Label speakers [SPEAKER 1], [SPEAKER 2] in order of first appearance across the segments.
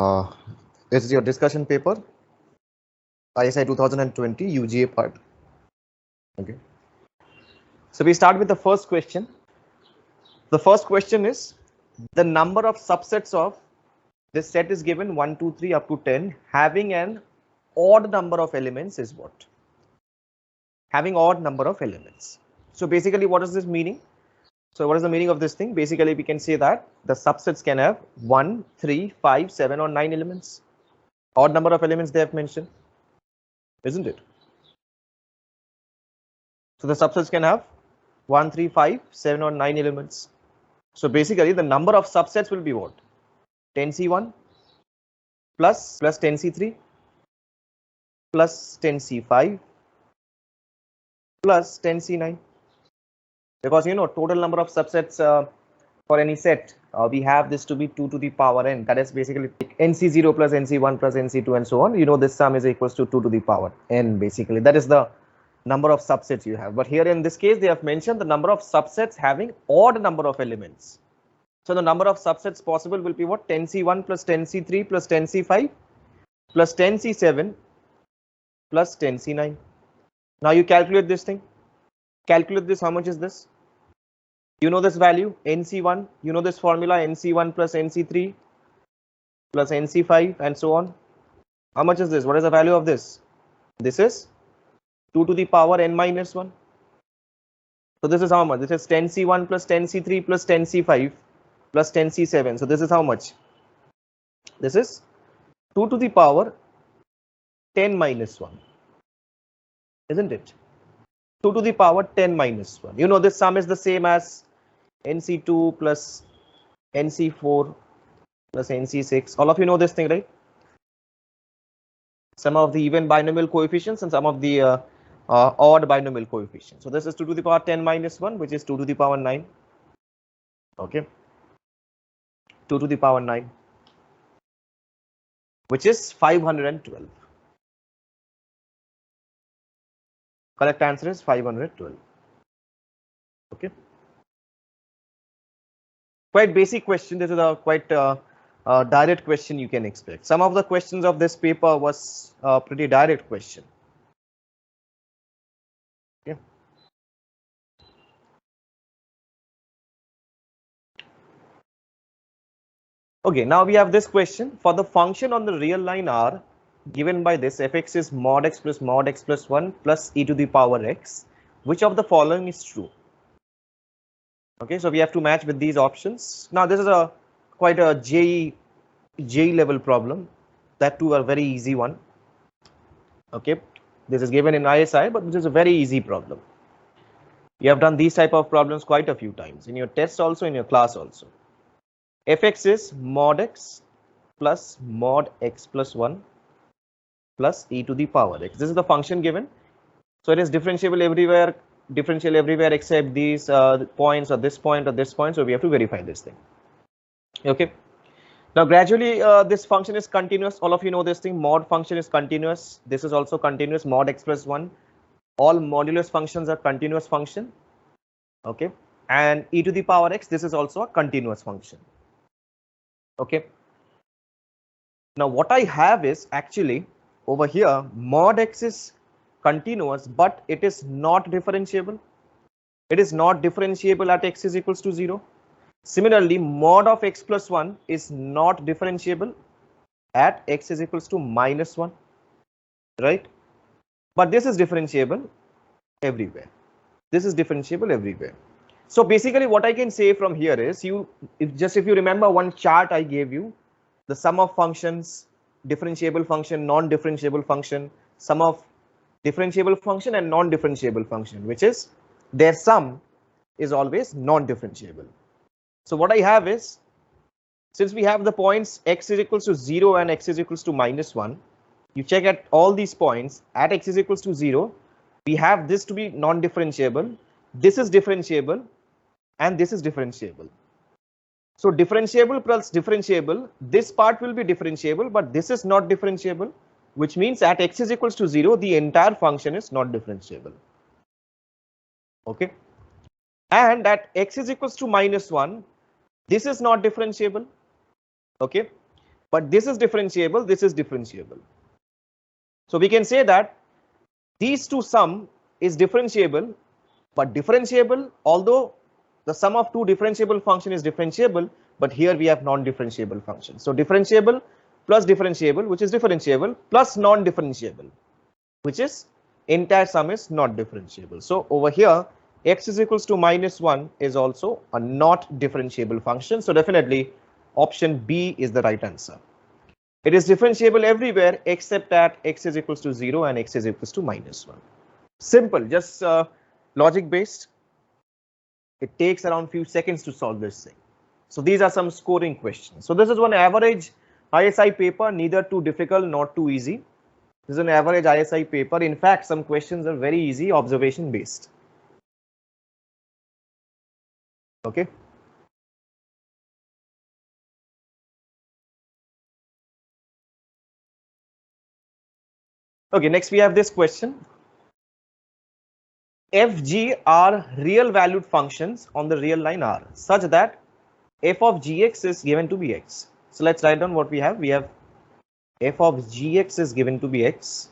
[SPEAKER 1] Uh, this is your discussion paper, ISI 2020 UGA part. Okay. So we start with the first question. The first question is the number of subsets of this set is given 1, 2, 3 up to 10 having an odd number of elements is what? Having odd number of elements. So basically what is this meaning? So what is the meaning of this thing? Basically we can say that the subsets can have 1, 3, 5, 7 or 9 elements. Odd number of elements they have mentioned, isn't it? So the subsets can have 1, 3, 5, 7 or 9 elements. So basically the number of subsets will be what? 10C1 plus 10C3 plus 10C5 plus 10C9. Because you know total number of subsets for any set we have this to be 2 to the power n. That is basically NC0 plus NC1 plus NC2 and so on. You know this sum is equals to 2 to the power n. Basically that is the number of subsets you have. But here in this case they have mentioned the number of subsets having odd number of elements. So the number of subsets possible will be what? 10C1 plus 10C3 plus 10C5 plus 10C7 plus 10C9. Now you calculate this thing. Calculate this. How much is this? You know this value NC1. You know this formula NC1 plus NC3 plus NC5 and so on. How much is this? What is the value of this? This is 2 to the power n minus 1. So this is how much? This is 10C1 plus 10C3 plus 10C5 plus 10C7. So this is how much? This is 2 to the power 10 minus 1. Isn't it? 2 to the power 10 minus 1. You know this sum is the same as NC2 plus NC4 plus NC6. All of you know this thing, right? Some of the even binomial coefficients and some of the odd binomial coefficients. So this is 2 to the power 10 minus 1, which is 2 to the power 9. Okay. 2 to the power 9, which is 512. Correct answer is 512. Okay. Quite basic question. This is a quite direct question you can expect. Some of the questions of this paper was a pretty direct question. Okay. Okay, now we have this question. For the function on the real line R given by this fx is mod x plus 1 plus e to the power x, which of the following is true? Okay, so we have to match with these options. Now this is a quite a JEE level problem. That too a very easy one. Okay, this is given in ISI, but this is a very easy problem. You have done these type of problems quite a few times in your test also, in your class also. Fx is mod x plus mod x plus 1 plus e to the power x. This is the function given. So it is differentiable everywhere, except these points or this point or this point. So we have to verify this thing. Okay. Now gradually this function is continuous. All of you know this thing. Mod function is continuous. This is also continuous. Mod x plus 1. All modulus functions are continuous function. Okay. And e to the power x, this is also a continuous function. Okay. Now what I have is actually over here mod x is continuous, but it is not differentiable. It is not differentiable at x is equals to 0. Similarly, mod of x plus 1 is not differentiable at x is equals to minus 1, right? But this is differentiable everywhere. This is differentiable everywhere. So basically what I can say from here is if you remember one chart I gave you, the sum of functions, differentiable function, non-differentiable function, sum of differentiable function and non-differentiable function, which is their sum is always non-differentiable. So what I have is, since we have the points x is equals to 0 and x is equals to minus 1, you check at all these points at x is equals to 0, we have this to be non-differentiable, this is differentiable, and this is differentiable. So differentiable plus differentiable, this part will be differentiable, but this is not differentiable, which means at x is equals to 0, the entire function is not differentiable. Okay. And at x is equals to minus 1, this is not differentiable. Okay. but this is differentiable, this is differentiable. So we can say that these two sum is differentiable, but differentiable, although the sum of two differentiable function is differentiable, but here we have non-differentiable function. So differentiable plus differentiable, which is differentiable, plus non-differentiable, which is entire sum is not differentiable. So over here, x is equals to -1 is also a not differentiable function. So definitely option B is the right answer. It is differentiable everywhere except at x is equals to 0 and x is equals to -1. Simple, just logic based. It takes around few seconds to solve this thing. So these are some scoring questions. So this is one average ISI paper, neither too difficult nor too easy. This is an average ISI paper. In fact, some questions are very easy, observation based. Okay. Okay, next we have this question. Fg are real valued functions on the real line R such that f of gx is given to be x. So let's write down what we have. We have f of gx is given to be x,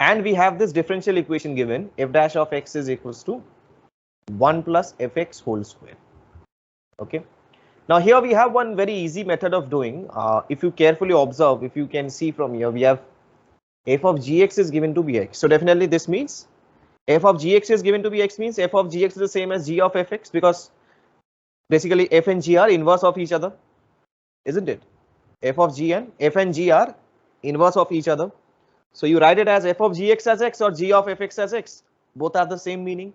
[SPEAKER 1] and we have this differential equation given, f dash of x is equals to 1 plus fx whole square. Okay. Now here we have one very easy method of doing. If you carefully observe, if you can see from here, we have f of gx is given to be x. So definitely this means f of gx is given to be x means f of gx is the same as g of fx, because basically f and g are inverse of each other, isn't it? F of g and f and g are inverse of each other. So you write it as f of gx as x or g of fx as x. Both have the same meaning.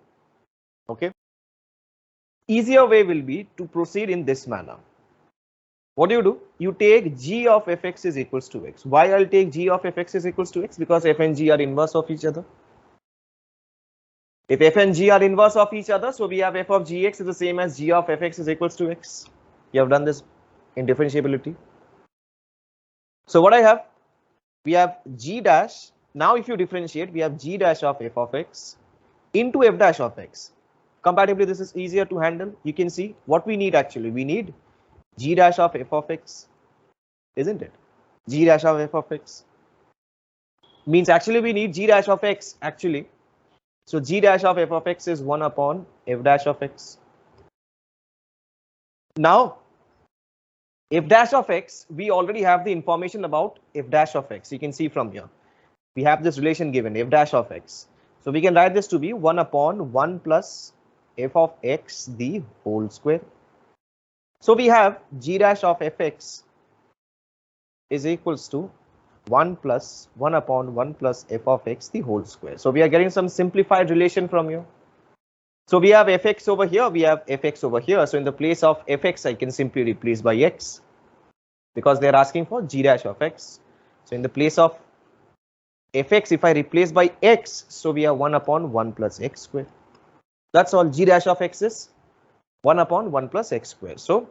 [SPEAKER 1] Okay. Easier way will be to proceed in this manner. What do? You take g of fx is equals to x. Why I'll take g of fx is equals to x? Because f and g are inverse of each other. If f and g are inverse of each other, so we have f of gx is the same as g of fx is equals to x. You have done this in differentiability. So what I have? We have g dash. Now if you differentiate, we have g dash of f of x into f dash of x. Comparatively, this is easier to handle. You can see what we need actually. We need g dash of f of x, isn't it? G dash of f of x means actually we need g dash of x actually. So g dash of f of x is 1 upon f dash of x. Now f dash of x, we already have the information about f dash of x. You can see from here. We have this relation given, f dash of x. So we can write this to be 1 upon 1 plus f of x the whole square. So we have g dash of fx is equals to 1 plus 1 upon 1 plus f of x the whole square. So we are getting some simplified relation from here. So we have fx over here, we have fx over here. So in the place of fx, I can simply replace by x because they are asking for g dash of x. So in the place of fx, if I replace by x, so we have 1 upon 1 plus x square. That's all. G dash of x is 1 upon 1 plus x square. So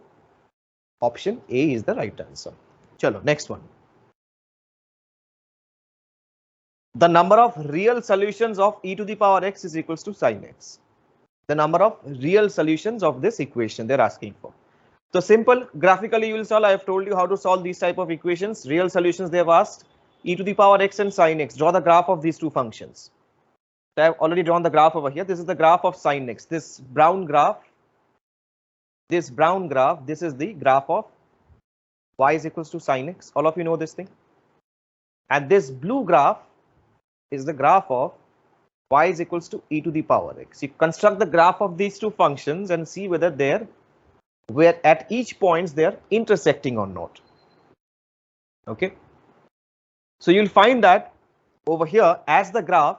[SPEAKER 1] option A is the right answer. Chalo, next one. The number of real solutions of e to the power x is equals to sin x. The number of real solutions of this equation they're asking for. So simple, graphically you will solve. I have told you how to solve these type of equations. Real solutions they have asked, e to the power x and sin x. Draw the graph of these two functions. So I have already drawn the graph over here. This is the graph of sin x. This brown graph, this is the graph of y is equals to sin x. All of you know this thing. And this blue graph is the graph of y is equals to e to the power x. You construct the graph of these two functions and see whether where at each points they are intersecting or not. Okay. So you'll find that over here as the graph,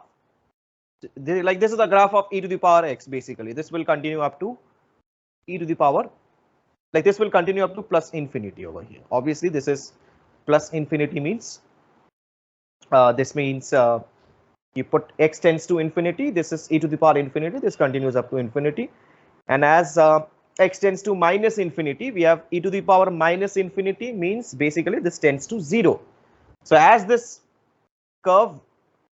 [SPEAKER 1] like this is the graph of e to the power x basically. This will continue up to e to the power, like this will continue up to plus infinity over here. Obviously this is plus infinity means, this means you put x tends to infinity, this is e to the power infinity, this continues up to infinity. And as x tends to minus infinity, we have e to the power minus infinity means basically this tends to 0. So as this curve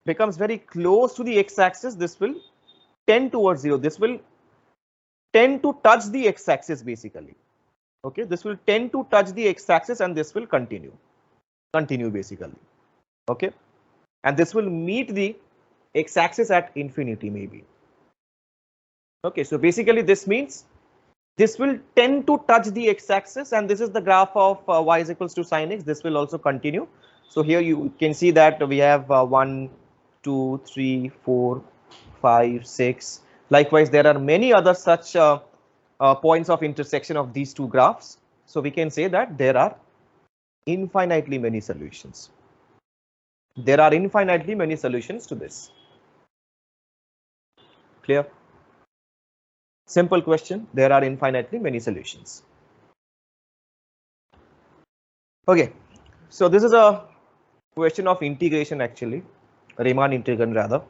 [SPEAKER 1] becomes very close to the x-axis, this will tend towards 0. This will tend to touch the x-axis basically. Okay, this will tend to touch the x-axis and this will continue basically. Okay, and this will meet the x-axis at infinity maybe. Okay, so basically this means this will tend to touch the x-axis, and this is the graph of y is equals to sin x. This will also continue. So here you can see that we have 1, 2, 3, 4, 5, 6. Likewise, there are many other such points of intersection of these two graphs. So we can say that there are infinitely many solutions. There are infinitely many solutions to this. Clear? Simple question. There are infinitely many solutions. Okay, so this is a question of integration actually, Riemann integral rather.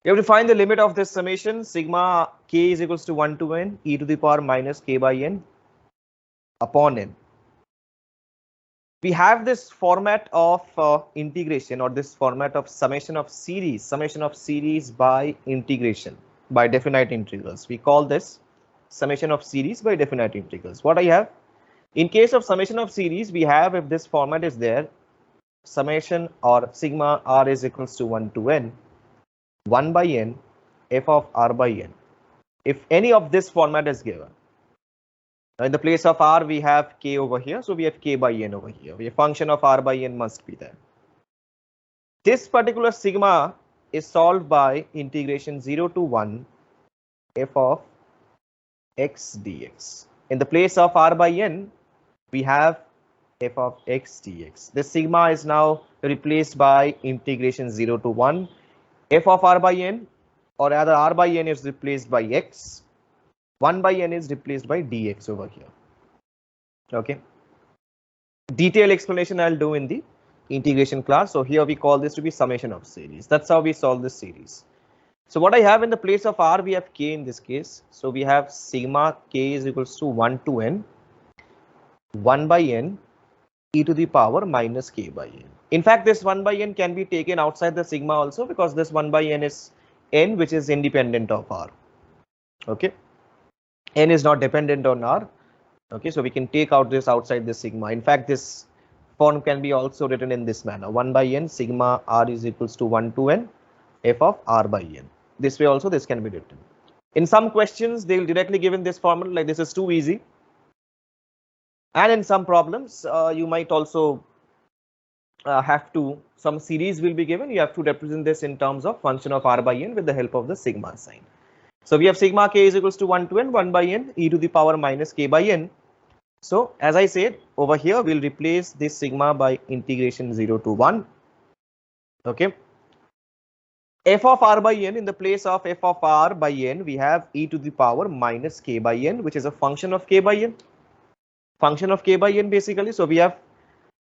[SPEAKER 1] You have to find the limit of this summation sigma k is equals to 1 to n e to the power minus k by n upon n. We have this format of integration, or this format of summation of series by integration by definite integrals. We call this summation of series by definite integrals. What I have in case of summation of series, we have, if this format is there, summation or sigma r is equals to 1 to n 1 by n f of r by n. If any of this format is given, in the place of r we have k over here, so we have k by n over here. A function of r by n must be there. This particular sigma is solved by integration 0 to 1 f of x dx. In the place of r by n, we have f of x dx. This sigma is now replaced by integration 0 to 1 f of r by n, or rather r by n is replaced by x, 1 by n is replaced by dx over here. Okay, detailed explanation I'll do in the integration class. So here we call this to be summation of series. That's how we solve this series. So what I have in the place of r, we have k in this case. So we have sigma k is equals to 1 to n 1 by n e to the power minus k by n. In fact, this 1 by n can be taken outside the sigma also, because this 1 by n is n which is independent of r. Okay, n is not dependent on r. Okay, so we can take out this outside the sigma. In fact, this form can be also written in this manner: 1 by n sigma r is equals to 1 to n f of r by n. This way also this can be written. In some questions, they will directly give in this formula, like this is too easy. And in some problems, you might also have to, some series will be given. You have to represent this in terms of function of r by n with the help of the sigma sign. So we have sigma k is equals to 1 to n 1 by n e to the power minus k by n. So as I said, over here we'll replace this sigma by integration 0 to 1. Okay, f of r by n, in the place of f of r by n, we have e to the power minus k by n, which is a function of k by n. Function of k by n basically. So we have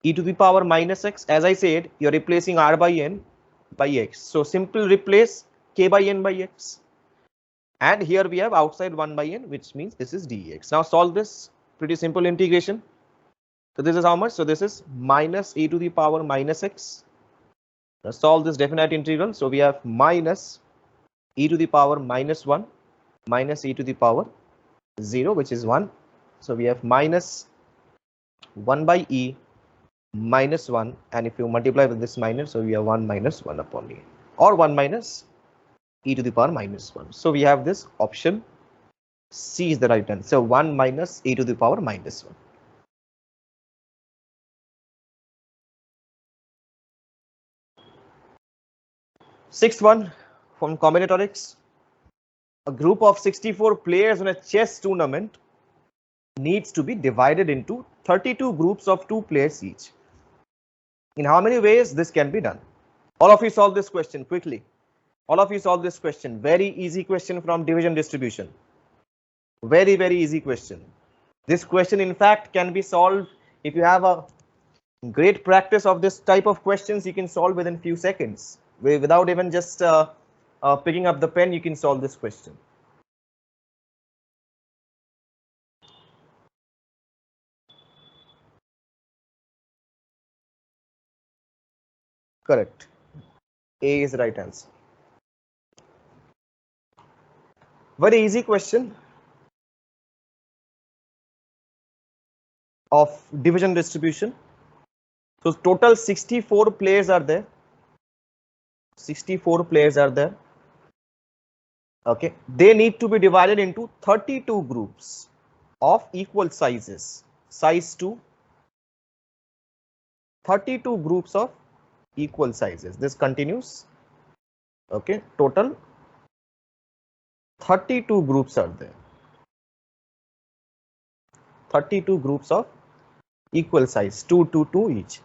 [SPEAKER 1] e to the power minus x. As I said, you're replacing r by n by x. So simple replace k by n by x. And here we have outside 1 by n, which means this is dx. Now solve this. Pretty simple integration. So this is how much? So this is minus e to the power minus x. Now solve this definite integral. So we have minus e to the power minus 1 minus e to the power 0, which is 1. So we have minus 1 by e minus 1, and if you multiply with this minus, so we have 1 minus 1 upon e, or 1 minus e to the power minus 1. So we have this option C is the right answer. So 1 minus e to the power minus 1. Sixth one from combinatorics. A group of 64 players in a chess tournament needs to be divided into 32 groups of 2 players each. In how many ways this can be done? All of you solve this question quickly. All of you solve this question. Very easy question from division distribution. Very, very easy question. This question, in fact, can be solved if you have a great practice of this type of questions. You can solve within few seconds without even just picking up the pen. You can solve this question. Correct. A is the right answer. Very easy question. of division distribution. So total 64 players are there. 64 players are there. Okay, they need to be divided into 32 groups of equal sizes. Size 2, 32 groups of equal sizes. This continues. Okay, total 32 groups are there. 32 groups of equal size, 2, 2, 2 each.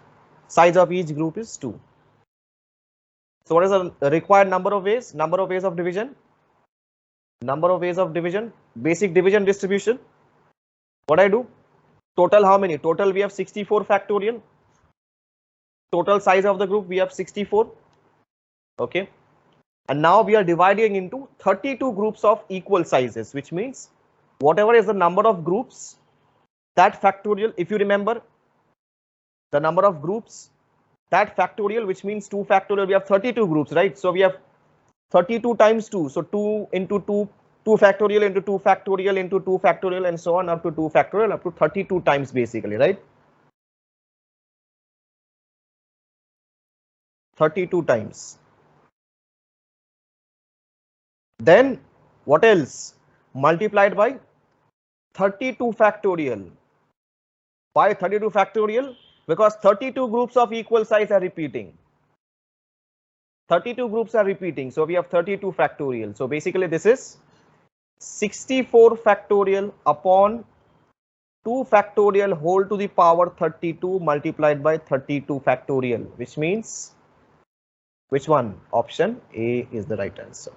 [SPEAKER 1] Size of each group is 2. So what is the required number of ways? Number of ways of division. Number of ways of division. Basic division distribution. What I do? Total how many? Total we have 64 factorial. Total size of the group we have 64. Okay. And now we are dividing into 32 groups of equal sizes, which means whatever is the number of groups, that factorial, if you remember the number of groups, that factorial, which means 2 factorial, we have 32 groups, right? So we have 32 times 2. So 2 into 2, 2 factorial into 2 factorial into 2 factorial and so on up to 2 factorial up to 32 times basically, right? 32 times. Then what else? Multiplied by 32 factorial. Why 32 factorial? Because 32 groups of equal size are repeating. 32 groups are repeating. So we have 32 factorial. So basically this is 64 factorial upon 2 factorial whole to the power 32 multiplied by 32 factorial, which means which one? Option A is the right answer.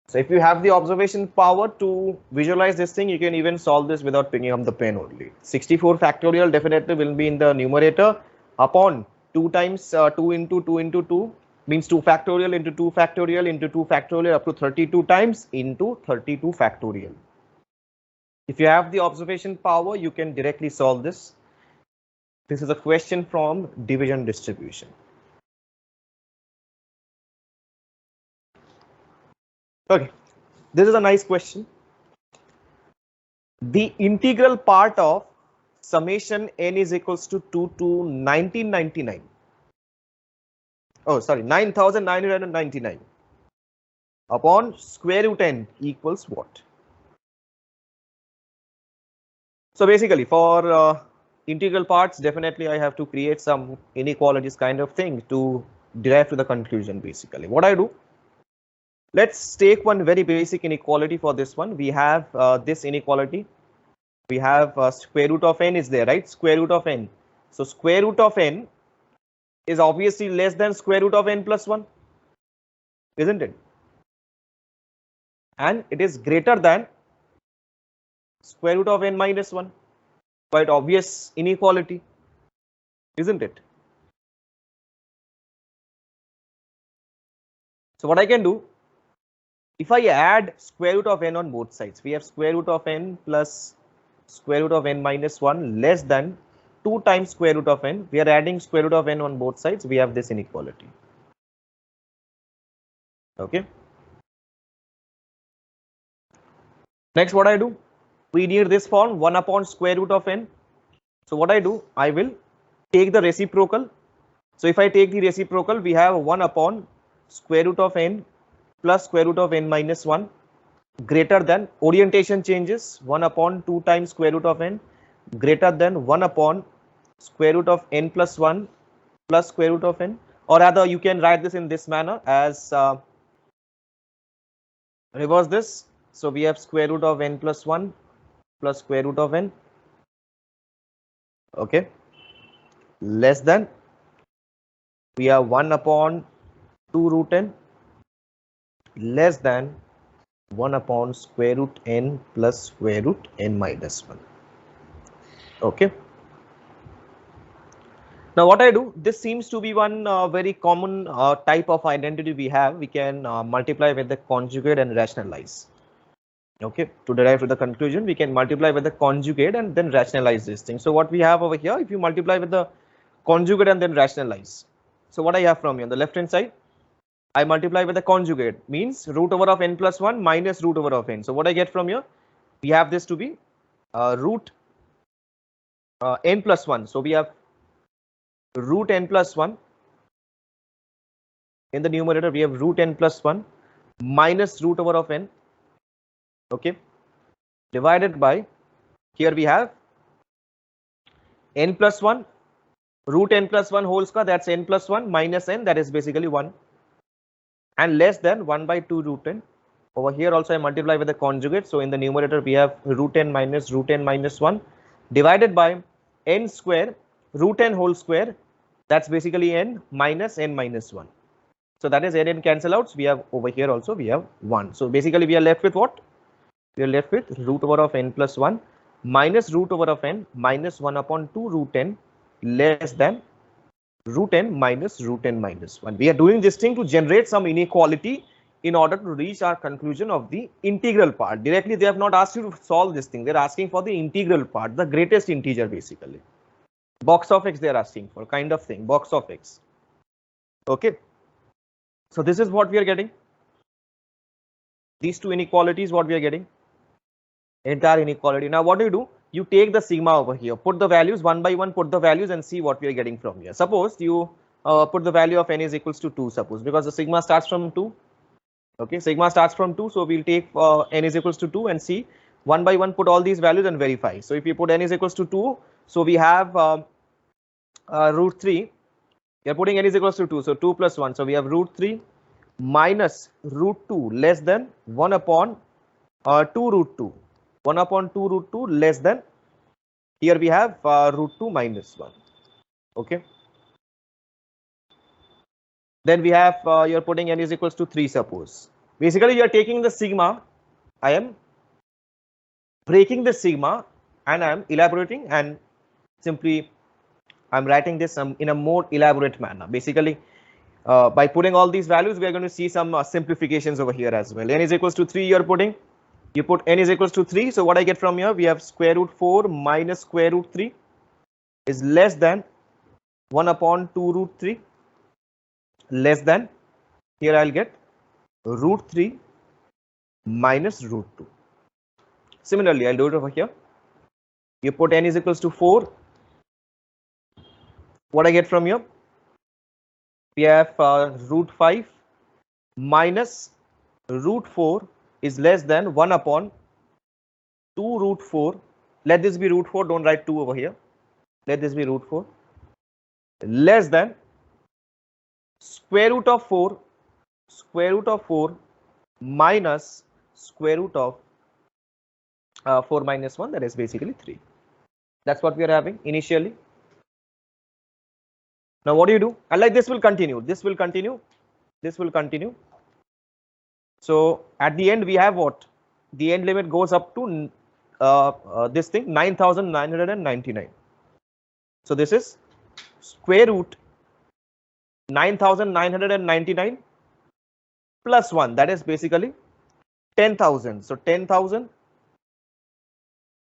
[SPEAKER 1] So if you have the observation power to visualize this thing, you can even solve this without picking up the pen only. 64 factorial definitely will be in the numerator upon 2 times 2 into 2 into 2 means 2 factorial into 2 factorial into 2 factorial up to 32 times into 32 factorial. If you have the observation power, you can directly solve this. This is a question from division distribution. Okay, this is a nice question. The integral part of summation n is equals to 2 to 1999. Oh, sorry, 9,999 upon square root n equals what? So basically for integral parts, definitely I have to create some inequalities kind of thing to derive to the conclusion basically. What I do? Let's take one very basic inequality for this one. We have this inequality. We have square root of n is there, right? Square root of n. So square root of n is obviously less than square root of n plus 1, isn't it? And it is greater than square root of n minus 1. Quite obvious inequality, isn't it? So what I can do? If I add square root of n on both sides, we have square root of n plus square root of n minus 1 less than 2 times square root of n. We are adding square root of n on both sides. We have this inequality. Okay. Next, what I do? We need this form 1 upon square root of n. So what I do? I will take the reciprocal. So if I take the reciprocal, we have 1 upon square root of n plus square root of n minus 1 greater than, orientation changes, 1 upon 2 times square root of n greater than 1 upon square root of n plus 1 plus square root of n, or rather you can write this in this manner as reverse this. So we have square root of n plus 1 plus square root of n, okay, less than, we have 1 upon 2 root n less than 1 upon square root n plus square root n minus 1. Okay. Now what I do, this seems to be one very common type of identity we have. We can multiply with the conjugate and rationalize. Okay, to derive to the conclusion, we can multiply with the conjugate and then rationalize this thing. So what we have over here, if you multiply with the conjugate and then rationalize. So what I have from here on the left hand side, I multiply with the conjugate, means root over of n plus 1 minus root over of n. So what I get from here, we have this to be root n plus 1. So we have root n plus 1. In the numerator, we have root n plus 1 minus root over of n. Okay. Divided by, here we have n plus 1, root n plus 1 whole square, that's n plus 1 minus n, that is basically 1. And less than 1 by 2 root n. Over here also I multiply with the conjugate. So in the numerator, we have root n minus 1 divided by n square, root n whole square, that's basically n minus 1. So that is n cancel outs. We have over here also we have 1. So basically we are left with what? We are left with root over of n plus 1 minus root over of n minus 1 upon 2 root n less than root n minus 1. We are doing this thing to generate some inequality in order to reach our conclusion of the integral part. Directly they have not asked you to solve this thing. They're asking for the integral part, the greatest integer basically. Box of x they are asking for, kind of thing, box of x. Okay. So this is what we are getting. These two inequalities, what we are getting. Entire inequality. Now what do? You take the sigma over here, put the values one by one, put the values and see what we are getting from here. Suppose you put the value of n is equals to 2, suppose, because the sigma starts from 2. Okay, sigma starts from 2. So we'll take n is equals to 2 and see one by one, put all these values and verify. So if you put n is equals to 2, so we have root 3. You're putting n is equals to 2. So 2 plus 1. So we have root 3 minus root 2 less than 1 upon 2 root 2. 1 upon 2 root 2 less than, here we have root 2 minus 1. Okay. Then we have you're putting n is equals to 3, suppose. Basically you are taking the sigma. I am breaking the sigma and I am elaborating and simply I'm writing this in a more elaborate manner. Basically by putting all these values, we are going to see some simplifications over here as well. N is equals to 3 you're putting. You put n is equals to 3. So what I get from here, we have square root 4 minus square root 3 is less than 1 upon 2 root 3 less than, here I'll get root 3 minus root 2. Similarly, I'll do it over here. You put n is equals to 4. What I get from here, we have root 5 minus root 4 is less than 1 upon 2 root 4. Let this be root 4. Don't write 2 over here. Let this be root 4 less than square root of 4 minus square root of 4 minus 1, that is basically 3. That's what we are having initially. Now what do? And like this will continue. This will continue. This will continue. So at the end we have what? The end limit goes up to this thing 9,999. So this is square root 9,999 plus 1, that is basically 10,000. So 10,000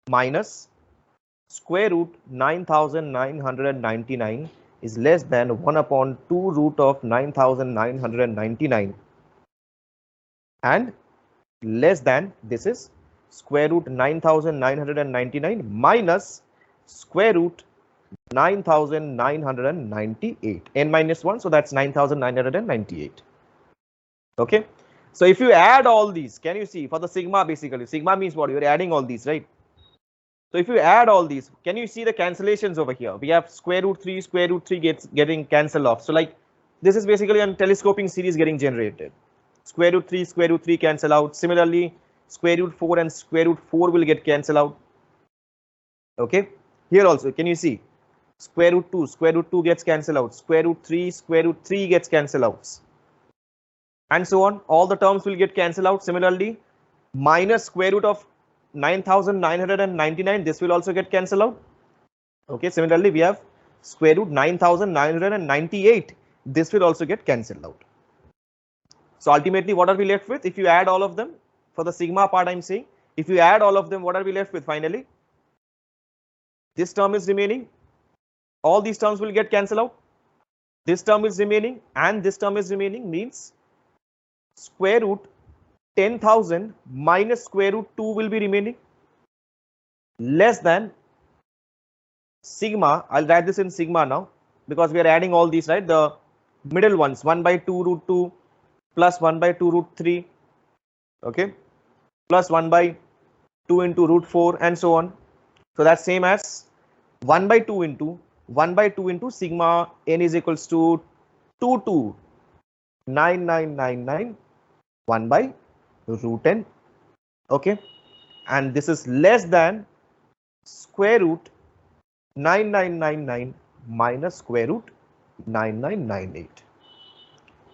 [SPEAKER 1] minus square root 9,999 is less than 1 upon 2 root of 9,999 and less than, this is square root 9,999 minus square root 9,998, n minus 1, so that's 9,998. Okay, so if you add all these, can you see for the sigma, basically sigma means what? You're adding all these, right? So if you add all these, can you see the cancellations over here? We have square root 3 getting cancelled off. So like this is basically a telescoping series getting generated. Square root 3 cancel out. Similarly, square root 4 and square root 4 will get cancelled out. Okay, here also can you see square root 2 gets cancelled out. Square root 3 gets cancelled out, and so on. All the terms will get cancelled out. Similarly, minus square root of 9,999, this will also get cancelled out. Okay, similarly we have square root 9,998, this will also get cancelled out. So ultimately what are we left with? If you add all of them, for the sigma part I'm saying, if you add all of them, what are we left with finally? This term is remaining, all these terms will get cancelled out, this term is remaining and this term is remaining, means square root 10,000 minus square root 2 will be remaining, less than sigma, I'll write this in sigma now because we are adding all these, right? The middle ones, 1 by 2 root 2 plus 1 by 2 root 3, okay, plus 1 by 2 into root 4 and so on. So that's same as 1 by 2 into 1 by 2 into sigma n is equals to 229999 1 by root n, okay, and this is less than square root 9999 minus square root 9998.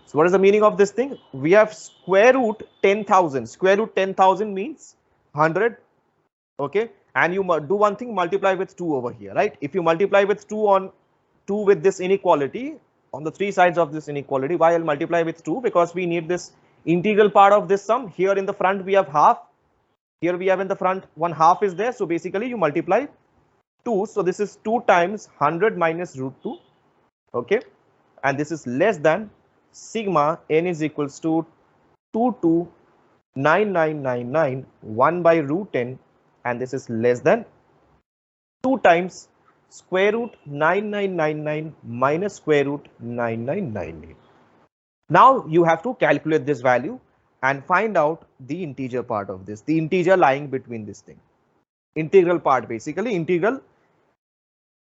[SPEAKER 1] So what is the meaning of this thing? We have square root 10,000. Square root 10,000 means 100, okay, and you do one thing, multiply with 2 over here, right? If you multiply with 2 on 2 with this inequality on the three sides of this inequality, why I'll multiply with 2? Because we need this integral part of this sum. Here in the front we have half, here we have in the front 1/2 is there, so basically you multiply 2, so this is 2 times 100 minus root 2, okay, and this is less than sigma n is equals to 229999 1 by root n, and this is less than 2 times square root 9999 minus square root 9998. Now you have to calculate this value and find out the integer part of this, the integer lying between this thing, integral part, basically integral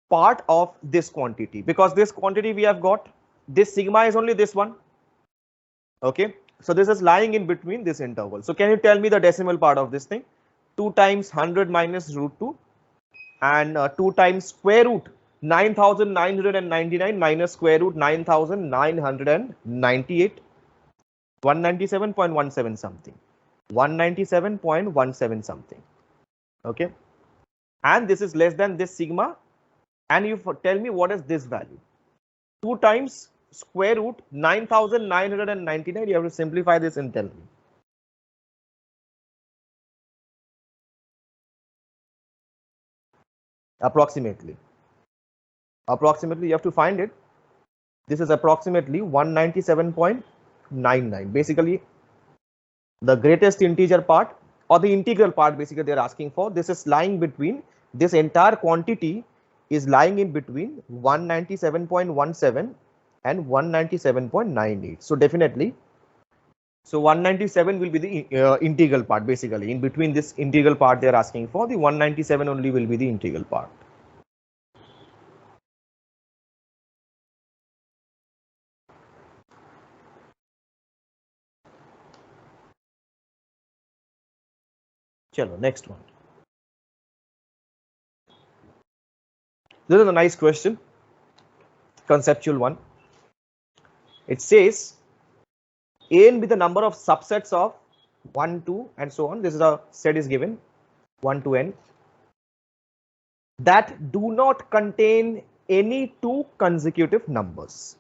[SPEAKER 1] part of this quantity, because this quantity we have got, this sigma is only this one, okay, so this is lying in between this interval. So can you tell me the decimal part of this thing? 2 times 100 minus root 2 and 2 times square root 9999 minus square root 9998, 197.17 something, 197.17 something, okay, and this is less than this sigma, and you tell me what is this value. 2 times square root 9999, you have to simplify this and tell me. Approximately you have to find it. This is approximately 197.99. basically the greatest integer part or the integral part, basically they are asking for. This is lying between, this entire quantity is lying in between 197.17 and 197.98. so definitely, so 197 will be the integral part, basically in between this integral part they are asking for, the 197 only will be the integral part. Chalo, next one. This is a nice question, conceptual one. It says n be the number of subsets of 1, 2 and so on. This is a set is given 1 to n that do not contain any two consecutive numbers.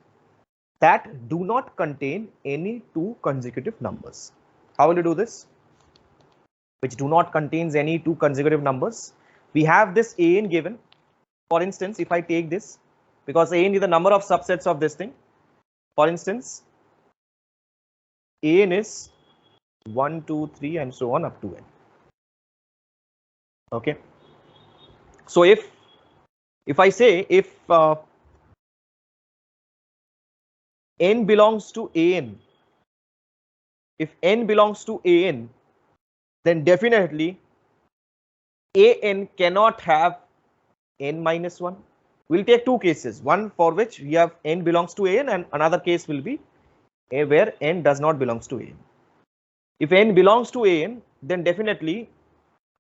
[SPEAKER 1] That do not contain any two consecutive numbers. How will you do this? Which do not contains any two consecutive numbers. We have this an given. For instance, if I take this, because an is the number of subsets of this thing. For instance, an is 1, 2, 3 and so on up to n. Okay. So if I say if n belongs to an, if n belongs to an, then definitely an cannot have n minus 1. We'll take two cases, one for which we have n belongs to an and another case will be where n does not belongs to an. If n belongs to an, then definitely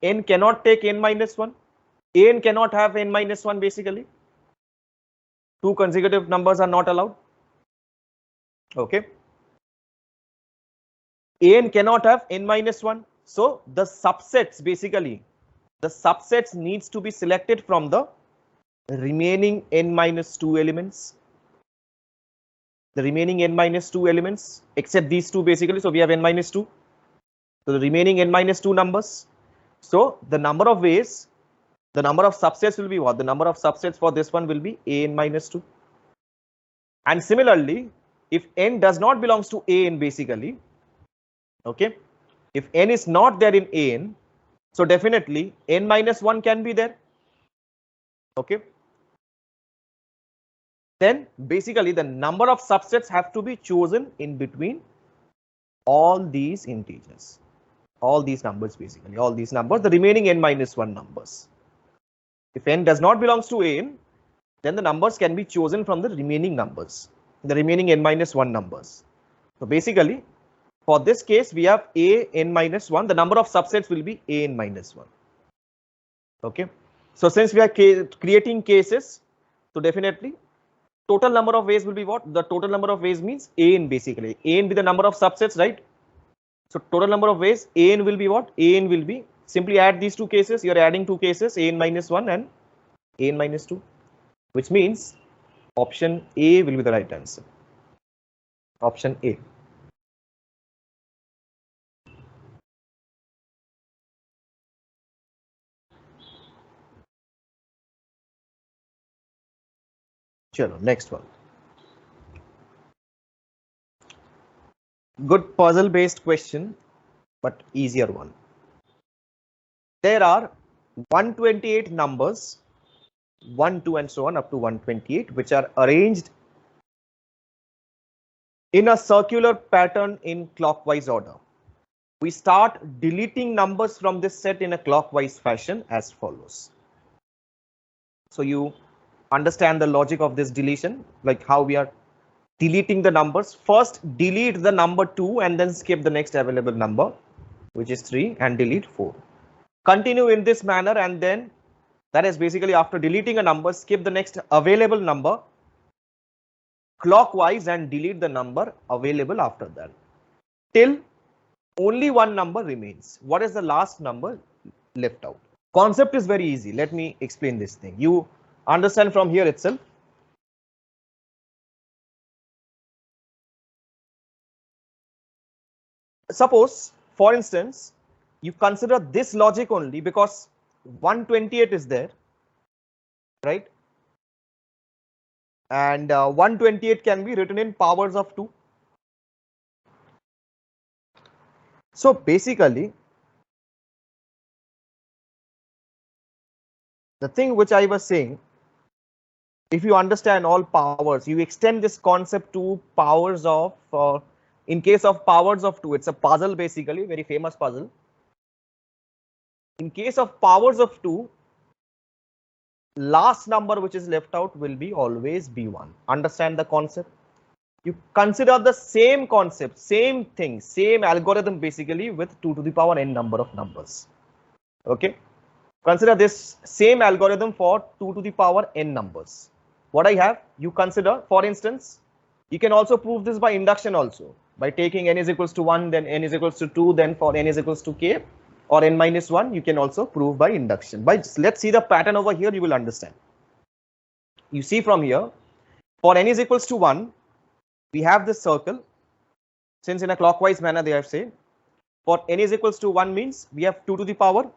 [SPEAKER 1] n cannot take n minus 1. An cannot have n minus 1, basically. Two consecutive numbers are not allowed. Okay. An cannot have n minus 1. So the subsets, basically, the subsets needs to be selected from the remaining n minus 2 elements. The remaining n minus 2 elements, except these two, basically. So we have n minus 2. So the remaining n minus 2 numbers. So the number of ways, the number of subsets will be what? The number of subsets for this one will be an minus 2. And similarly, if n does not belongs to an, basically, okay, if n is not there in an, so definitely n minus 1 can be there. Okay. then basically the number of subsets have to be chosen in between all these integers, all these numbers, basically all these numbers, the remaining n minus 1 numbers. If n does not belongs to n, then the numbers can be chosen from the remaining numbers, the remaining n minus 1 numbers. So basically, for this case, we have a n minus 1. The number of subsets will be a n minus 1. Okay. So since we are creating cases, so definitely total number of ways will be what? The total number of ways means a n basically. A n be the number of subsets, right? So total number of ways, a n will be what? A n will be, simply add these two cases. You are adding two cases, a n minus 1 and a n minus 2, which means option A will be the right answer. Option A. Chalo, next one. Good puzzle based question, but easier one. There are 128 numbers, 1, 2 and so on up to 128, which are arranged in a circular pattern in clockwise order. We start deleting numbers from this set in a clockwise fashion as follows. So you understand the logic of this deletion, like how we are deleting the numbers. First delete the number 2 and then skip the next available number, which is 3, and delete 4. Continue in this manner, and then that is basically after deleting a number, skip the next available number clockwise and delete the number available after that, till only one number remains. What is the last number left out? Concept is very easy. Let me explain this thing. You understand from here itself. Suppose, for instance, you consider this logic only because 128 is there, right? And 128 can be written in powers of 2. So basically, the thing which I was saying, if you understand all powers, you extend this concept to powers of, in case of powers of 2, it's a puzzle basically, very famous puzzle. In case of powers of 2, last number which is left out will be always B1. Understand the concept? You consider the same concept, same thing, same algorithm basically with 2 to the power n number of numbers. Okay. Consider this same algorithm for 2 to the power n numbers. What I have, you consider, for instance, you can also prove this by induction also, by taking n is equals to 1, then n is equals to 2, then for n is equals to k or n minus 1, you can also prove by induction. Let's see the pattern over here, you will understand. You see from here, for n is equals to 1, we have this circle, since in a clockwise manner they have said, for n is equals to 1 means we have 2 to the power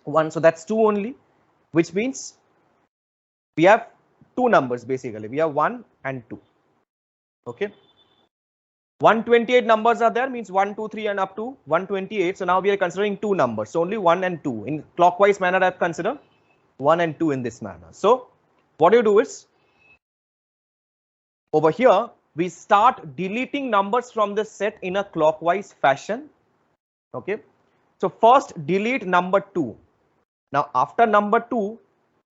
[SPEAKER 1] 1, so that's 2 only, which means we have two numbers basically, we have 1 and 2. Okay. 128 numbers are there, means 1, 2, 3 and up to 128. So now we are considering two numbers, so only 1 and 2. In clockwise manner I have considered 1 and 2 in this manner. So what you do is, over here we start deleting numbers from the set in a clockwise fashion. Okay. So first delete number 2. Now after number 2,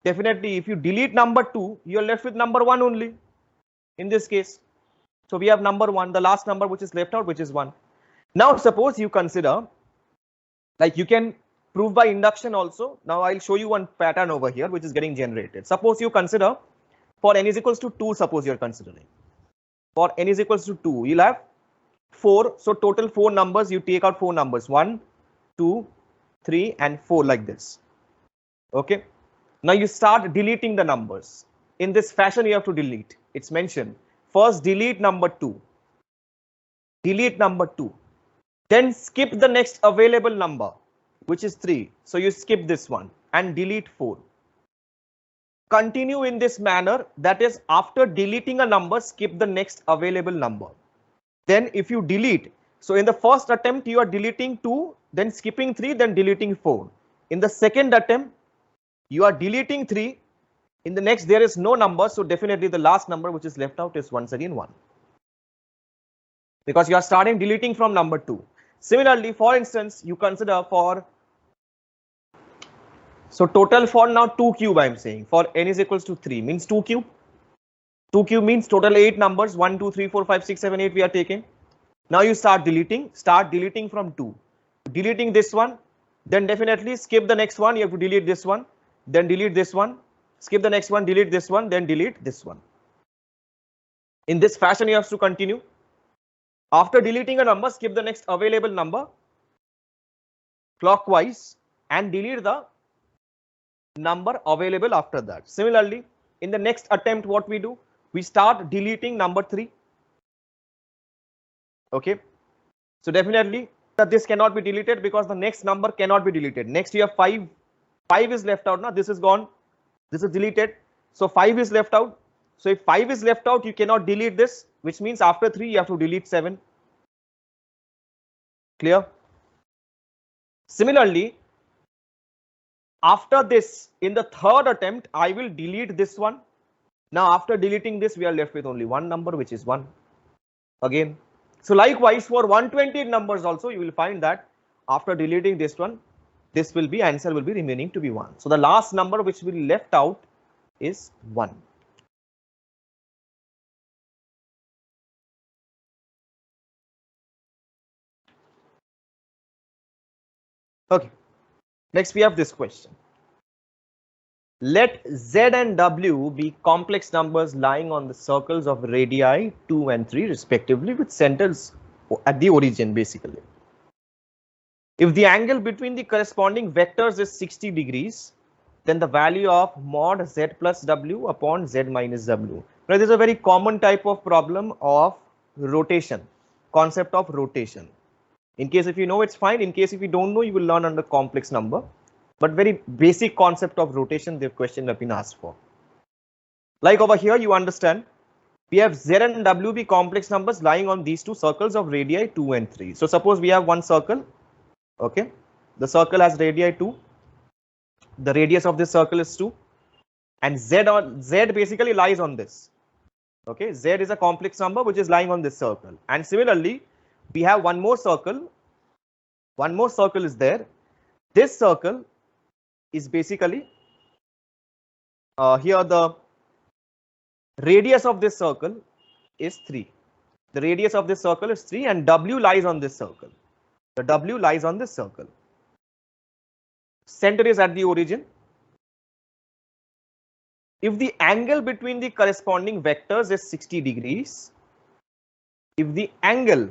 [SPEAKER 1] definitely if you delete number 2, you are left with number 1 only in this case. So we have number 1, the last number which is left out, which is 1. Now suppose you consider, like you can prove by induction also. Now I'll show you one pattern over here which is getting generated. Suppose you consider for n is equals to 2, suppose you're considering. For n is equals to 2, you'll have 4. So total 4 numbers, you take out 4 numbers, 1, 2, 3 and 4 like this. Okay. Now you start deleting the numbers. In this fashion you have to delete. It's mentioned. First delete number 2. Delete number 2. Then skip the next available number, which is 3. So you skip this one and delete 4. Continue in this manner, that is after deleting a number, skip the next available number. Then if you delete, so in the first attempt you are deleting 2, then skipping 3, then deleting 4. In the second attempt, you are deleting 3, In the next, there is no number, so definitely the last number which is left out is once again 1. Because you are starting deleting from number 2. Similarly, for instance, you consider for, so total for now 2 cube I am saying, for n is equals to 3 means 2 cube. 2 cube means total 8 numbers, 1, 2, 3, 4, 5, 6, 7, 8 we are taking. Now you start deleting from 2. Deleting this one, then definitely skip the next one, you have to delete this one, then delete this one, skip the next one, delete this one, then delete this one. In this fashion you have to continue. After deleting a number, skip the next available number clockwise and delete the number available after that. Similarly, in the next attempt, what we do? We start deleting number 3. Okay. So definitely that this cannot be deleted because the next number cannot be deleted. Next you have 5. 5 is left out now. This is gone. This is deleted. So 5 is left out. So if 5 is left out, you cannot delete this, which means after 3 you have to delete 7. Clear? Similarly, after this, in the third attempt, I will delete this one. Now after deleting this, we are left with only one number, which is 1 again. So likewise for 120 numbers also, you will find that after deleting this one, this will be answer will be remaining to be 1. So the last number which will be left out is 1. Okay. Next we have this question. Let Z and W be complex numbers lying on the circles of radii 2 and 3 respectively with centers at the origin basically. If the angle between the corresponding vectors is 60 degrees, then the value of mod Z plus W upon Z minus W. Now this is a very common type of problem of rotation, concept of rotation. In case if you know, it's fine. In case if you don't know, you will learn under complex number. But very basic concept of rotation, the question have been asked for. Like over here, you understand, we have Z and W be complex numbers lying on these two circles of radii 2 and 3. So suppose we have one circle. Okay, the circle has radii 2. The radius of this circle is 2, and Z basically lies on this. Okay, Z is a complex number which is lying on this circle. And similarly, we have one more circle. One more circle is there. This circle is basically here the radius of this circle is 3. The radius of this circle is 3 and W lies on this circle. The W lies on this circle. Center is at the origin. If the angle between the corresponding vectors is 60 degrees, if the angle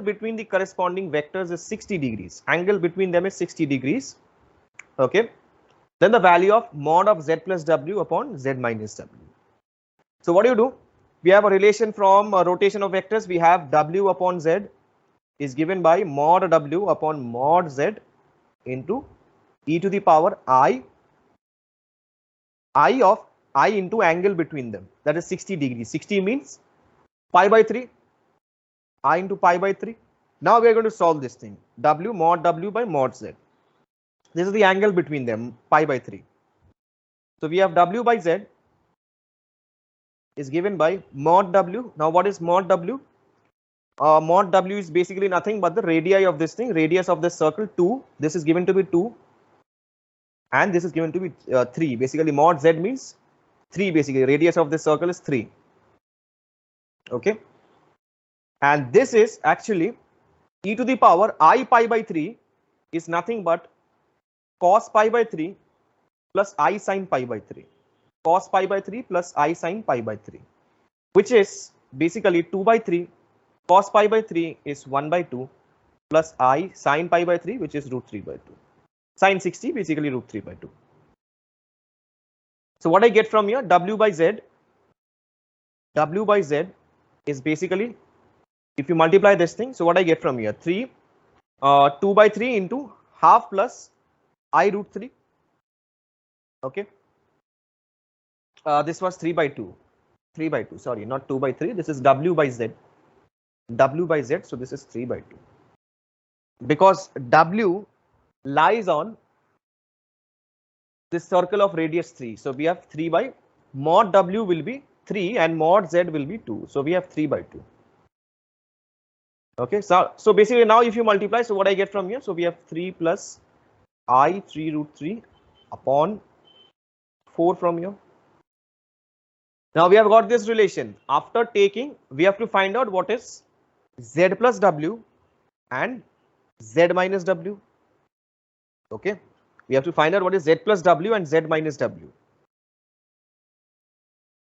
[SPEAKER 1] between the corresponding vectors is 60 degrees, angle between them is 60 degrees, okay, then the value of mod of Z plus W upon Z minus W. So what do? We have a relation from a rotation of vectors. We have W upon Z is given by mod W upon mod Z into e to the power I into angle between them, that is 60 degrees. 60 means pi by 3, I into pi by 3. Now we are going to solve this thing. W mod W by mod Z. This is the angle between them, pi by 3. So we have W by Z is given by mod W. Now what is mod W? Mod W is basically nothing but the radii of this thing, radius of this circle 2. This is given to be 2. And this is given to be 3. Basically mod Z means 3, basically radius of this circle is 3. Okay. And this is actually e to the power I pi by 3 is nothing but cos pi by 3 plus I sin pi by 3. Cos pi by 3 plus I sin pi by 3, which is basically 2 by 3. Cos pi by 3 is 1 by 2 plus I sin pi by 3, which is root 3 by 2. Sin 60 basically root 3 by 2. So what I get from here, W by Z is basically, if you multiply this thing, so what I get from here, 2 by 3 into half plus I root 3. Okay. This was 3 by 2. 3 by 2, sorry, not 2 by 3. This is W by Z. W by Z, so this is 3 by 2. Because W lies on this circle of radius 3. So we have 3 by mod W will be 3 and mod Z will be 2. So we have 3 by 2. Okay, so basically now if you multiply, so what I get from here, so we have 3 plus I 3 root 3 upon 4 from here. Now we have got this relation. After taking, we have to find out what is Z plus W and Z minus W. Okay, we have to find out what is Z plus W and Z minus W.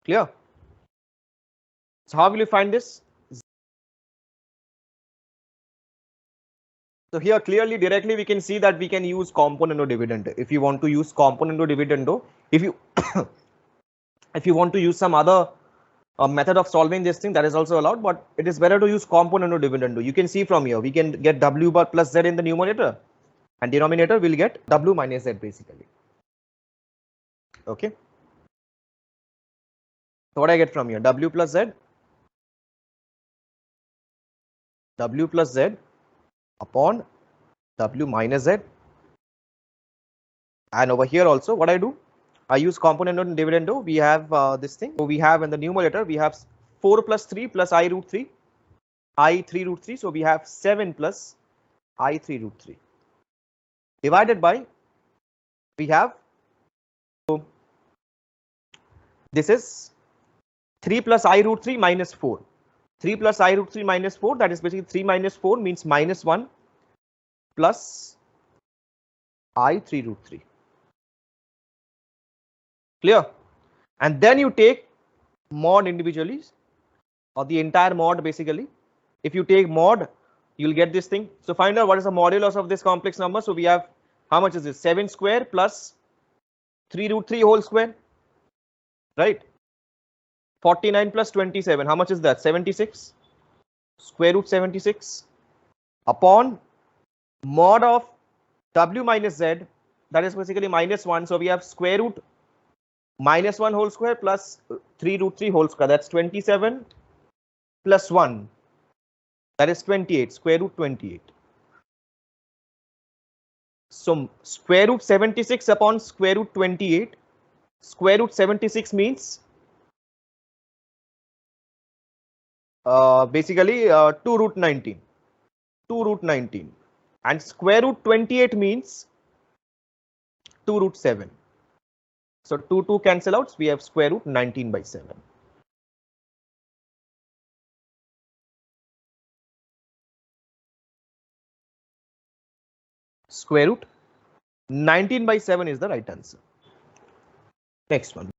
[SPEAKER 1] Clear? So how will you find this? So here clearly directly we can see that we can use component or dividend. If you want to use component or dividend, if you if you want to use some other method of solving this thing, that is also allowed, but it is better to use component or dividend. You can see from here we can get W bar plus Z in the numerator and denominator will get W minus Z basically. Okay. So what I get from here, W plus Z upon W minus Z, and over here also what I do, I use component and dividend. We have this thing. So we have in the numerator we have 4 plus 3 plus I root 3, I 3 root 3. So we have 7 plus I 3 root 3 divided by, we have, so this is 3 plus I root 3 minus 4. 3 plus I root 3 minus 4, that is basically 3 minus 4 means minus 1 plus I 3 root 3. Clear? And then you take mod individually, or the entire mod basically. If you take mod, you'll get this thing. So find out what is the modulus of this complex number. So we have, how much is this? 7 square plus 3 root 3 whole square, right? 49 plus 27, how much is that? 76, square root 76 upon mod of W minus Z, that is basically minus 1. So we have square root minus 1 whole square plus 3 root 3 whole square, that's 27 plus 1, that is 28, square root 28. So square root 76 upon square root 28, square root 76 means basically 2 root 19, and square root 28 means 2 root 7. So 2 cancel out, we have square root 19 by 7. Square root 19 by 7 is the right answer. Next one.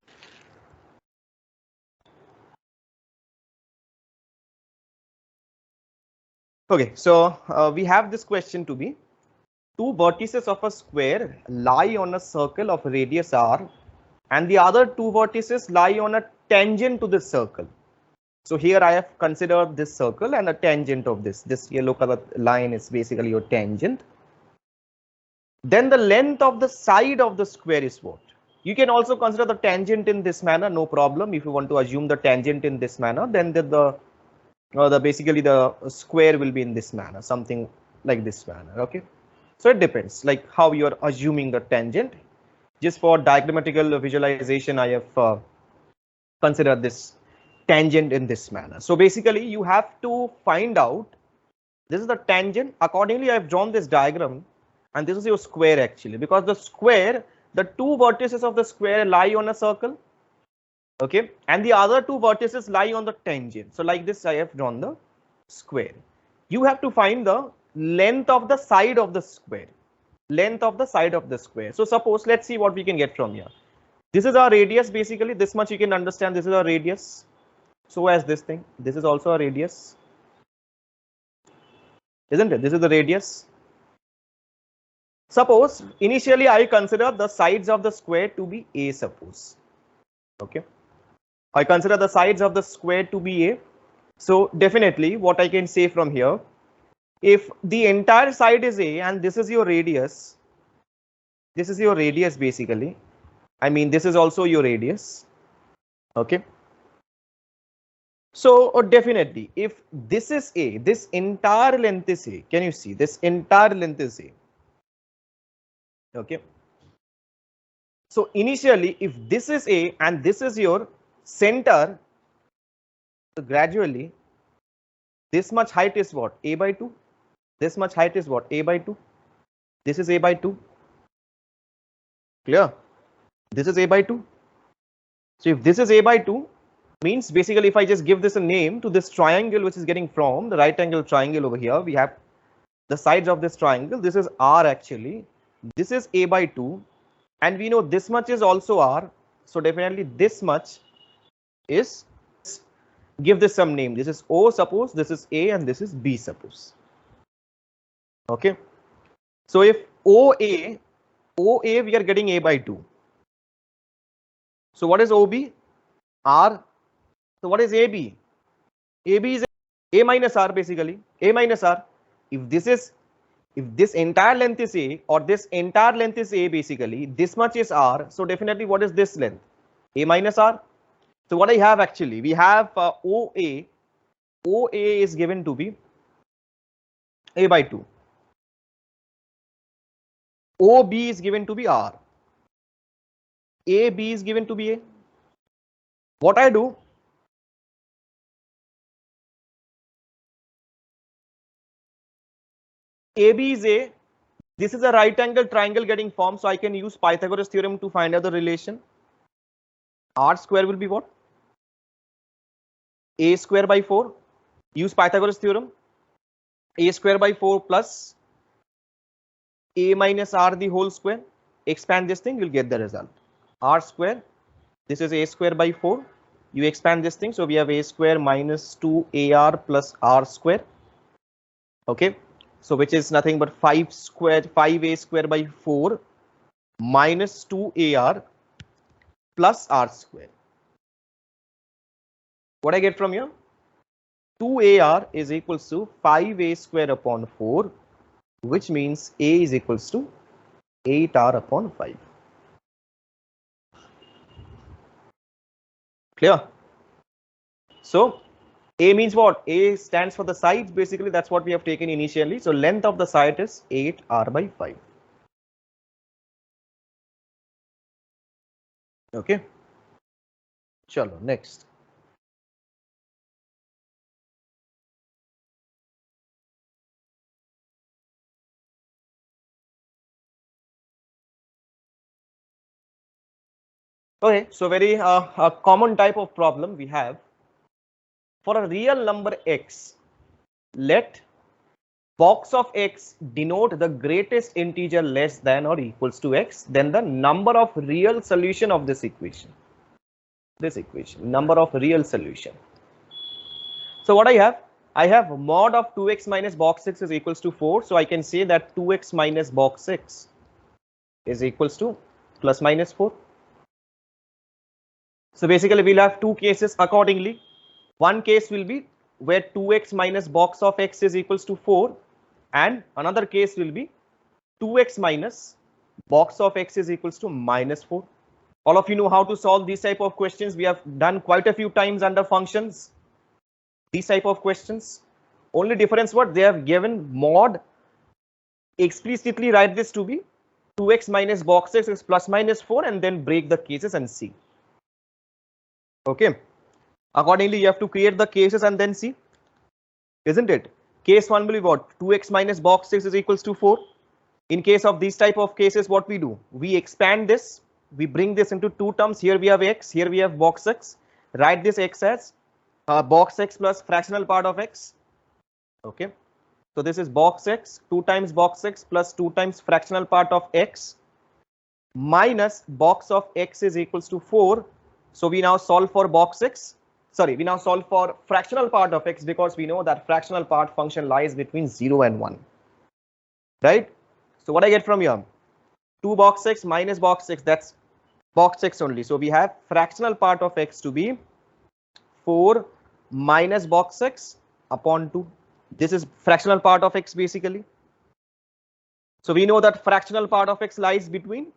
[SPEAKER 1] Okay, so we have this question to be, two vertices of a square lie on a circle of radius r and the other two vertices lie on a tangent to this circle. So here I have considered this circle and a tangent of this yellow color line is basically your tangent. Then the length of the side of the square is what? You can also consider the tangent in this manner, no problem. If you want to assume the tangent in this manner, then basically the square will be in this manner, something like this manner. Okay, so it depends like how you are assuming the tangent. Just for diagrammatical visualization, I have considered this tangent in this manner. So basically you have to find out, this is the tangent. Accordingly, I have drawn this diagram, and this is your square actually, because the square, the two vertices of the square lie on a circle. Okay, and the other two vertices lie on the tangent. So like this, I have drawn the square. You have to find the length of the side of the square. So suppose, let's see what we can get from here. This is our radius basically, this much you can understand, this is our radius. So as this thing, this is also a radius, isn't it? This is the radius. Suppose initially I consider the sides of the square to be A, suppose. Okay, I consider the sides of the square to be A. So definitely what I can say from here, if the entire side is A and this is your radius basically, I mean this is also your radius. Okay, so definitely if this is A, this entire length is A. Can you see this entire length is A? Okay, So initially, if this is A and this is your center, so gradually this much height is what? A by 2. This much height is what? A by 2. This is A by 2. Clear? This is A by 2. So if this is A by 2, means basically if I just give this a name to this triangle which is getting from the right angle triangle over here, we have the sides of this triangle. This is R actually. This is A by 2. And we know this much is also R. So definitely this much is, give this some name. This is O suppose, this is A and this is B suppose. Okay. So if OA we are getting A by 2. So what is OB? R. So what is AB? AB is A minus R basically. A minus R. If this entire length is A or this entire length is A basically, this much is R. So definitely what is this length? A minus R. So what I have actually, we have OA. OA is given to be A by 2. OB is given to be R. AB is given to be A. What I do? AB is A. This is a right angle triangle getting formed. So I can use Pythagoras theorem to find out the relation. R square will be what? A square by 4. Use Pythagoras theorem. A square by 4 plus A minus R the whole square. Expand this thing, you'll get the result. R square. This is A square by 4. You expand this thing. So we have A square minus 2AR plus R square. Okay. So which is nothing but 5A square by 4 minus 2AR plus R square. What I get from here? 2AR is equals to 5A square upon 4, which means A is equals to 8R upon 5. Clear? So A means what? A stands for the sides. Basically, that's what we have taken initially. So length of the side is 8R by 5. Okay. Chalo, next. Okay, so very a common type of problem we have. For a real number x, let box of x denote the greatest integer less than or equals to x, then the number of real solution of this equation. Number of real solution. So what I have mod of 2x minus box x is equals to 4. So I can say that 2x minus box x is equals to plus minus 4. So basically we'll have two cases accordingly. One case will be where 2x minus box of x is equals to 4, and another case will be 2x minus box of x is equals to minus 4. All of you know how to solve these type of questions. We have done quite a few times under functions. These type of questions. Only difference what they have given mod explicitly write this to be 2x minus box x is plus minus 4 and then break the cases and see. Okay. Accordingly, you have to create the cases and then see. Isn't it? Case 1 will be what? 2x minus box x is equals to 4. In case of these type of cases, what we do? We expand this. We bring this into two terms. Here we have x. Here we have box x. Write this x as box x plus fractional part of x. Okay. So this is box x. 2 times box x plus 2 times fractional part of x minus box of x is equals to 4. So we now solve for box x. Sorry, we now solve for fractional part of x because we know that fractional part function lies between 0 and 1. Right? So what I get from here? 2 box x minus box x, that's box x only. So we have fractional part of x to be 4 minus box x upon 2. This is fractional part of x basically. So we know that fractional part of x lies between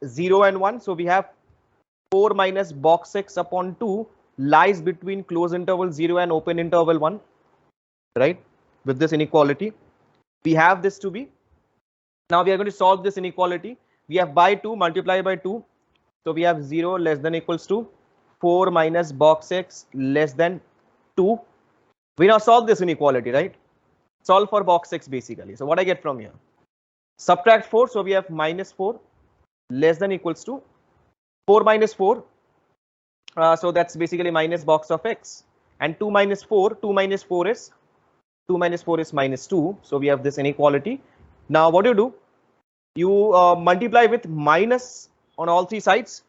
[SPEAKER 1] 0 and 1. So we have 4 minus box x upon 2 lies between close interval 0 and open interval 1. Right? With this inequality, we have this to be. Now we are going to solve this inequality. We have by 2 multiply by 2. So we have 0 less than equals to 4 minus box x less than 2. We now solve this inequality, right? Solve for box x basically. So what I get from here? Subtract 4. So we have minus 4 less than equals to 4 minus 4. So that's basically minus box of x. And 2 minus 4. 2 minus 4 is minus 2. So we have this inequality. Now what do? You multiply with minus on all three sides.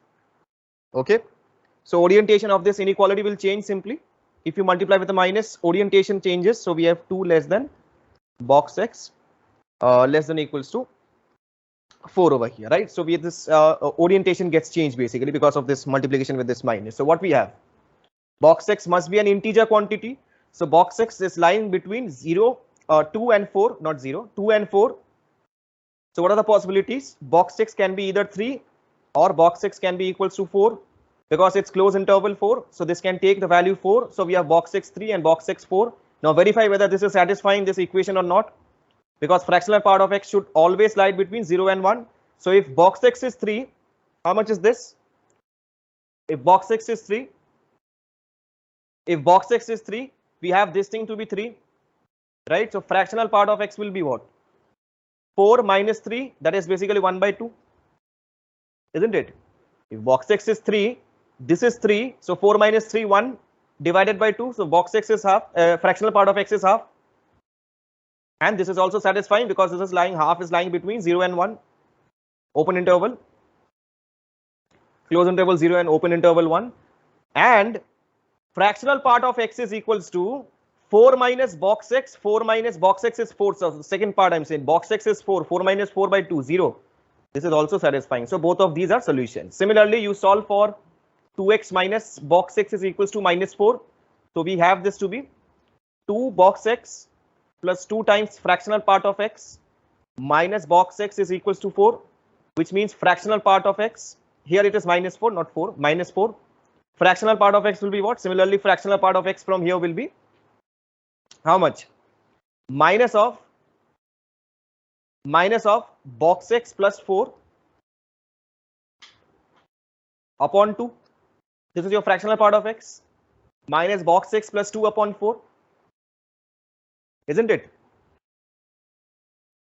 [SPEAKER 1] Okay. So orientation of this inequality will change simply. If you multiply with a minus, orientation changes. So we have 2 less than box x less than equals to 4 over here, right? So we have this orientation gets changed basically because of this multiplication with this minus. So what we have? Box x must be an integer quantity. So box x is lying between 2 and 4, not 0, 2 and 4. So what are the possibilities? Box x can be either 3 or box x can be equals to 4 because it's closed interval 4. So this can take the value 4. So we have box x 3 and box x 4. Now verify whether this is satisfying this equation or not, because fractional part of x should always lie between 0 and 1. So if box x is 3, how much is this? If box x is 3, we have this thing to be 3, right? So fractional part of x will be what? 4 minus 3, that is basically 1 by 2, isn't it? If box x is 3, this is 3, so 4 minus 3, 1 divided by 2, so box x is half, fractional part of x is half. And this is also satisfying because this is lying, half is lying between 0 and 1, open interval, close interval 0 and open interval 1. And fractional part of x is equals to 4 minus box x, 4 minus box x is 4. So the second part I'm saying box x is 4, 4 minus 4 by 2, 0. This is also satisfying. So both of these are solutions. Similarly, you solve for 2x minus box x is equals to minus 4. So we have this to be 2 box x plus 2 times fractional part of x minus box x is equals to 4, which means fractional part of x, here it is minus 4, not 4, minus 4. Fractional part of x will be what? Similarly, fractional part of x from here will be how much? Minus of box x plus 4 upon 2. This is your fractional part of x minus box x plus 2 upon 4, isn't it?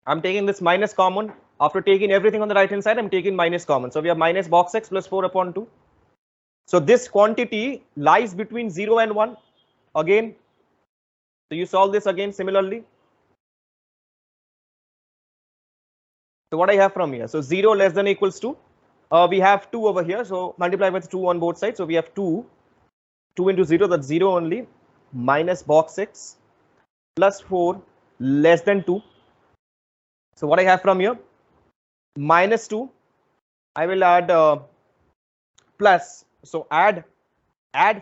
[SPEAKER 1] I'm taking this minus common. After taking everything on the right hand side, I'm taking minus common. So we have minus box x plus 4 upon 2. So this quantity lies between 0 and 1 again. So you solve this again similarly. So what I have from here? So 0 less than equals to, we have 2 over here. So multiply with 2 on both sides. So we have 2 into 0, that's 0 only, minus box x plus 4 less than 2. So what I have from here? Minus 2. I will add plus. So add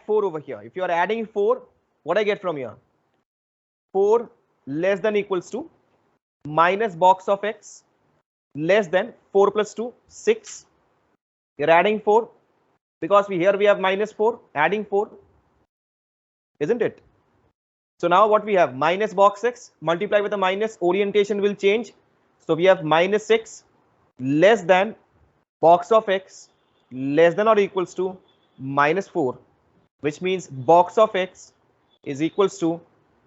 [SPEAKER 1] 4 over here. If you are adding 4, what I get from here? 4 less than equals to minus box of x less than 4 plus 2, 6. You're adding 4 because here we have minus 4, adding 4, isn't it? So now what we have? Minus box x, multiply with a minus, orientation will change. So we have minus 6 less than box of x less than or equals to minus 4, which means box of x is equals to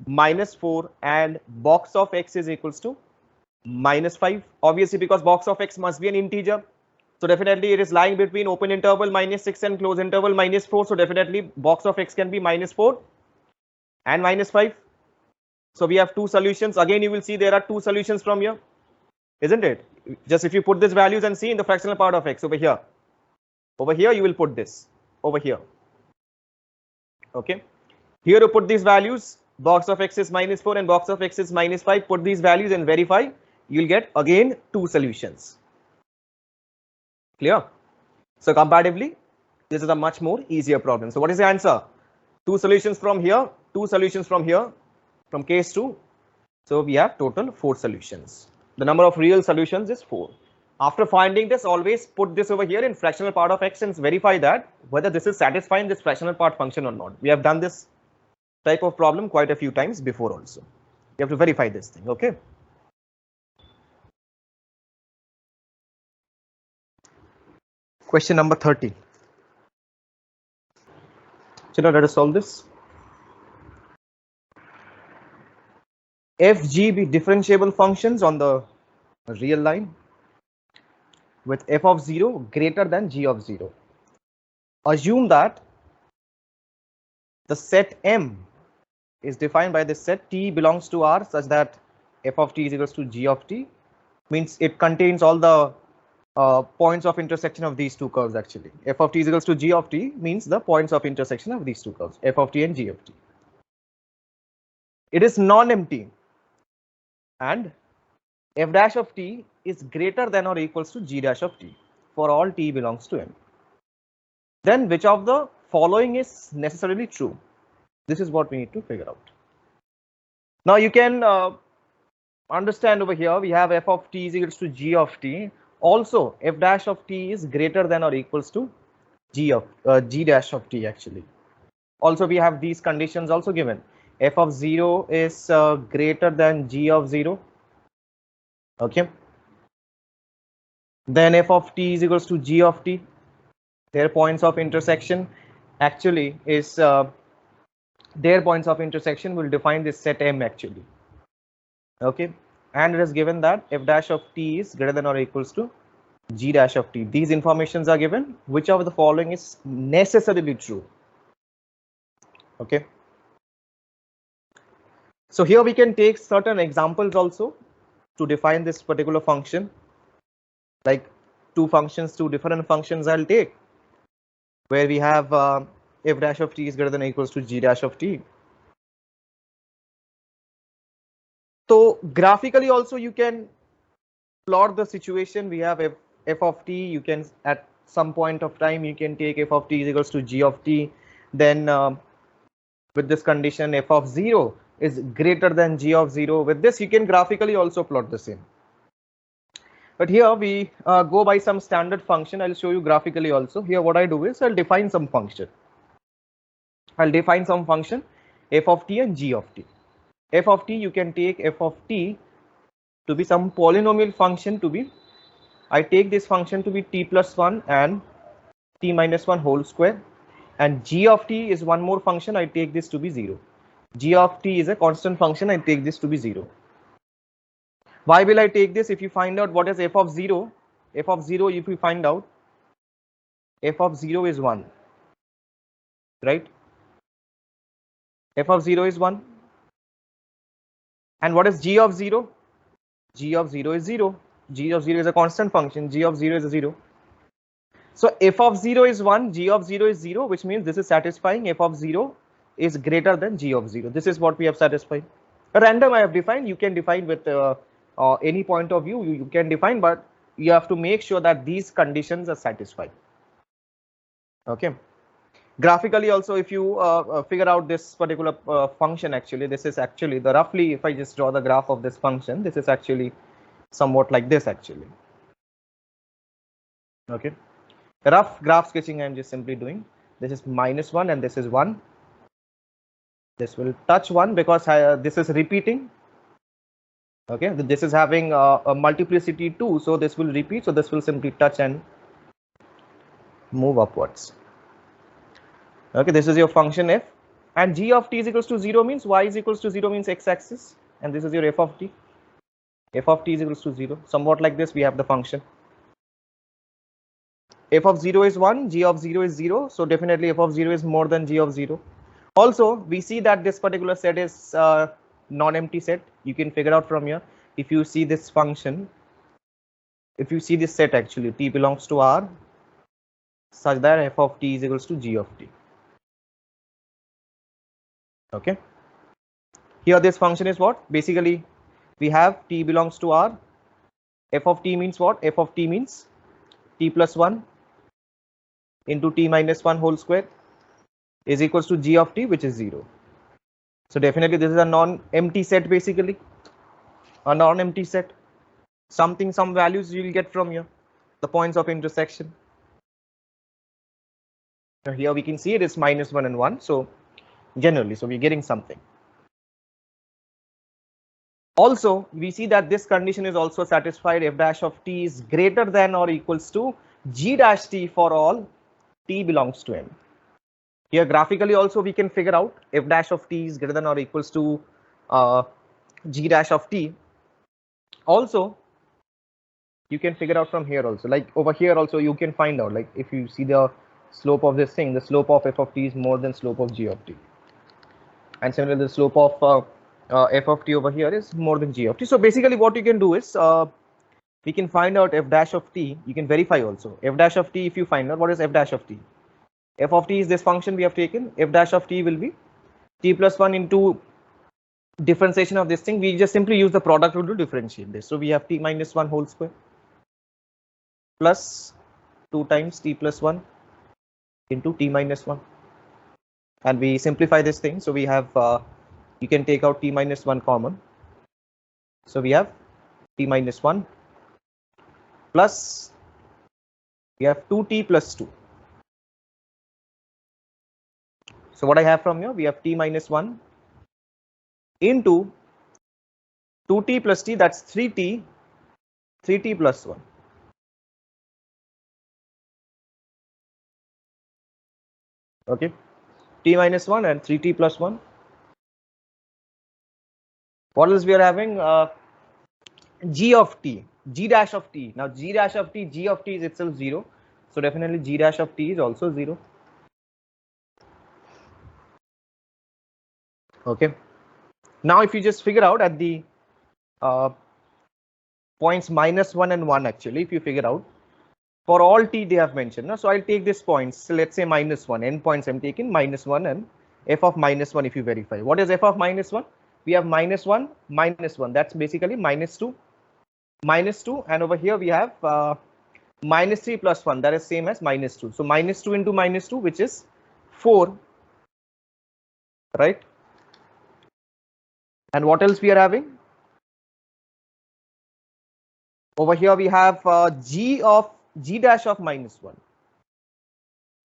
[SPEAKER 1] minus 4 and box of x is equals to minus 5. Obviously, because box of x must be an integer. So definitely it is lying between open interval minus 6 and close interval minus 4. So definitely box of x can be minus 4 and minus 5. So we have two solutions. Again, you will see there are two solutions from here, isn't it? Just if you put these values and see in the fractional part of x over here you will put this over here. Okay. Here you put these values. Box of x is minus 4 and box of x is minus 5. Put these values and verify. You'll get again two solutions. Clear? So comparatively, this is a much more easier problem. So what is the answer? Two solutions from here, two solutions from here, from case 2. So we have total 4 solutions. The number of real solutions is 4. After finding this, always put this over here in fractional part of x and verify that whether this is satisfying this fractional part function or not. We have done this type of problem quite a few times before also. You have to verify this thing, okay? Question number 13. So now let us solve this. F, G be differentiable functions on the real line with f of 0 greater than g of 0. Assume that the set M is defined by the set T belongs to R such that f of t is equals to g of t, means it contains all the points of intersection of these two curves. Actually, f of t is equals to g of t means the points of intersection of these two curves, f of t and g of t. It is non-empty and f dash of t is greater than or equals to g dash of t for all t belongs to M. Then which of the following is necessarily true? This is what we need to figure out. Now you can understand over here we have f of t is equals to g of t. Also f dash of t is greater than or equals to g dash of t actually. Also we have these conditions also given. F of 0 is greater than g of 0. Okay. Then f of t is equals to g of t. Their points of intersection actually is their points of intersection will define this set M actually. Okay, and it is given that f dash of t is greater than or equals to g dash of t. These informations are given. Which of the following is necessarily true? Okay. So here we can take certain examples also to define this particular function. Like two different functions I'll take, where we have f dash of t is greater than or equals to g dash of t. So graphically also you can plot the situation. We have f of t, you can at some point of time you can take f of t is equals to g of t. Then with this condition f of 0 is greater than g of 0. With this you can graphically also plot the same. But here we go by some standard function. I'll show you graphically also. Here what I do is I'll define some function. I'll define some function f of t and g of t. F of t, you can take f of t to be some polynomial function to be, I take this function to be t plus 1 and t minus 1 whole square, and g of t is one more function. I take this to be 0. G of t is a constant function. I take this to be 0. Why will I take this? If you find out what is f of 0, if you find out f of 0 is 1, right? F of 0 is 1. And what is g of 0? G of 0 is 0. G of 0 is a constant function. G of 0 is a 0. So f of 0 is 1, g of 0 is 0, which means this is satisfying. F of 0 is greater than g of 0. This is what we have satisfied. A random I have defined. You can define with any point of view. You can define, but you have to make sure that these conditions are satisfied. Okay. Graphically also, if you figure out this particular function, actually this is actually the roughly, if I just draw the graph of this function, this is actually somewhat like this actually. Okay, the rough graph sketching I'm just simply doing. This is -1 and this is 1. This will touch 1 because this is repeating. Okay, this is having a multiplicity 2, so this will repeat, so this will simply touch and move upwards. Okay, this is your function f, and g of t is equals to 0 means y is equals to 0 means x-axis, and this is your f of t. F of t is equals to 0. Somewhat like this we have the function. F of 0 is 1, g of 0 is 0, so definitely f of 0 is more than g of 0. Also, we see that this particular set is non-empty set. You can figure out from here. If you see this function, if you see this set actually, t belongs to R, such that f of t is equals to g of t. Okay, here this function is what? Basically we have t belongs to R. F of t means what? F of t means t plus 1 into t minus 1 whole square is equals to g of t, which is 0. So definitely this is a non-empty set, basically a non-empty set. Some values you will get from here, the points of intersection. Now here we can see it is -1 and 1, so generally, so we're getting something. Also, we see that this condition is also satisfied. F dash of t is greater than or equals to g dash t for all t belongs to M. Here graphically also we can figure out f dash of t is greater than or equals to g dash of t. Also, you can figure out from here also, like over here also you can find out, like if you see the slope of this thing, the slope of f of t is more than slope of g of t. And similarly, the slope of f of t over here is more than g of t. So basically what you can do is, we can find out f dash of t. You can verify also f dash of t. If you find out what is f dash of t, f of t is this function we have taken. F dash of t will be t plus 1 into differentiation of this thing. We just simply use the product rule to differentiate this. So we have t minus 1 whole square plus 2 times t plus 1 into t minus 1. And we simplify this thing. So we have, you can take out t minus 1 common. So we have t minus 1 plus, we have 2t plus 2. So what I have from here, we have t minus 1 into 2t plus t, that's 3t plus 1. Okay, t minus 1 and 3t plus 1. What else we are having? G of t, g dash of t. Now g dash of t, g of t is itself 0. So definitely g dash of t is also 0. Okay. Now if you just figure out at the points minus 1 and 1, actually, if you figure out for all t they have mentioned. No? So I'll take this points. So let's say minus 1, n points I'm taking minus 1 and f of minus 1 if you verify. What is f of minus 1? We have minus 1, minus 1. That's basically minus 2, and over here we have minus 3 plus 1. That is same as minus 2. So minus 2 into minus 2, which is 4, right? And what else we are having? Over here we have g dash of minus 1.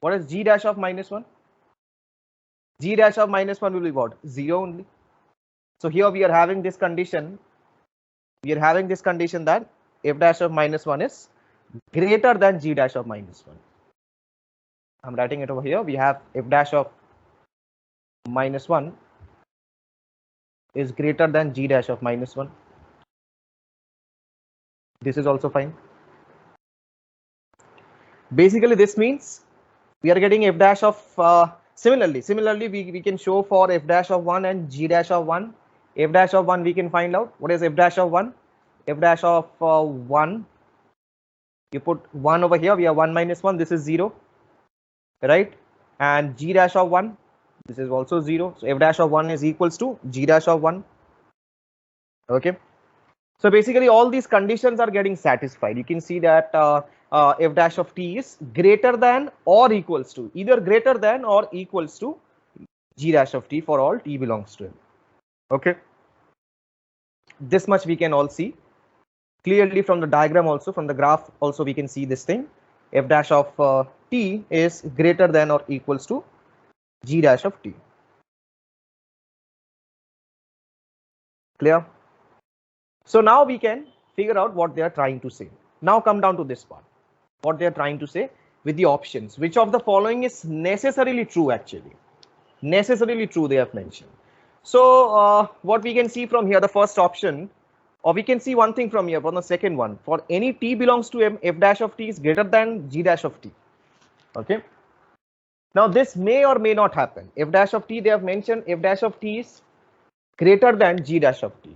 [SPEAKER 1] What is g dash of minus 1? G dash of minus 1 will be what? 0 only. So here we are having this condition. We are having this condition that f dash of minus 1 is greater than g dash of minus 1. I'm writing it over here. We have f dash of minus 1 is greater than g dash of minus 1. This is also fine. Basically, this means we are getting f dash of similarly we can show for f dash of 1 and g dash of 1. F dash of 1 we can find out. What is f dash of 1? F dash of 1, you put 1 over here, we have 1 minus 1, this is 0, right? And g dash of 1, this is also 0. So f dash of 1 is equals to g dash of 1. Okay. So basically all these conditions are getting satisfied. You can see that f dash of t is greater than or equals to, either greater than or equals to g dash of t for all t belongs to M. Okay. This much we can all see clearly from the diagram, also from the graph also we can see this thing. F dash of t is greater than or equals to g dash of t. Clear? So now we can figure out what they are trying to say. Now come down to this part. What they are trying to say with the options. Which of the following is necessarily true actually? Necessarily true they have mentioned. So what we can see from here, the first option, or we can see one thing from here, from the second one. For any t belongs to M, f dash of t is greater than g dash of t. Okay. Now this may or may not happen. F dash of t they have mentioned f dash of t is greater than g dash of t.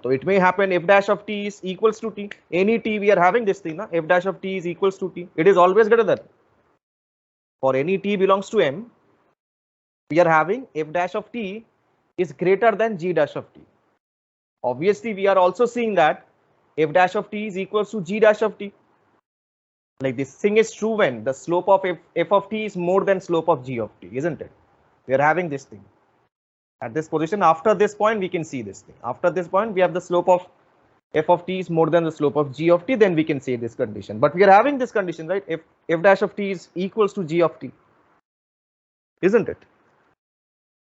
[SPEAKER 1] So it may happen f dash of t is equals to t. Any t we are having this thing, na? F dash of t is equals to t. It is always greater than. For any t belongs to M, we are having f dash of t is greater than g dash of t. Obviously, we are also seeing that f dash of t is equals to g dash of t. Like this thing is true when the slope of f of t is more than slope of g of t, isn't it? We are having this thing. At this position, after this point, we can see this thing. After this point, we have the slope of f of t is more than the slope of g of t, then we can say this condition. But we are having this condition, right? If f dash of t is equals to g of t, isn't it?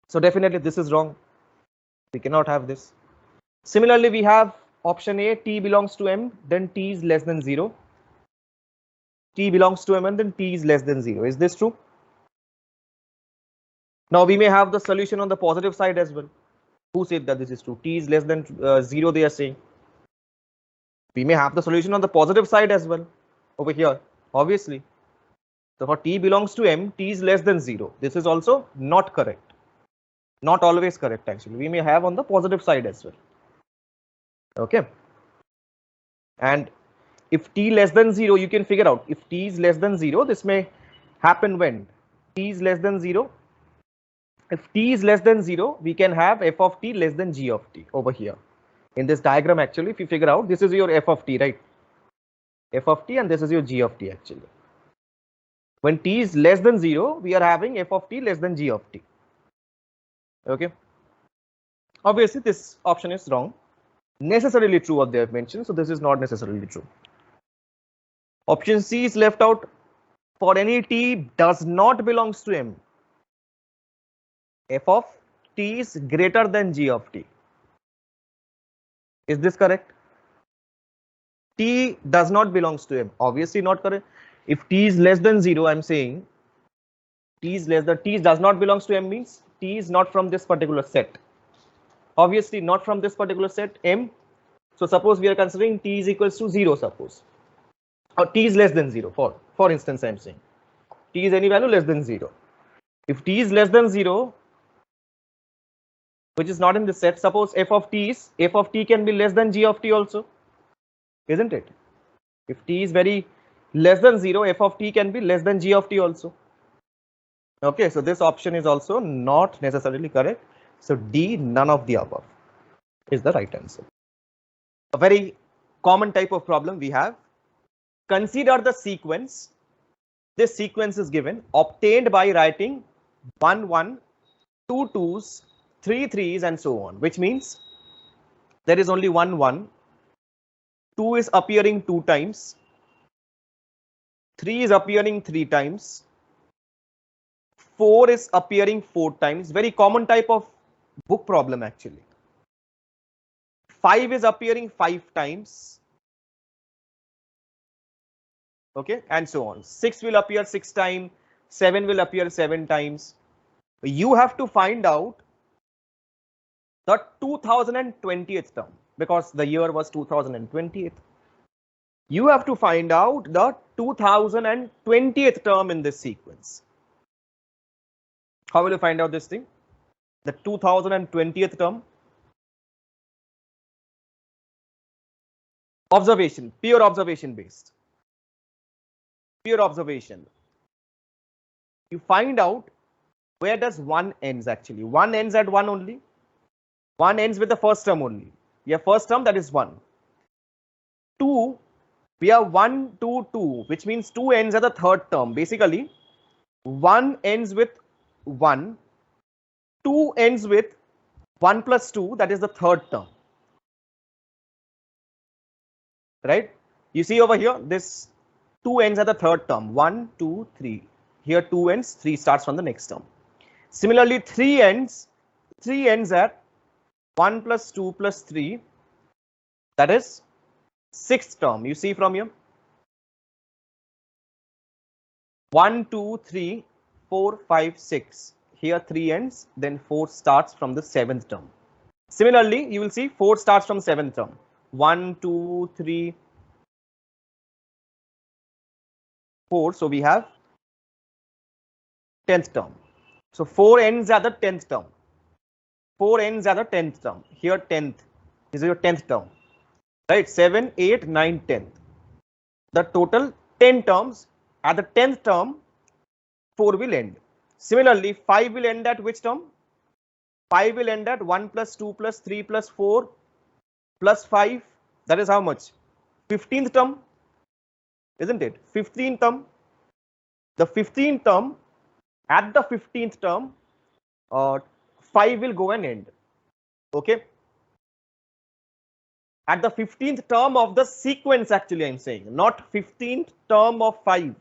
[SPEAKER 1] So definitely this is wrong. We cannot have this. Similarly, we have option A, t belongs to M, then t is less than 0. T belongs to M and then T is less than 0. Is this true? Now we may have the solution on the positive side as well. Who said that this is true? T is less than 0, they are saying. We may have the solution on the positive side as well over here, obviously. So for T belongs to M, T is less than 0. This is also not correct. Not always correct, actually. We may have on the positive side as well. Okay. And if T less than 0, you can figure out if T is less than 0, this may happen when T is less than 0. If T is less than 0, we can have f of t less than g of t over here. In this diagram, actually, if you figure out, this is your f of t, right? F of t, and this is your g of t, actually. When t is less than 0, we are having f of t less than g of t. Okay. Obviously, this option is wrong. Necessarily true what they have mentioned, so this is not necessarily true. Option C is left out. For any t does not belongs to M, f of t is greater than g of t. Is this correct? T does not belongs to M. Obviously not correct. If t is less than 0, I'm saying t is less than, t does not belongs to M means t is not from this particular set. Obviously not from this particular set M. So suppose we are considering t is equals to 0, suppose, or t is less than 0. For instance, I'm saying t is any value less than 0. If t is less than 0, which is not in the set, suppose f of t can be less than g of t also, isn't it? If t is very less than 0, f of t can be less than g of t also. Okay, so this option is also not necessarily correct. So D, none of the above, is the right answer. A very common type of problem we have. Consider the sequence. This sequence is given, obtained by writing 1 1, 2 2s, 3 3s, and so on, which means there is only 1 1, 2 is appearing 2 times, 3 is appearing 3 times, 4 is appearing 4 times. Very common type of book problem, actually. 5 is appearing 5 times. Okay, and so on. 6 will appear 6 times, 7 will appear 7 times. You have to find out the 2020th term, because the year was 2020th. You have to find out the 2020th term in this sequence. How will you find out this thing? The 2020th term. Observation, pure observation based. Pure observation. You find out where does 1 ends actually. 1 ends at 1 only. 1 ends with the first term only. Your first term, that is 1. 2, we have 1, 2, 2, which means 2 ends at the third term. Basically, 1 ends with 1. 2 ends with 1 plus 2, that is the third term. Right? You see over here, this 2 ends at the third term. 1, 2, 3. Here 2 ends, 3 starts from the next term. Similarly, 3 ends at 1 plus 2 plus 3. That is 6th term. You see from here. 1, 2, 3, 4, 5, 6. Here 3 ends, then 4 starts from the 7th term. Similarly, you will see 4 starts from 7th term. 1, 2, 3, 4. So we have 10th term. So 4 ends at the 10th term. 4 ends at the 10th term. Here 10th. This is your 10th term. Right? 7, 8, 9, 10th. The total 10 terms. At the 10th term, 4 will end. Similarly, 5 will end at which term? 5 will end at 1 plus 2 plus 3 plus 4 plus 5. That is how much? 15th term. Isn't it? 15th term. The 15th term, at the 15th term, 5 will go and end. Okay. At the 15th term of the sequence, actually, I'm saying, not 15th term of 5.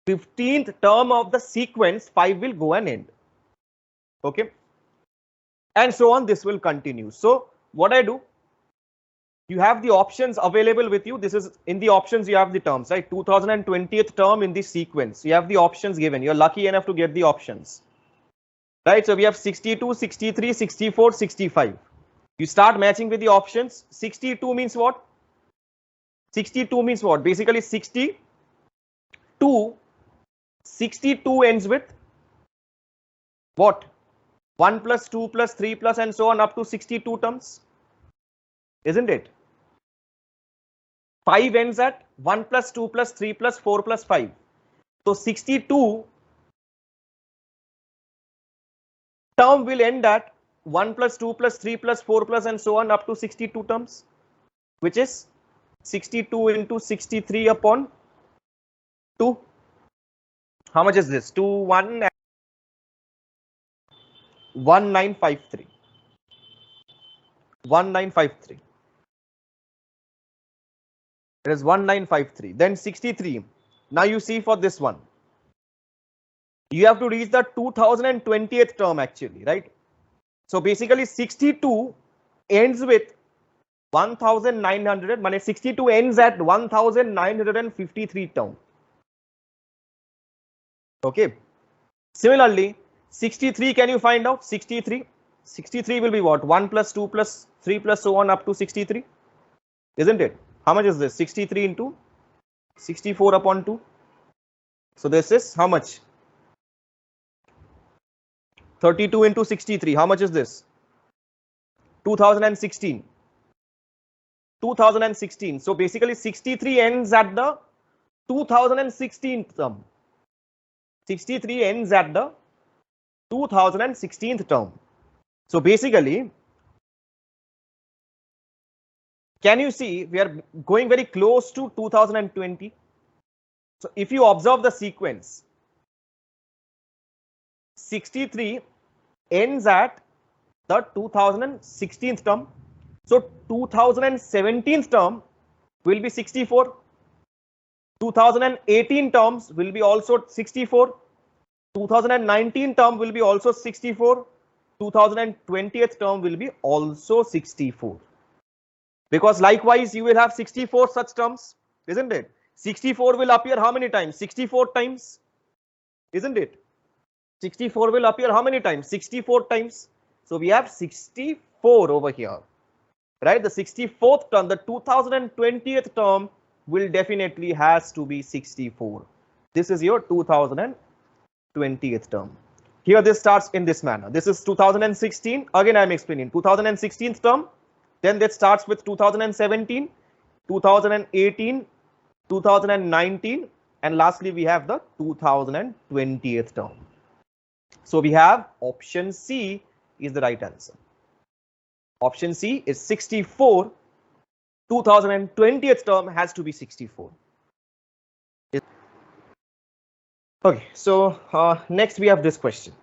[SPEAKER 1] 15th term of the sequence, 5 will go and end. Okay. And so on, this will continue. So what I do? You have the options available with you. This is in the options, you have the terms, right? 2020th term in this sequence. You have the options given. You're lucky enough to get the options, right? So we have 62, 63, 64, 65. You start matching with the options. 62 means what? 62 means what? Basically 62 ends with what? 1 plus 2 plus 3 plus and so on up to 62 terms, isn't it? 5 ends at 1 plus 2 plus 3 plus 4 plus 5. So 62 term will end at 1 plus 2 plus 3 plus 4 plus and so on up to 62 terms, which is 62 into 63 upon 2. How much is this? 2, 1, 1953. 1953. It is 1953. Then 63. Now you see for this one, you have to reach the 2020th term actually, right? So basically 62 ends with 1900, money 62 ends at 1953 term. Okay. Similarly, 63, can you find out? 63 will be what? 1 plus 2 plus 3 plus so on up to 63, isn't it? How much is this? 63 into 64 upon 2. So this is how much? 32 into 63. How much is this? 2016. 2016. So basically 63 ends at the 2016th term. 63 ends at the 2016th term. So basically, can you see we are going very close to 2020? So if you observe the sequence, 63 ends at the 2016th term. So 2017th term will be 64. 2018 terms will be also 64. 2019 term will be also 64. 2020th term will be also 64. Because likewise you will have 64 such terms, isn't it? 64 will appear how many times? 64 times, isn't it? 64 will appear how many times? 64 times. So we have 64 over here, right? The 64th term, the 2020th term will definitely has to be 64. This is your 2020th term. Here this starts in this manner. This is 2016. Again, I am explaining 2016th term. Then that starts with 2017, 2018, 2019, and lastly we have the 2020th term. So we have option C is the right answer. Option C is 64. 2020th term has to be 64. Okay, so next we have this question.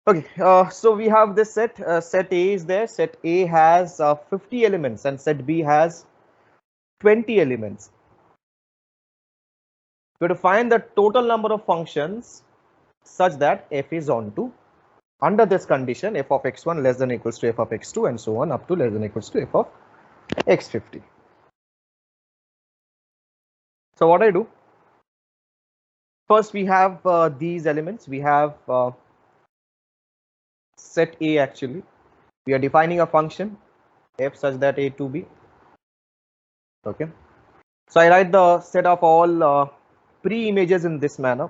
[SPEAKER 1] Okay, so we have this set. Set A is there. Set A has 50 elements and set B has 20 elements. We have to find the total number of functions such that f is onto under this condition f of x1 less than or equals to f of x2 and so on up to less than or equals to f of x50. So what I do? First we have these elements. We have set A actually. We are defining a function f such that a to b. Okay. So I write the set of all pre-images in this manner.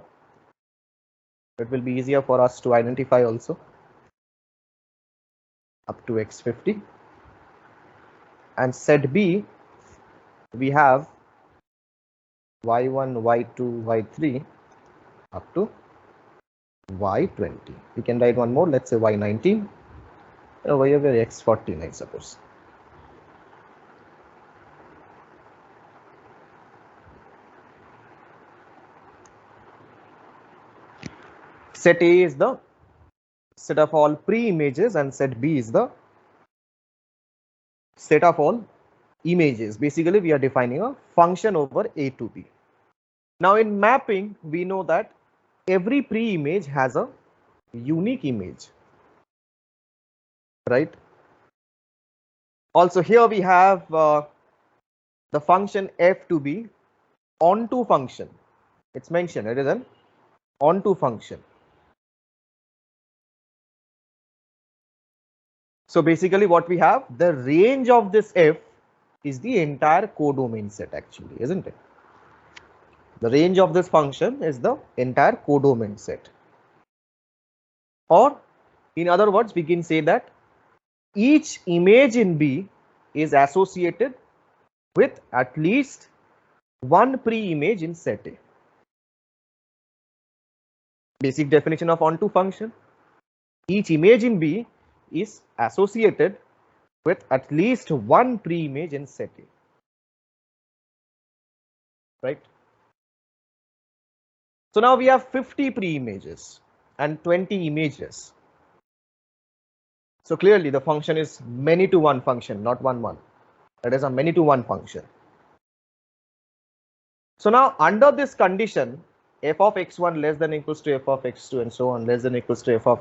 [SPEAKER 1] It will be easier for us to identify also up to x50. And set B, we have y1, y2, y3 up to y20. We can write one more, let's say y19, over here x14, I suppose. Set A is the set of all pre-images and set B is the set of all images. Basically, we are defining a function over A to B. Now in mapping, we know that every pre-image has a unique image, right? Also here we have the function f to be onto function. It's mentioned it is an onto function. So basically what we have, the range of this f is the entire codomain set actually, isn't it? The range of this function is the entire codomain set. Or in other words, we can say that each image in B is associated with at least one pre-image in set A. Basic definition of onto function. Each image in B is associated with at least one pre-image in set A. Right? So now we have 50 pre-images and 20 images. So clearly the function is many to one function, not one. It is a many to one function. So now under this condition, f of x1 less than equals to f of x2 and so on less than equals to f of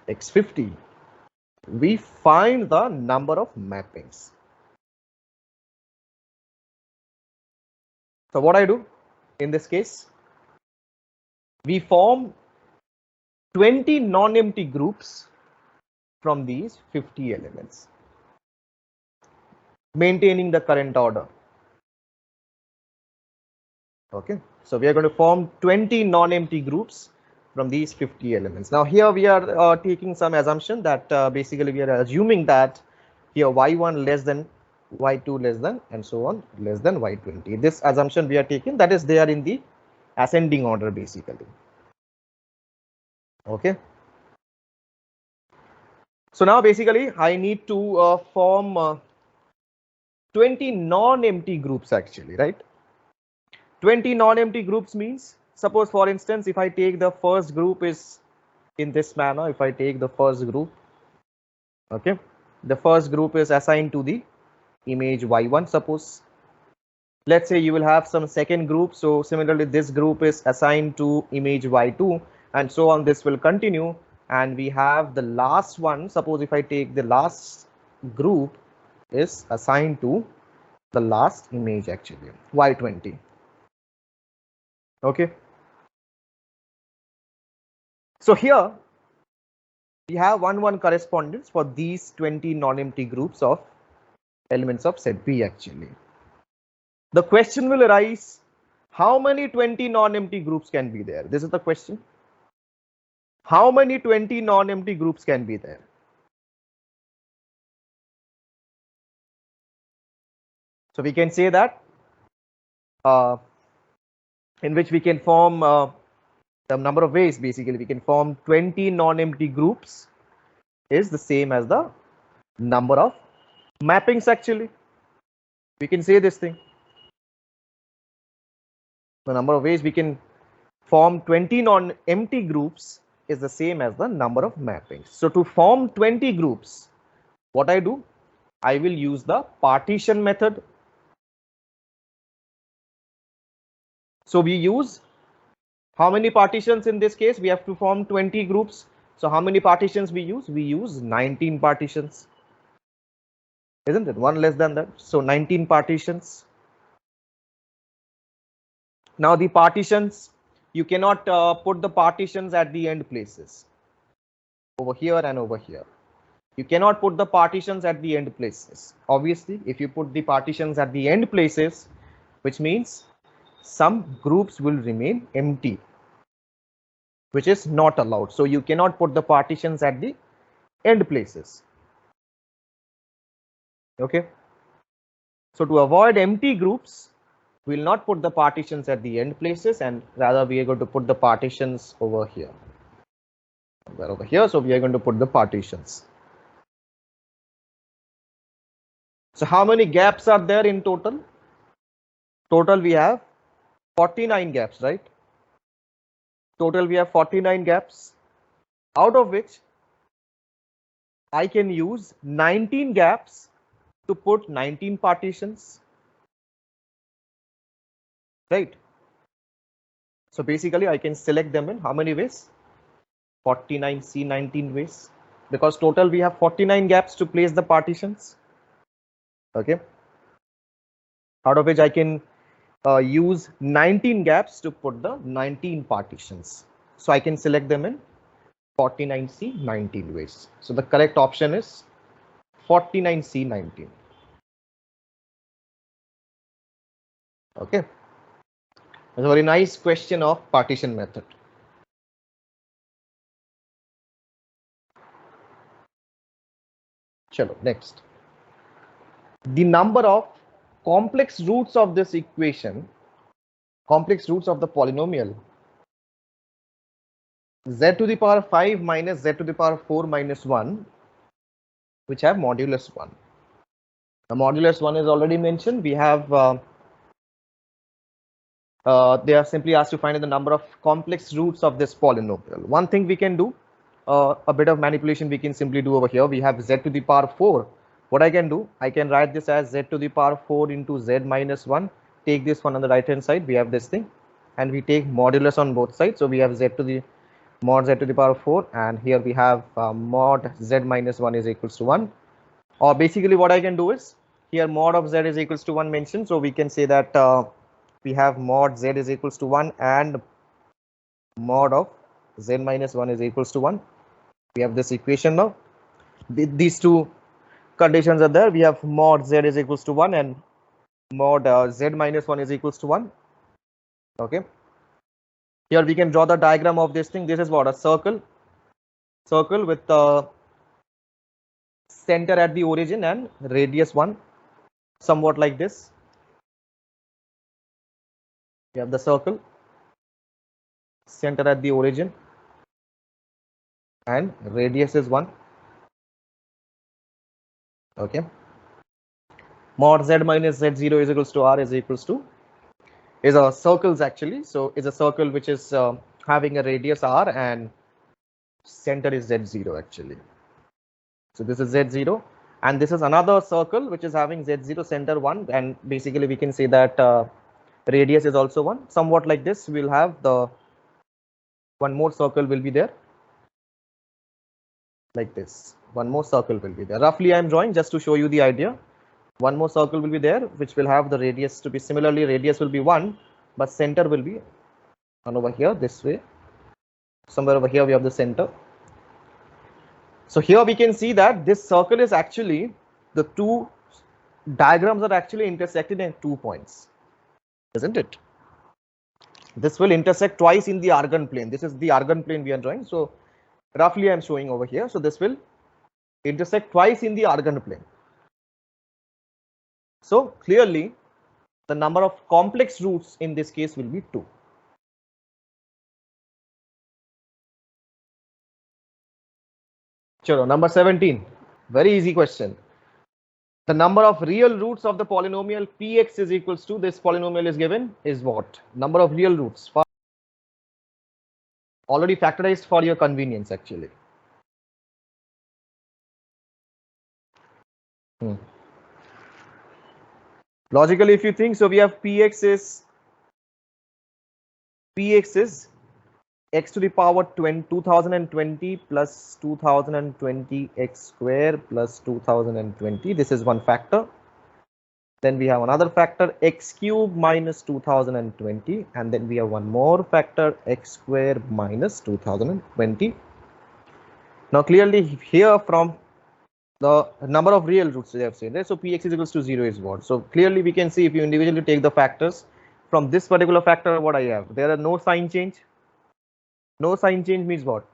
[SPEAKER 1] x50, we find the number of mappings. So what I do in this case, we form 20 non-empty groups from these 50 elements, maintaining the current order. Okay, so we are going to form 20 non-empty groups from these 50 elements. Now here we are taking some assumption that basically we are assuming that here y1 less than y2 less than and so on less than y20. This assumption we are taking, that is they are in the ascending order basically. Okay. So now basically I need to form 20 non-empty groups actually, right? 20 non-empty groups means, suppose for instance, if I take the first group is in this manner, if I take the first group, okay, the first group is assigned to the image y1, suppose. Let's say you will have some second group, so similarly this group is assigned to image y2 and so on, this will continue, and we have the last one, suppose if I take the last group is assigned to the last image actually, y20. Okay. So here we have 1-1 correspondence for these 20 non-empty groups of elements of set B actually. The question will arise, how many 20 non-empty groups can be there? This is the question. How many 20 non-empty groups can be there? So we can say that in which we can form the number of ways basically we can form 20 non-empty groups is the same as the number of mappings actually. We can say this thing. The number of ways we can form 20 non-empty groups is the same as the number of mappings. So to form 20 groups, what I do, I will use the partition method. So we use how many partitions in this case? We have to form 20 groups. So how many partitions we use? We use 19 partitions. Isn't it? One less than that. So 19 partitions. Now the partitions, you cannot put the partitions at the end places. Over here and over here. You cannot put the partitions at the end places. Obviously, if you put the partitions at the end places, which means some groups will remain empty, which is not allowed. So you cannot put the partitions at the end places. Okay. So to avoid empty groups, we will not put the partitions at the end places, and rather we are going to put the partitions over here. Over here, so we are going to put the partitions. So how many gaps are there in total? Total we have 49 gaps, right? Total we have 49 gaps, out of which I can use 19 gaps to put 19 partitions, right? So basically I can select them in how many ways? 49 C 19 ways, because total we have 49 gaps to place the partitions. Okay, out of which I can use 19 gaps to put the 19 partitions. So I can select them in 49C 19 ways. So the correct option is 49C 19. Okay, it's a very nice question of partition method. Chalo, next. The number of complex roots of this equation, complex roots of the polynomial z to the power 5 minus z to the power 4 minus 1, which have modulus 1. The modulus 1 is already mentioned. We have they are simply asked to find the number of complex roots of this polynomial. One thing we can do, a bit of manipulation we can simply do over here. We have z to the power 4. What I can do, I can write this as z to the power 4 into z minus 1. Take this one on the right hand side. We have this thing, and we take modulus on both sides. So we have z to the mod z to the power 4, and here we have mod z minus 1 is equals to 1. Or basically what I can do is, here mod of z is equals to 1 mentioned. So we can say that we have mod z is equals to 1 and mod of z minus 1 is equals to 1. We have this equation now. These two conditions are there. We have mod z is equals to 1 and mod z minus 1 is equals to 1. Okay. Here we can draw the diagram of this thing. This is what, a circle with the center at the origin and radius 1, somewhat like this. We have the circle, center at the origin, and radius is 1. Okay. Mod z minus z0 is equals to r is equals to is a circles actually. So is a circle which is having a radius r and center is z0 actually. So this is z0, and this is another circle which is having z0 center 1, and basically we can say that radius is also 1, somewhat like this. We'll have the one more circle will be there like this. One more circle will be there. Roughly I am drawing just to show you the idea. One more circle will be there which will have the radius to be similarly, radius will be 1, but center will be on over here this way. Somewhere over here we have the center. So here we can see that this circle is actually, the two diagrams are actually intersected in 2 points, isn't it? This will intersect twice in the Argand plane. This is the Argand plane we are drawing. So roughly I'm showing over here. So this will intersect twice in the Argand plane. So clearly the number of complex roots in this case will be 2. Chalo, number 17. Very easy question. The number of real roots of the polynomial px is equals to, this polynomial is given, is what? Number of real roots. Already factorized for your convenience actually. Logically, if you think, so we have px is x to the power 2020 plus 2020 x square plus 2020. This is one factor. Then we have another factor x cube minus 2020, and then we have one more factor x square minus 2020. Now clearly here from the number of real roots they have said, right? So px is equals to 0 is what? So clearly we can see if you individually take the factors from this particular factor, what I have, there are no sign change. No sign change means what?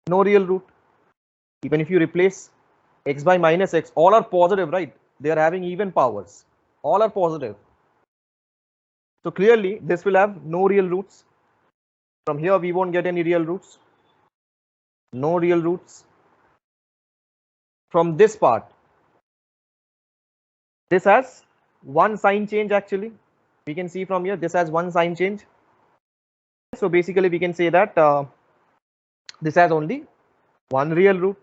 [SPEAKER 1] No real root. Even if you replace x by minus x, all are positive, right? They are having even powers. All are positive. So clearly this will have no real roots. From here we won't get any real roots. No real roots. From this part, this has one sign change actually. We can see from here this has one sign change. So basically we can say that this has only one real root,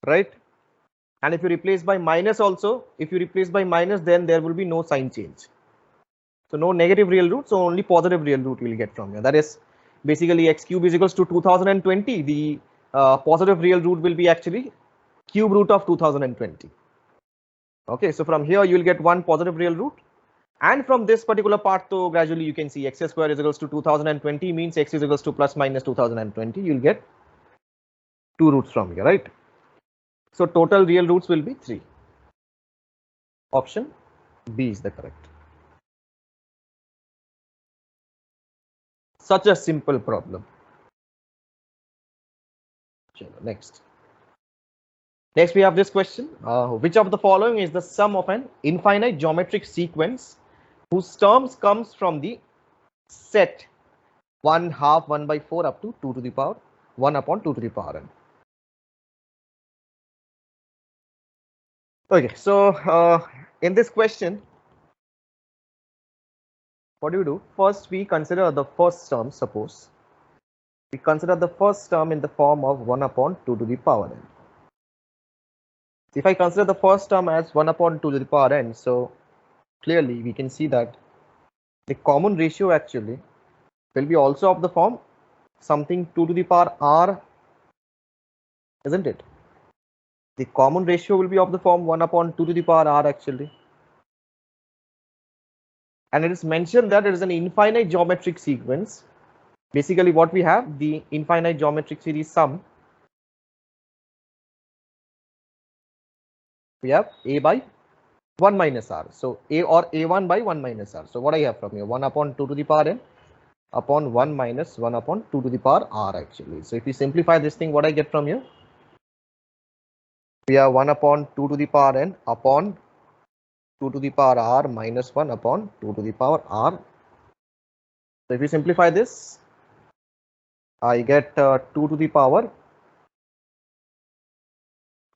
[SPEAKER 1] right? And if you replace by minus also, if you replace by minus, then there will be no sign change. So no negative real root, so only positive real root we'll get from here. That is basically x cube is equals to 2020. The positive real root will be actually cube root of 2020. Okay, so from here you will get one positive real root. And from this particular part, so gradually you can see x square is equals to 2020 means x is equals to plus minus 2020. You'll get two roots from here, right? So total real roots will be 3. Option B is the correct. Such a simple problem. Next. Next, we have this question. Which of the following is the sum of an infinite geometric sequence whose terms comes from the set 1 half 1 by 4 up to 2 to the power 1 upon 2 to the power n? Okay, so in this question, what do? First, we consider the first term. Suppose we consider the first term in the form of 1 upon 2 to the power n. If I consider the first term as 1 upon 2 to the power n, so clearly we can see that the common ratio actually will be also of the form something 2 to the power r, isn't it? The common ratio will be of the form 1 upon 2 to the power r actually. And it is mentioned that it is an infinite geometric sequence. Basically what we have, the infinite geometric series sum, we have a by 1 minus r. So a or a1 by 1 minus r. So what I have from here, 1 upon 2 to the power n upon 1 minus 1 upon 2 to the power r actually. So if we simplify this thing, what I get from here, we have 1 upon 2 to the power n upon 2 to the power r minus 1 upon 2 to the power r. So if we simplify this, I get 2 to the power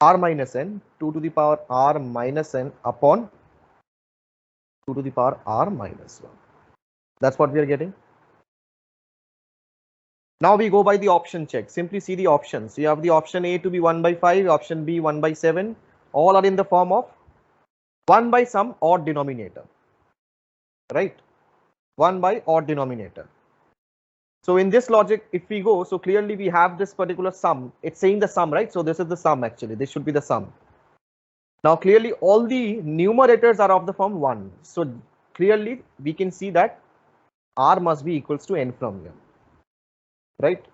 [SPEAKER 1] r minus n, 2 to the power r minus n upon 2 to the power r minus 1. That's what we are getting. Now we go by the option check. Simply see the options. You have the option A to be 1 by 5, option B 1 by 7. All are in the form of 1 by some odd denominator, right? 1 by odd denominator. So in this logic, if we go, so clearly we have this particular sum. It's saying the sum, right? So this is the sum actually. This should be the sum. Now clearly all the numerators are of the form 1. So clearly we can see that r must be equals to n from here, right?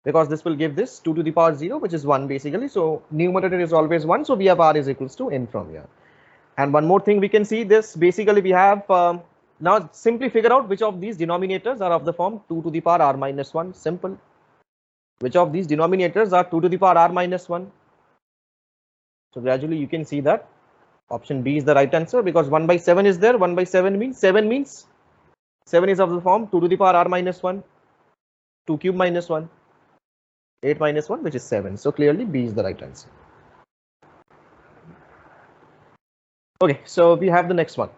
[SPEAKER 1] Because this will give this 2 to the power 0, which is 1 basically. So numerator is always 1. So we have r is equals to n from here. And one more thing we can see this, basically we have now simply figure out which of these denominators are of the form 2 to the power r minus 1. Simple. Which of these denominators are 2 to the power r minus 1? So gradually you can see that option B is the right answer, because 1 by 7 is there. 1 by 7 means 7 is of the form 2 to the power r minus 1, 2 cube minus 1, 8 minus 1, which is 7. So clearly B is the right answer. Okay, so we have the next one.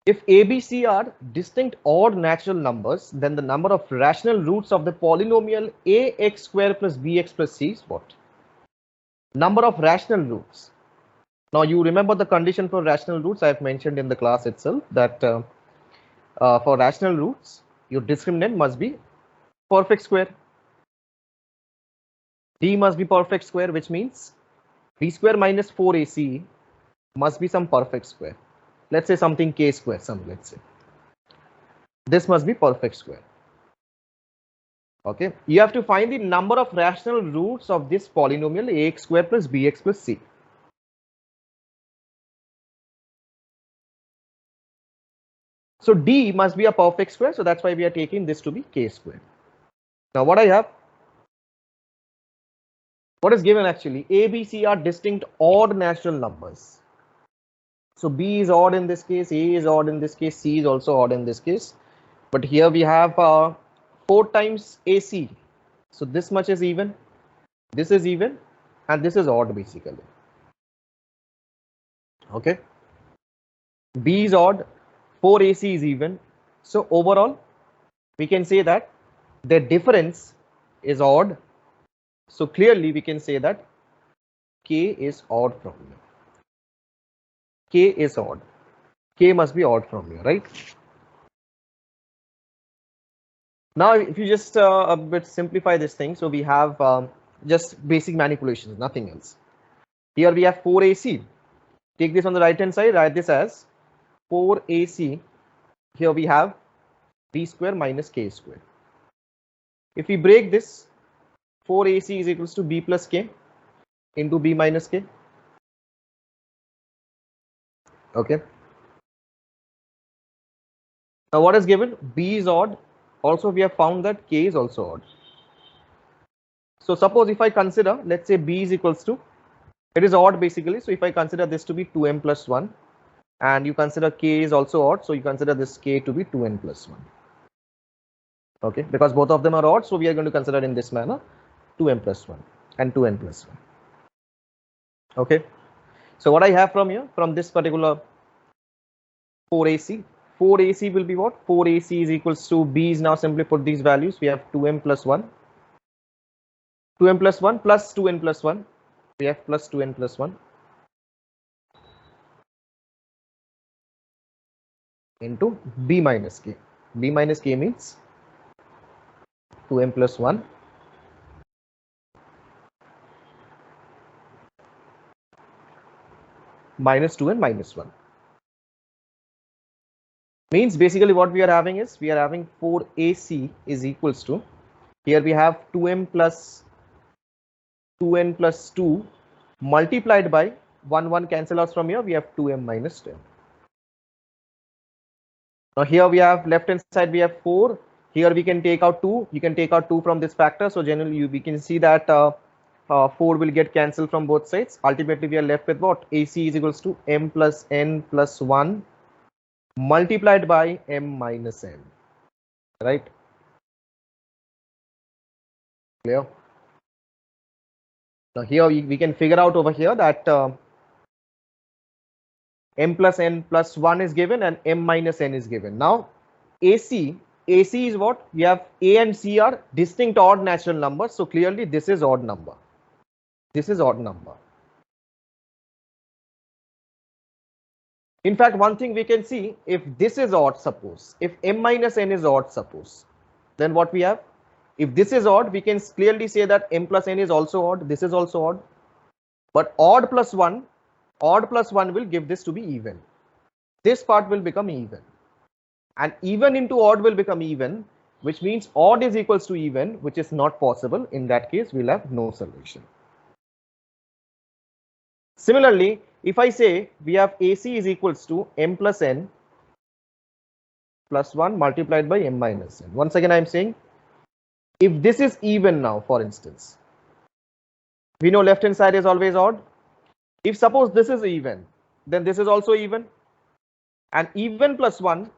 [SPEAKER 1] If A, B, C are distinct odd natural numbers, then the number of rational roots of the polynomial ax square plus bx plus c is what? Number of rational roots. Now you remember the condition for rational roots I have mentioned in the class itself, that for rational roots, your discriminant must be perfect square. D must be perfect square, which means b square minus 4ac must be some perfect square. Let's say something k square, let's say. This must be perfect square. Okay, you have to find the number of rational roots of this polynomial ax square plus bx plus c. So D must be a perfect square, so that's why we are taking this to be k square. Now what I have, what is given actually, A, B, C are distinct odd natural numbers. So B is odd in this case, A is odd in this case, C is also odd in this case. But here we have 4 times AC. So this much is even, this is even, and this is odd basically. Okay. B is odd, 4AC is even. So overall, we can say that the difference is odd. So clearly we can say that K is odd from here. K is odd. K must be odd from here, right? Now, if you just a bit simplify this thing, so we have just basic manipulations, nothing else. Here we have 4AC. Take this on the right hand side, write this as 4AC. Here we have b square minus k square. If we break this, 4AC is equals to b plus k into b minus k. Okay. Now what is given? B is odd. Also we have found that k is also odd. So suppose if I consider, let's say b is equals to, it is odd basically. So if I consider this to be 2m plus 1 and you consider k is also odd, so you consider this k to be 2n plus 1. Okay, because both of them are odd, so we are going to consider in this manner 2m plus 1 and 2n plus 1. Okay, so what I have from here, from this particular 4AC, 4AC will be what? 4AC is equals to b is now simply put these values. We have 2m plus 1, 2m plus 1 plus 2n plus 1. We have plus 2n plus 1 into b minus k. B minus k means 2m plus 1 minus 2n minus 1. Means basically what we are having is, we are having 4AC is equals to, here we have 2m plus 2n plus 2 multiplied by 1 cancel out from here, we have 2m minus 10. Now here we have left hand side we have 4. Here we can take out 2. You can take out 2 from this factor. So generally we can see that 4 will get cancelled from both sides. Ultimately we are left with what? AC is equals to m plus n plus 1 multiplied by m minus n. Right? Clear? Now here we can figure out over here that m plus n plus 1 is given and m minus n is given. Now AC is what? We have A and C are distinct odd natural numbers. So clearly this is odd number. This is odd number. In fact, one thing we can see, if this is odd, suppose, if m minus n is odd, suppose, then what we have? If this is odd, we can clearly say that m plus n is also odd. This is also odd. But odd plus 1 will give this to be even. This part will become even. And even into odd will become even, which means odd is equals to even, which is not possible. In that case, we'll have no solution. Similarly, if I say we have AC is equals to m plus n plus 1 multiplied by m minus n. Once again, I'm saying if this is even now, for instance, we know left hand side is always odd. If suppose this is even, then this is also even. And even plus 1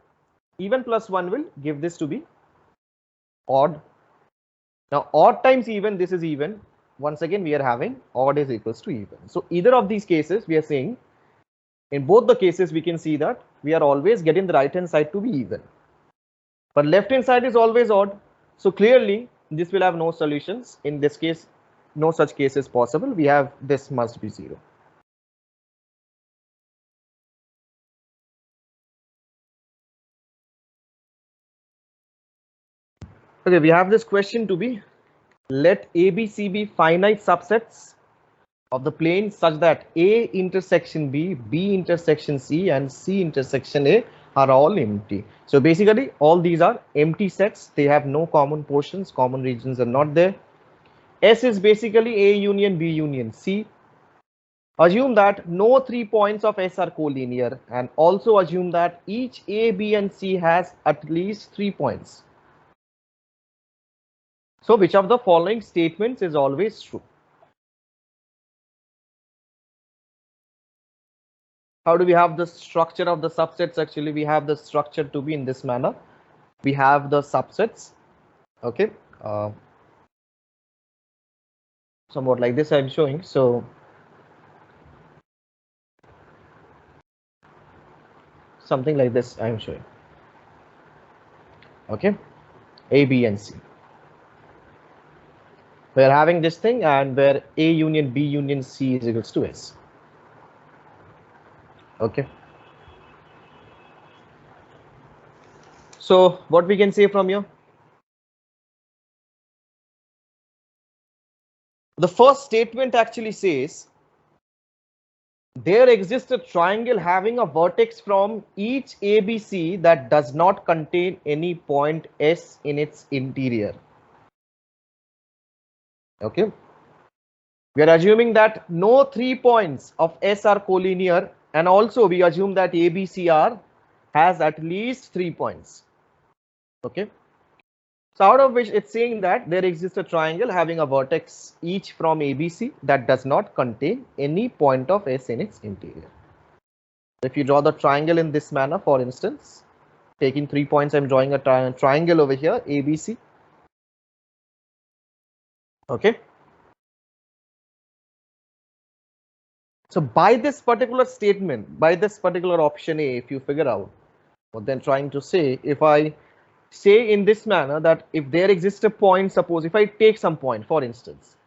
[SPEAKER 1] will give this to be odd. Now odd times even, this is even. Once again we are having odd is equals to even. So either of these cases we are saying, in both the cases we can see that we are always getting the right hand side to be even. But left hand side is always odd. So clearly this will have no solutions. In this case, no such case is possible. We have this must be 0. Okay, we have this question to be, let A, B, C be finite subsets of the plane such that A intersection B, B intersection C and C intersection A are all empty. So basically all these are empty sets. They have no common portions, common regions are not there. S is basically A union B union C. Assume that no 3 points of S are collinear and also assume that each A, B and C has at least 3 points. So which of the following statements is always true? How do we have the structure of the subsets? Actually, we have the structure to be in this manner. We have the subsets. Okay. Somewhat like this I'm showing. So something like this I'm showing. Okay. A, B and C. We're having this thing and where A union B union C is equals to S. Okay. So what we can say from here? The first statement actually says there exists a triangle having a vertex from each ABC that does not contain any point S in its interior. Okay. We are assuming that no 3 points of S are collinear, and also we assume that ABCR has at least 3 points. Okay. So out of which it's saying that there exists a triangle having a vertex each from ABC that does not contain any point of S in its interior. If you draw the triangle in this manner, for instance, taking 3 points, I'm drawing a triangle over here, ABC. Okay. So by this particular statement, by this particular option A, if you figure out what they're trying to say, if I say in this manner that if there exists a point, suppose if I take some point, for instance,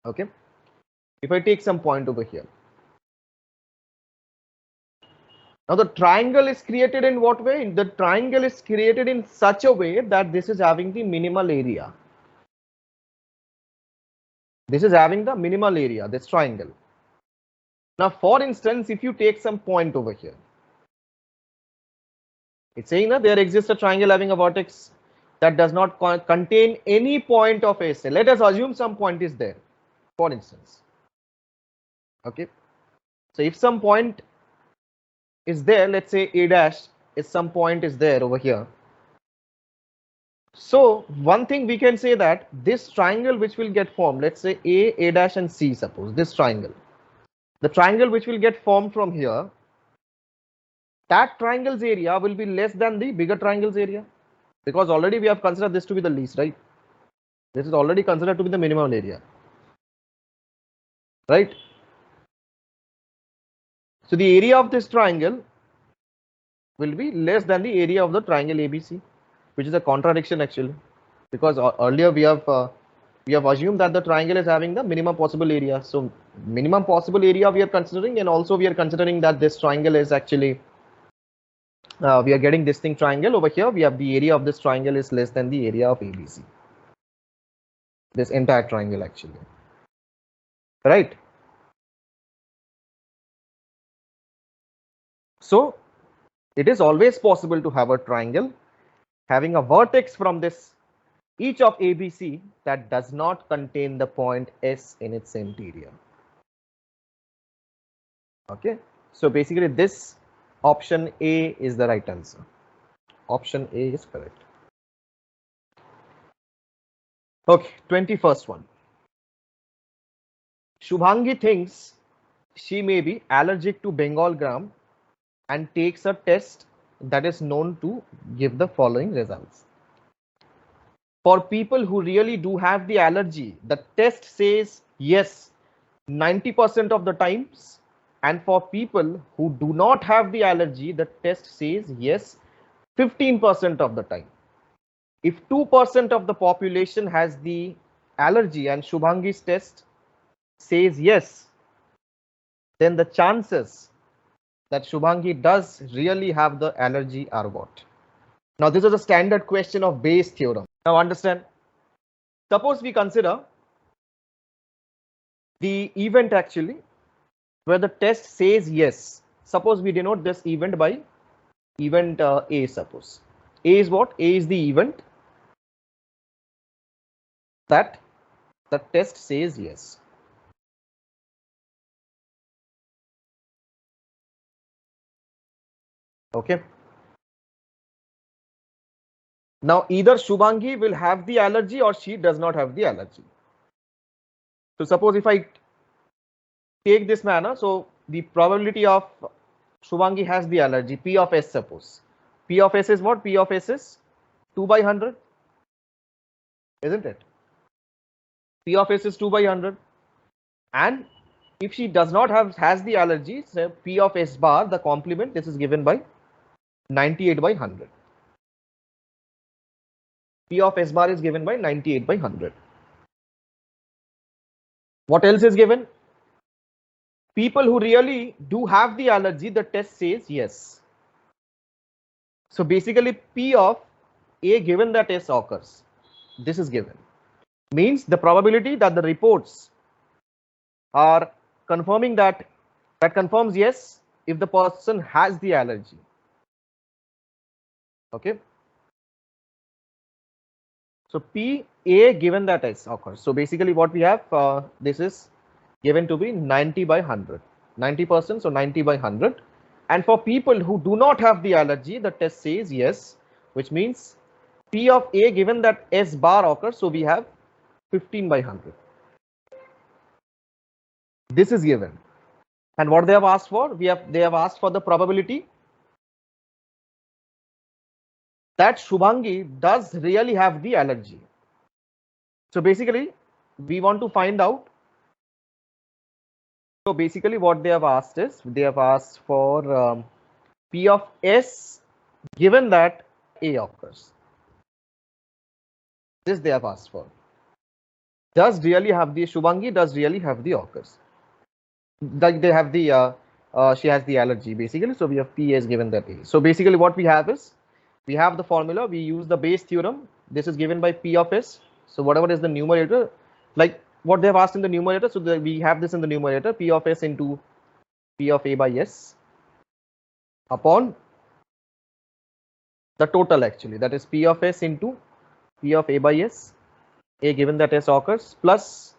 [SPEAKER 1] okay, if I take some point over here. Now the triangle is created in what way? The triangle is created in such a way that this is having the minimal area. This is having the minimal area, this triangle. Now, for instance, if you take some point over here, it's saying that there exists a triangle having a vertex that does not contain any point of S. Let us assume some point is there, for instance. Okay. So if some point is there, let's say A dash is some point is there over here. So one thing we can say that this triangle which will get formed, let's say A dash and C, suppose this triangle, the triangle which will get formed from here, that triangle's area will be less than the bigger triangle's area, because already we have considered this to be the least, right? This is already considered to be the minimal area, right? So the area of this triangle will be less than the area of the triangle ABC, which is a contradiction actually, because earlier we have assumed that the triangle is having the minimum possible area. So minimum possible area we are considering, and also we are considering that this triangle is actually we are getting this thing triangle over here. We have the area of this triangle is less than the area of ABC. This entire triangle actually, right? So it is always possible to have a triangle having a vertex from this each of ABC that does not contain the point S in its interior. Okay, so basically this option A is the right answer. Option A is correct. Okay, 21st one. Shubhangi thinks she may be allergic to Bengal gram and takes a test that is known to give the following results. For people who really do have the allergy, the test says yes 90% of the times, and for people who do not have the allergy, the test says yes 15% of the time. If 2% of the population has the allergy and Shubhangi's test says yes, then the chances that Shubhangi does really have the allergy are what? Now this is a standard question of Bayes theorem. Now understand, suppose we consider the event actually where the test says yes. Suppose we denote this event by event A. Suppose A is what? A is the event that the test says yes. Okay. Now either Shubhangi will have the allergy or she does not have the allergy. So suppose if I take this manner, so the probability of Shubhangi has the allergy, P of S, suppose. P of S is what? P of S is 2 by 100, isn't it? P of S is 2 by 100. And if she does not has the allergy, so P of S bar, the complement, this is given by 98 by 100. P of S bar is given by 98 by 100. What else is given? People who really do have the allergy, the test says yes. So basically P of A given that S occurs, this is given, means the probability that the reports are confirming that That confirms yes if the person has the allergy. Okay. So P A given that S occurs. So basically what we have, this is given to be 90 by 100, 90%, so 90 by 100. And for people who do not have the allergy, the test says yes, which means P of A given that S bar occurs, so we have 15 by 100. This is given. And what they have asked for, they have asked for the probability that Shubhangi does really have the allergy. So basically, we want to find out. So basically, what they have asked is, they have asked for P of S given that A occurs. This they have asked for. Does really have the Shubhangi does really have the occurs. Like they have the she has the allergy basically. So we have P is given that A. So basically, what we have is, we have the formula. We use the Bayes theorem. This is given by P of S. So whatever is the numerator, like what they have asked in the numerator. So we have this in the numerator, P of S into P of A by S upon the total, actually, that is P of S into P of A by S, A given that S occurs, plus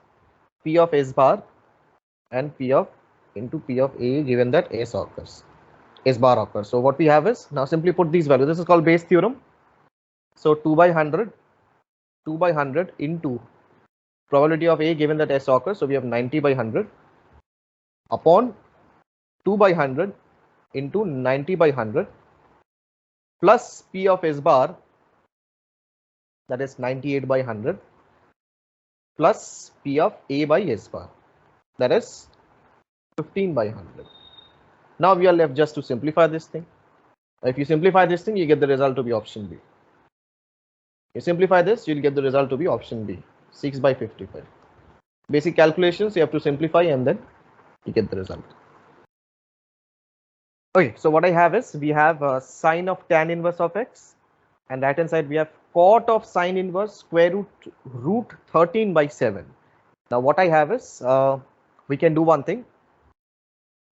[SPEAKER 1] P of S bar and P of into P of A given that S occurs, S bar occurs. So what we have is, now simply put these values. This is called Bayes theorem. So 2 by 100 into probability of A given that S occurs. So we have 90 by 100 upon 2 by 100 into 90 by 100 plus P of S bar, that is 98 by 100 plus P of A by S bar, that is 15 by 100. Now we are left just to simplify this thing. If you simplify this thing, you get the result to be option B. You simplify this, you'll get the result to be option B, 6 by 55. Basic calculations, you have to simplify and then you get the result. Okay, so what I have is, we have sine of tan inverse of x, and right hand side we have cot of sine inverse square root 13 by 7. Now what I have is, we can do one thing.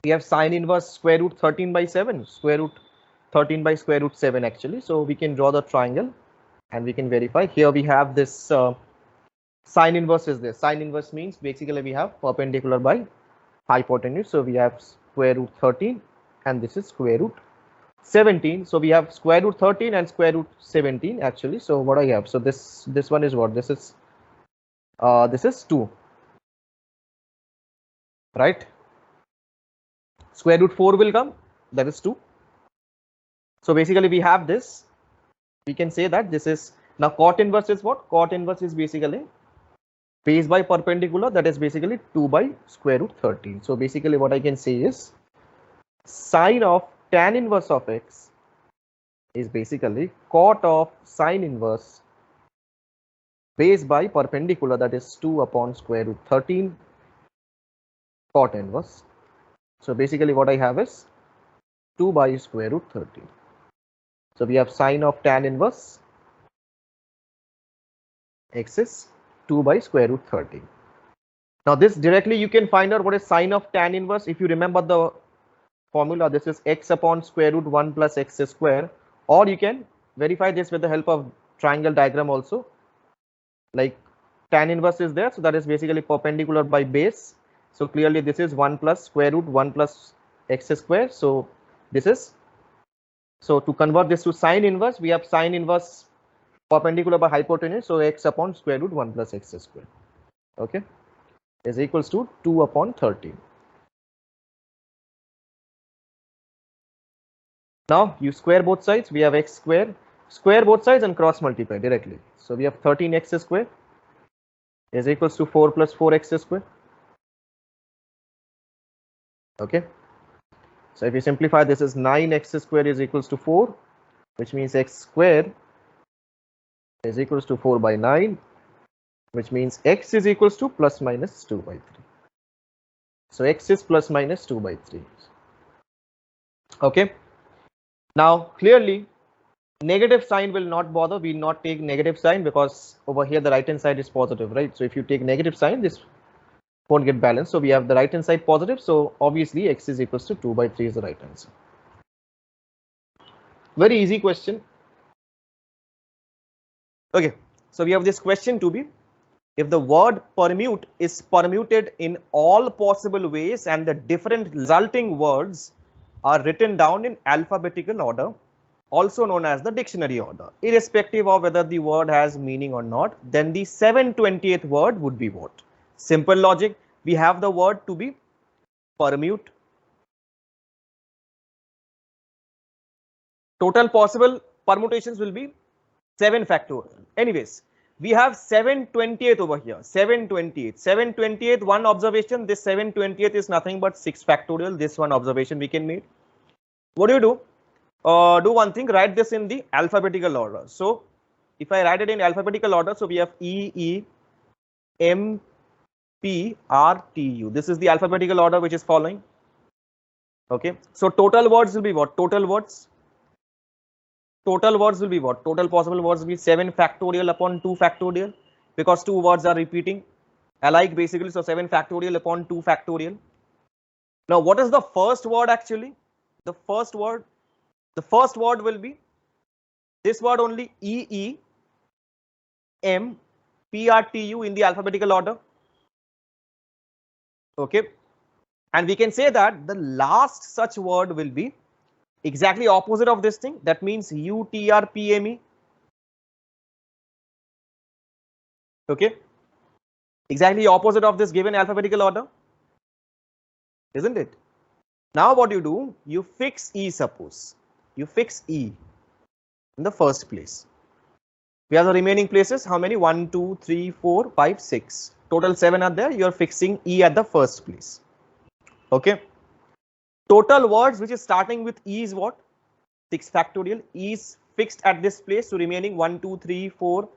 [SPEAKER 1] We have sine inverse square root 13 by 7, square root 13 by square root 7 actually. So we can draw the triangle and we can verify. Here we have this sine inverse is there. Sine inverse means basically we have perpendicular by hypotenuse. So we have square root 13 and this is square root 17. So we have square root 13 and square root 17 actually. So what I have, so this one is what, this is 2, right? Square root 4 will come, that is 2. So basically we have this, we can say that this is, now cot inverse is what? Cot inverse is basically base by perpendicular, that is basically 2 by square root 13. So basically what I can say is, sine of tan inverse of x is basically cot of sine inverse base by perpendicular, that is 2 upon square root 13 cot inverse. So basically what I have is 2 by square root 13. So we have sine of tan inverse x is 2 by square root 13. Now this directly you can find out what is sine of tan inverse. If you remember the formula, this is x upon square root 1 plus x square, or you can verify this with the help of triangle diagram also. Like tan inverse is there, so that is basically perpendicular by base. So clearly this is 1 plus square root 1 plus x square. So this is, so to convert this to sine inverse, we have sine inverse perpendicular by hypotenuse. So x upon square root 1 plus x square, okay, is equals to 2 upon 13. Now you square both sides, we have x square, square both sides and cross multiply directly. So we have 13x square is equals to 4 plus 4x square. Okay, so if you simplify, this is 9x square is equals to 4, which means x square is equals to 4 by 9, which means x is equals to plus minus 2 by 3. So x is plus minus 2 by 3. Okay, now clearly negative sign will not bother. We will not take negative sign because over here the right hand side is positive, right? So if you take negative sign, this won't get balanced. So we have the right hand side positive. So obviously x is equals to 2 by 3 is the right answer. Very easy question. Okay, so we have this question to be, if the word permute is permuted in all possible ways and the different resulting words are written down in alphabetical order, also known as the dictionary order, irrespective of whether the word has meaning or not, then the 720th word would be what? Simple logic. We have the word to be permute. Total possible permutations will be 7 factorial. Anyways, we have 720th over here. 720th. 720th, one observation. This 720th is nothing but 6 factorial. This one observation we can make. What do you do? Do one thing, write this in the alphabetical order. So if I write it in alphabetical order, so we have E, E, M, P, R, T, U. This is the alphabetical order which is following. Okay. So total words will be what? Total words. Total words will be what? Total possible words will be 7 factorial upon 2 factorial, because 2 words are repeating alike basically. So 7 factorial upon 2 factorial. Now what is the first word actually? The first word will be this word only, E, E, M, P, R, T, U in the alphabetical order. Okay. And we can say that the last such word will be exactly opposite of this thing. That means U, T, R, P, M, E. Okay. Exactly opposite of this given alphabetical order. Isn't it? Now what you do? You fix E, suppose. You fix E in the first place. We have the remaining places. How many? 1, 2, 3, 4, 5, 6. Total 7 are there. You are fixing E at the first place. Okay. Total words which is starting with E is what? 6 factorial. E is fixed at this place. So remaining 1, 2, 3, 4,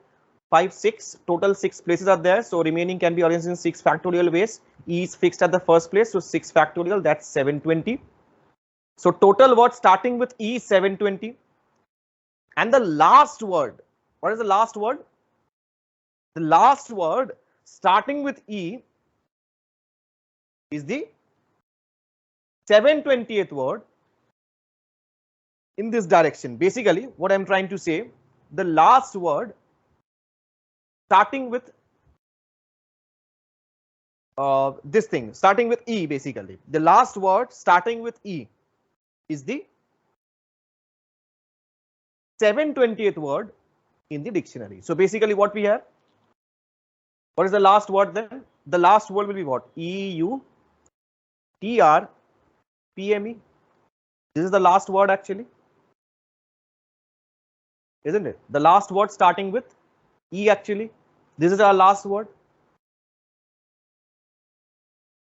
[SPEAKER 1] 5, 6. Total 6 places are there. So remaining can be arranged in 6 factorial ways. E is fixed at the first place. So 6 factorial, that's 720. So total word starting with E is 720. And the last word, what is the last word? The last word starting with E is the 720th word in this direction. Basically, what I'm trying to say, the last word starting with this thing, starting with E, basically. The last word starting with E is the 720th word in the dictionary. So basically what we have, what is the last word then? The last word will be what? E, U, T, R, P, M, E. This is the last word actually. Isn't it? The last word starting with E actually. This is our last word.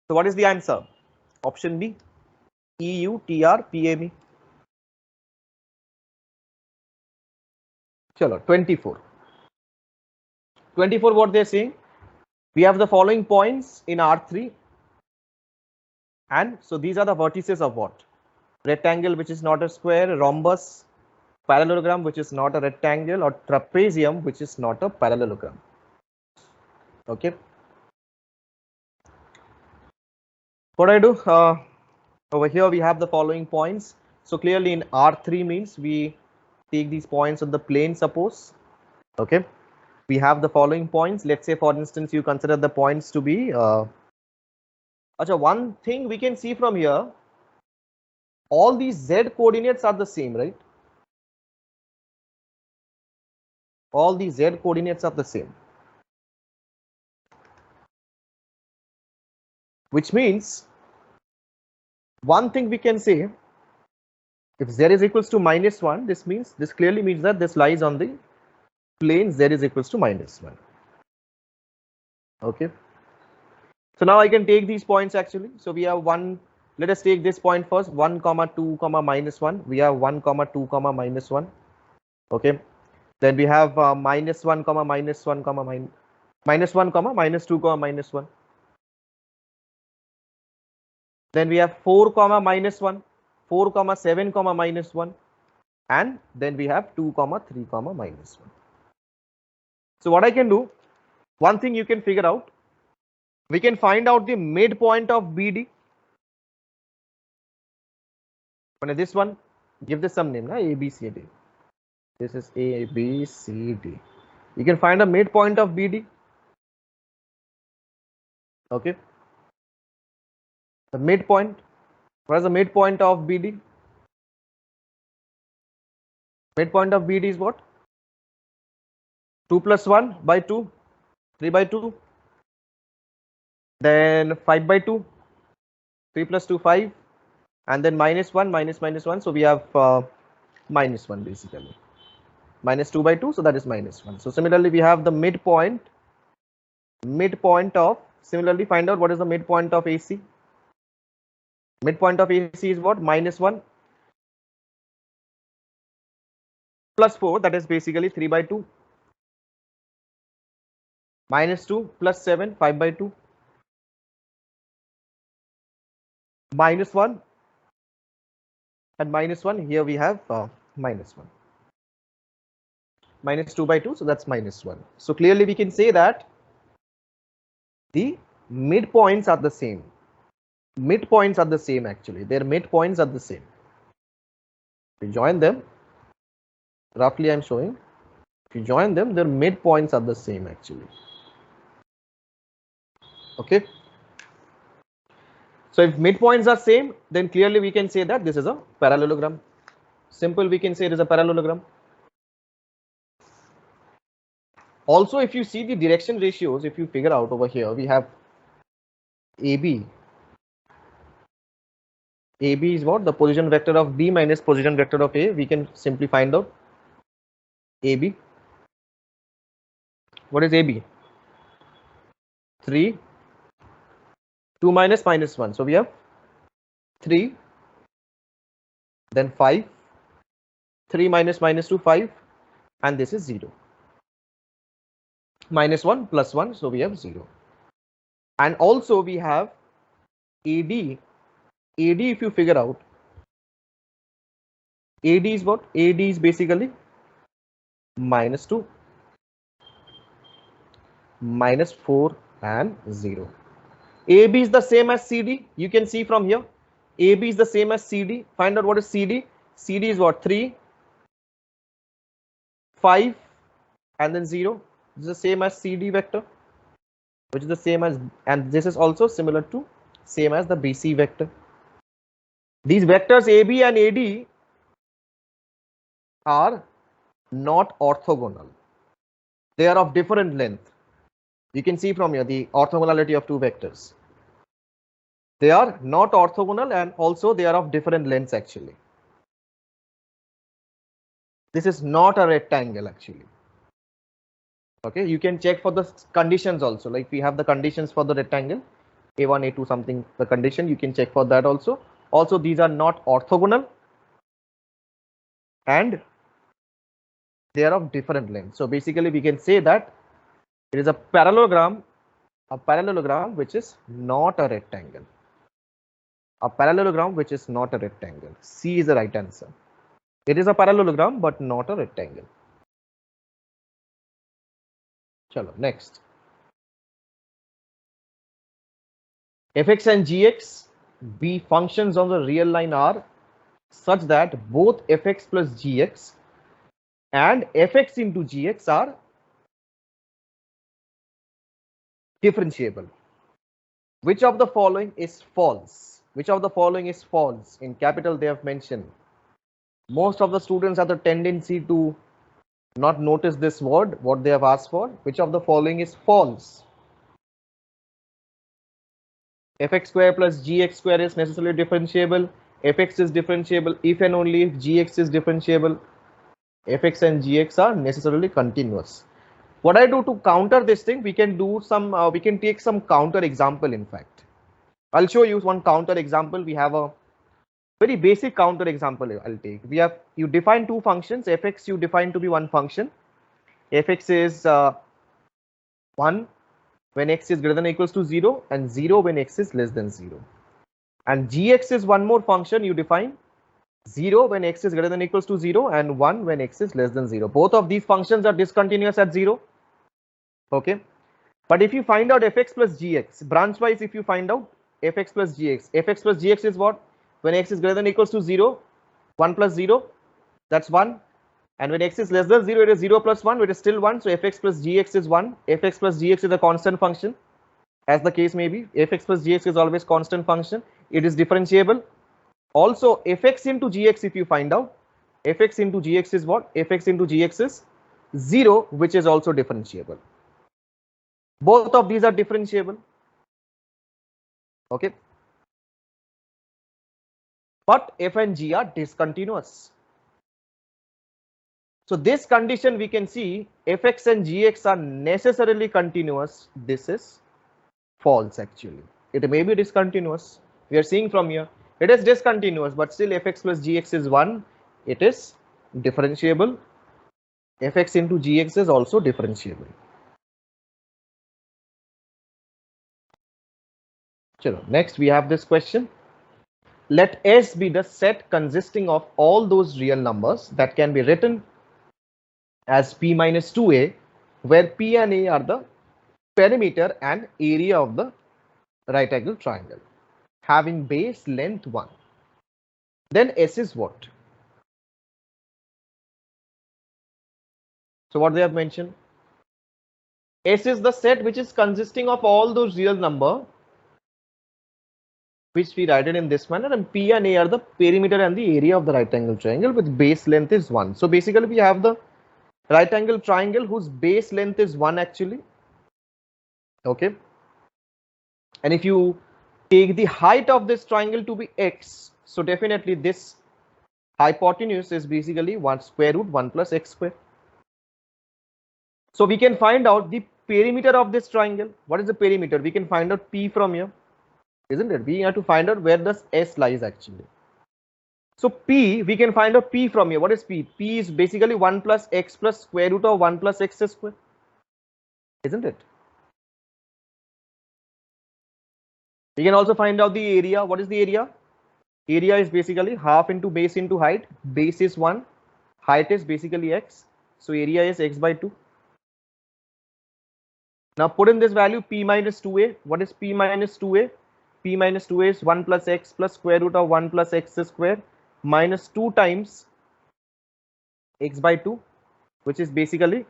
[SPEAKER 1] So what is the answer? Option B. E, U, T, R, P, M, E. Chalo, 24. 24 what they're saying? We have the following points in R3. And so these are the vertices of what? Rectangle which is not a square, rhombus, parallelogram which is not a rectangle, or trapezium which is not a parallelogram. Okay. What I do? Over here we have the following points. So clearly in R3 means we take these points on the plane, suppose. Okay. We have the following points. Let's say, for instance, you consider the points to be. One thing we can see from here, all these Z coordinates are the same, right? All these Z coordinates are the same. Which means one thing we can say, if Z is equals to -1, this means, this clearly means that this lies on the plane Z is equals to -1. Okay. So now I can take these points actually. So we have one, let us take this point first, 1, 2, -1. We have 1, 2, -1. Okay. Then we have -1, -1, -1, -2, -1. Then we have 4, -1, 4, 7, -1, and then we have 2, 3, -1. So what I can do, one thing you can figure out, We can find out the midpoint of BD. This one, give this some name, na? A, B, C, D. This is A, B, C, D. You can find a midpoint of BD. Okay. The midpoint. What is the midpoint of BD? Midpoint of BD is what? 2 plus 1 by 2, 3 by 2. Then 5 by 2, 3 plus 2, 5. And then minus 1, minus 1. So we have minus 1 basically. Minus 2 by 2, so that is minus 1. So similarly, we have the midpoint of, similarly find out what is the midpoint of AC. Midpoint of AC is what? Minus 1 plus 4, that is basically 3 by 2. Minus 2 plus 7, 5 by 2. Minus 1 and minus 1, here we have minus 1. Minus 2 by 2, so that's minus 1. So clearly we can say that the midpoints are the same. Midpoints are the same actually. Their midpoints are the same. If you join them, roughly I'm showing, if you join them, their midpoints are the same actually. Okay. So if midpoints are same, then clearly we can say that this is a parallelogram. Simple, we can say it is a parallelogram. Also, if you see the direction ratios, if you figure out over here, we have AB. AB is what? The position vector of B minus position vector of A. We can simply find out AB. What is AB? 3. 2 minus minus 1. So we have 3. Then 5. 3 minus minus 2, 5. And this is 0. Minus 1 plus 1. So we have 0. And also we have AD. AD, if you figure out, AD is what? AD is basically minus 2, minus 4 and 0. AB is the same as CD. You can see from here. AB is the same as CD. Find out what is CD. CD is what? 3, 5 and then 0. This is the same as CD vector, which is the same as, and this is also similar to same as the BC vector. These vectors AB and AD are not orthogonal. They are of different length. You can see from here the orthogonality of two vectors. They are not orthogonal and also they are of different lengths actually. This is not a rectangle actually. Okay, you can check for the conditions also, like we have the conditions for the rectangle, A1, A2 something, the condition, you can check for that also. Also, these are not orthogonal and they are of different lengths. So basically we can say that it is a parallelogram which is not a rectangle. A parallelogram which is not a rectangle. C is the right answer. It is a parallelogram but not a rectangle. Chalo, next. Fx and gx be functions on the real line are such that both fx plus gx and fx into gx are differentiable. Which of the following is false? Which of the following is false? In capital they have mentioned. Most of the students have the tendency to not notice this word, what they have asked for. Which of the following is false? Fx square plus gx square is necessarily differentiable. Fx is differentiable if and only if gx is differentiable. Fx and gx are necessarily continuous. What I do to counter this thing, we can do some, we can take some counter example. In fact, I'll show you one counter example. We have a very basic counter example. I'll take. We have, you define two functions. Fx you define to be one function. Fx is 1 when x is greater than or equals to 0 and 0 when x is less than 0. And gx is one more function you define 0 when x is greater than or equals to 0 and 1 when x is less than 0. Both of these functions are discontinuous at 0. Okay. But if you find out fx plus gx, branch wise, if you find out fx plus gx is what? When x is greater than or equals to 0, 1 plus 0, that's 1. And when x is less than 0, it is 0 plus 1, it is still 1. So fx plus gx is 1. Fx plus gx is a constant function, as the case may be. Fx plus gx is always constant function. It is differentiable. Also, fx into gx, if you find out, fx into gx is what? Fx into gx is 0, which is also differentiable. Both of these are differentiable. Okay. But f and g are discontinuous. So this condition we can see fx and gx are necessarily continuous. This is false actually. It may be discontinuous. We are seeing from here. It is discontinuous, but still fx plus gx is 1. It is differentiable. Fx into gx is also differentiable. Chalo, next we have this question. Let S be the set consisting of all those real numbers that can be written as P minus 2a, where P and A are the perimeter and area of the right angle triangle, having base length 1. Then S is what? So what they have mentioned? S is the set which is consisting of all those real number, which we write it in this manner, and P and A are the perimeter and the area of the right angle triangle with base length is 1. So basically we have the right angle triangle whose base length is 1 actually. Okay. And if you take the height of this triangle to be x, so definitely this hypotenuse is basically 1 square root 1 plus x square. So we can find out the perimeter of this triangle. What is the perimeter? We can find out P from here, isn't it? We have to find out where does S lies actually. So P, we can find out P from here. What is P? P is basically 1 plus x plus square root of 1 plus x square, isn't it? We can also find out the area. What is the area? Area is basically half into base into height. Base is 1. Height is basically x. So area is x by 2. Now put in this value P minus 2a. What is P minus 2a? P minus 2a is 1 plus x plus square root of 1 plus x square minus 2 times x by 2, which is basically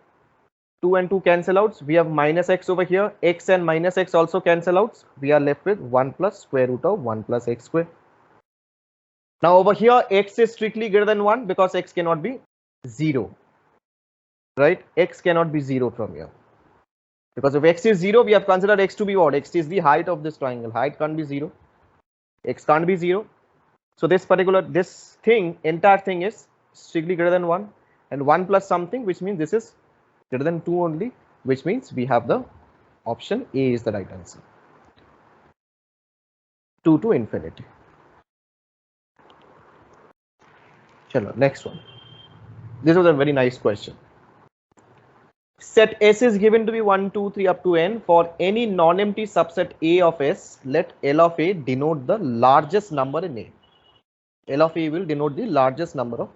[SPEAKER 1] 2 and 2 cancel out. We have minus x over here. X and minus x also cancel out. We are left with 1 plus square root of 1 plus x square. Now over here, x is strictly greater than 1 because x cannot be 0. Right? X cannot be 0 from here. Because if x is 0, we have considered x to be what? X is the height of this triangle. Height can't be 0. X can't be 0. So this entire thing is strictly greater than 1. And 1 plus something, which means this is greater than 2 only, which means we have the option A is the right answer. 2 to infinity. Chalo, next one. This was a very nice question. Set S is given to be 1, 2, 3 up to n for any non-empty subset A of S. Let L of A denote the largest number in A. L of A will denote the largest number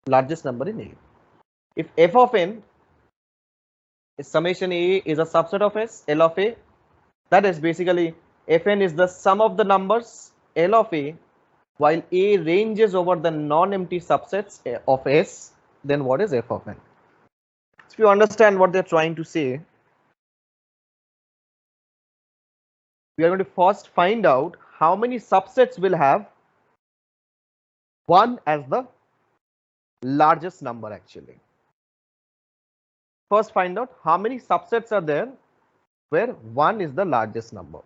[SPEAKER 1] in A. If f of n is summation A is a subset of S, L of A, that is basically Fn is the sum of the numbers L of A, while A ranges over the non-empty subsets of S, then what is f of n? So if you understand what they're trying to say, we are going to first find out how many subsets will have 1 as the largest number actually. First find out how many subsets are there where 1 is the largest number.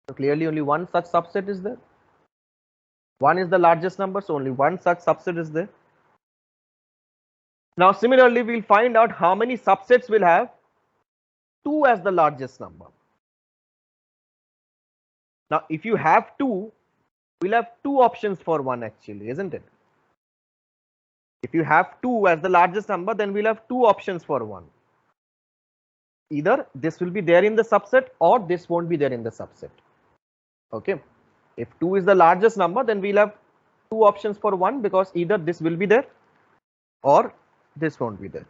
[SPEAKER 1] So clearly only one such subset is there. 1 is the largest number, so only one such subset is there. Now similarly, we'll find out how many subsets will have 2 as the largest number. Now if you have 2, we'll have 2 options for 1 actually, isn't it? If you have 2 as the largest number, then we'll have 2 options for 1. Either this will be there in the subset or this won't be there in the subset. Okay. If 2 is the largest number, then we'll have 2 options for 1 because either this will be there or this won't be there.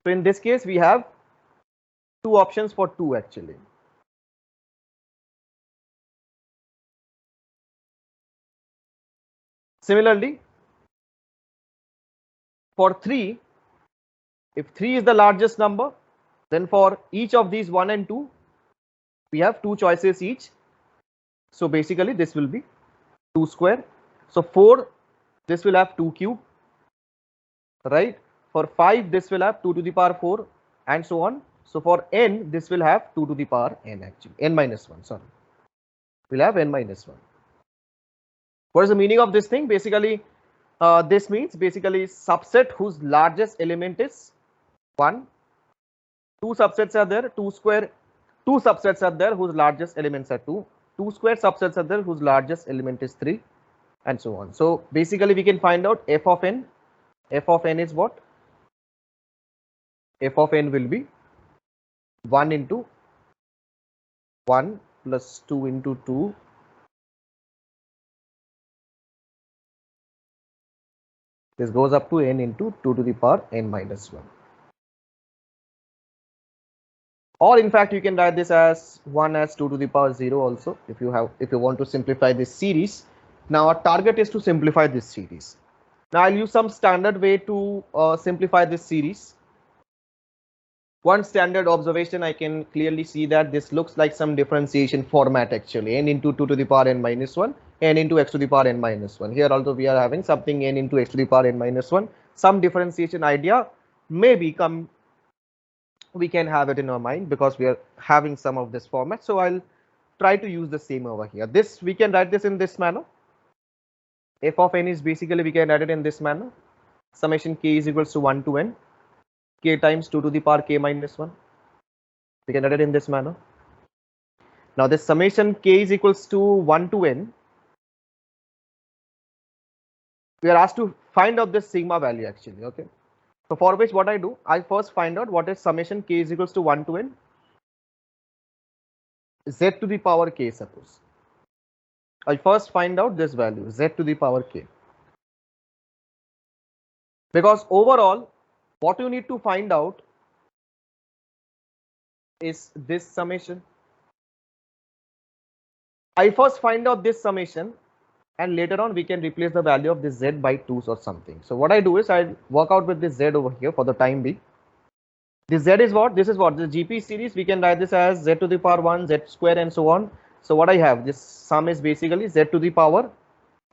[SPEAKER 1] So in this case, we have two options for 2 actually. Similarly, for 3, if 3 is the largest number, then for each of these 1 and 2, we have 2 choices each. So basically this will be 2 square. So 4, this will have 2 cube, right? For 5, this will have 2 to the power 4 and so on. So for n, this will have 2 to the power n actually, n minus 1, sorry. We'll have n minus 1. What is the meaning of this thing? Basically, this means basically subset whose largest element is 1. 2 subsets are there, 2 square, 2 subsets are there whose largest elements are 2. 2 square subsets are there whose largest element is 3 and so on. So basically we can find out f of n. F of n is what? F of n will be 1 into 1 plus 2 into 2 this goes up to n into 2 to the power n minus 1. Or in fact you can write this as 1 as 2 to the power 0 also if you want to simplify this series. Now our target is to simplify this series. Now I'll use some standard way to simplify this series. One standard observation, I can clearly see that this looks like some differentiation format actually, n into 2 to the power n minus 1, n into x to the power n minus 1. Here also we are having something n into x to the power n minus 1. Some differentiation idea may become, we can have it in our mind because we are having some of this format. So I'll try to use the same over here. This we can write this in this manner. F of n is basically we can write it in this manner. Summation k is equals to 1 to n. K times 2 to the power k minus 1. We can write it in this manner. Now this summation k is equals to 1 to n. We are asked to find out this sigma value actually. Okay. So for which what I do, I first find out what is summation k is equals to 1 to n z to the power k suppose. I first find out this value z to the power k. Because overall what you need to find out is this summation. I first find out this summation and later on we can replace the value of this z by 2 or something. So what I do is I work out with this z over here for the time being. This z is what? This is what? The GP series, we can write this as z to the power 1, z square and so on. So what I have, this sum is basically z to the power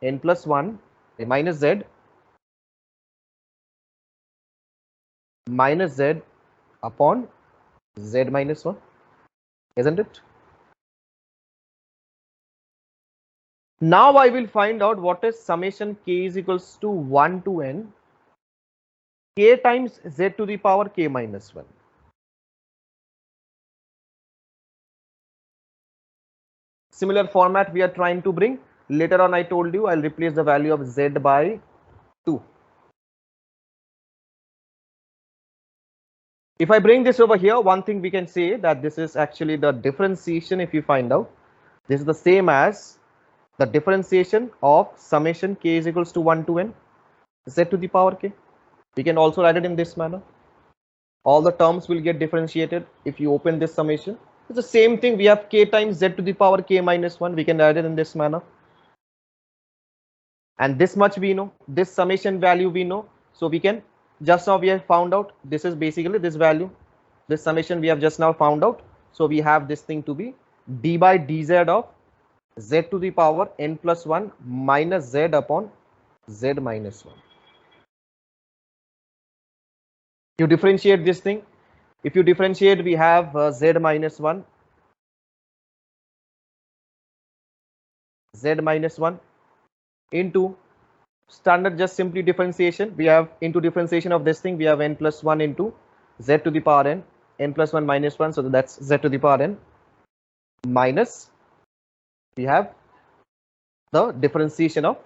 [SPEAKER 1] n plus 1 minus z upon z minus 1, isn't it? Now I will find out what is summation k is equals to 1 to n k times z to the power k minus 1. Similar format we are trying to bring. Later on I told you I'll replace the value of z by 2. If I bring this over here, one thing we can say that this is actually the differentiation. If you find out, this is the same as the differentiation of summation k is equals to 1 to n z to the power k. We can also write it in this manner. All the terms will get differentiated if you open this summation. It's the same thing. We have k times z to the power k minus 1. We can write it in this manner. And this much we know. This summation value we know. So we can, just now we have found out, this is basically this value. This summation we have just now found out. So we have this thing to be d by dz of z to the power n plus 1 minus z upon z minus 1. You differentiate this thing. If you differentiate, we have z minus 1, z minus 1 into standard just simply differentiation. We have into differentiation of this thing, we have n plus 1 into z to the power n, n plus 1 minus 1, so that's z to the power n minus we have the differentiation of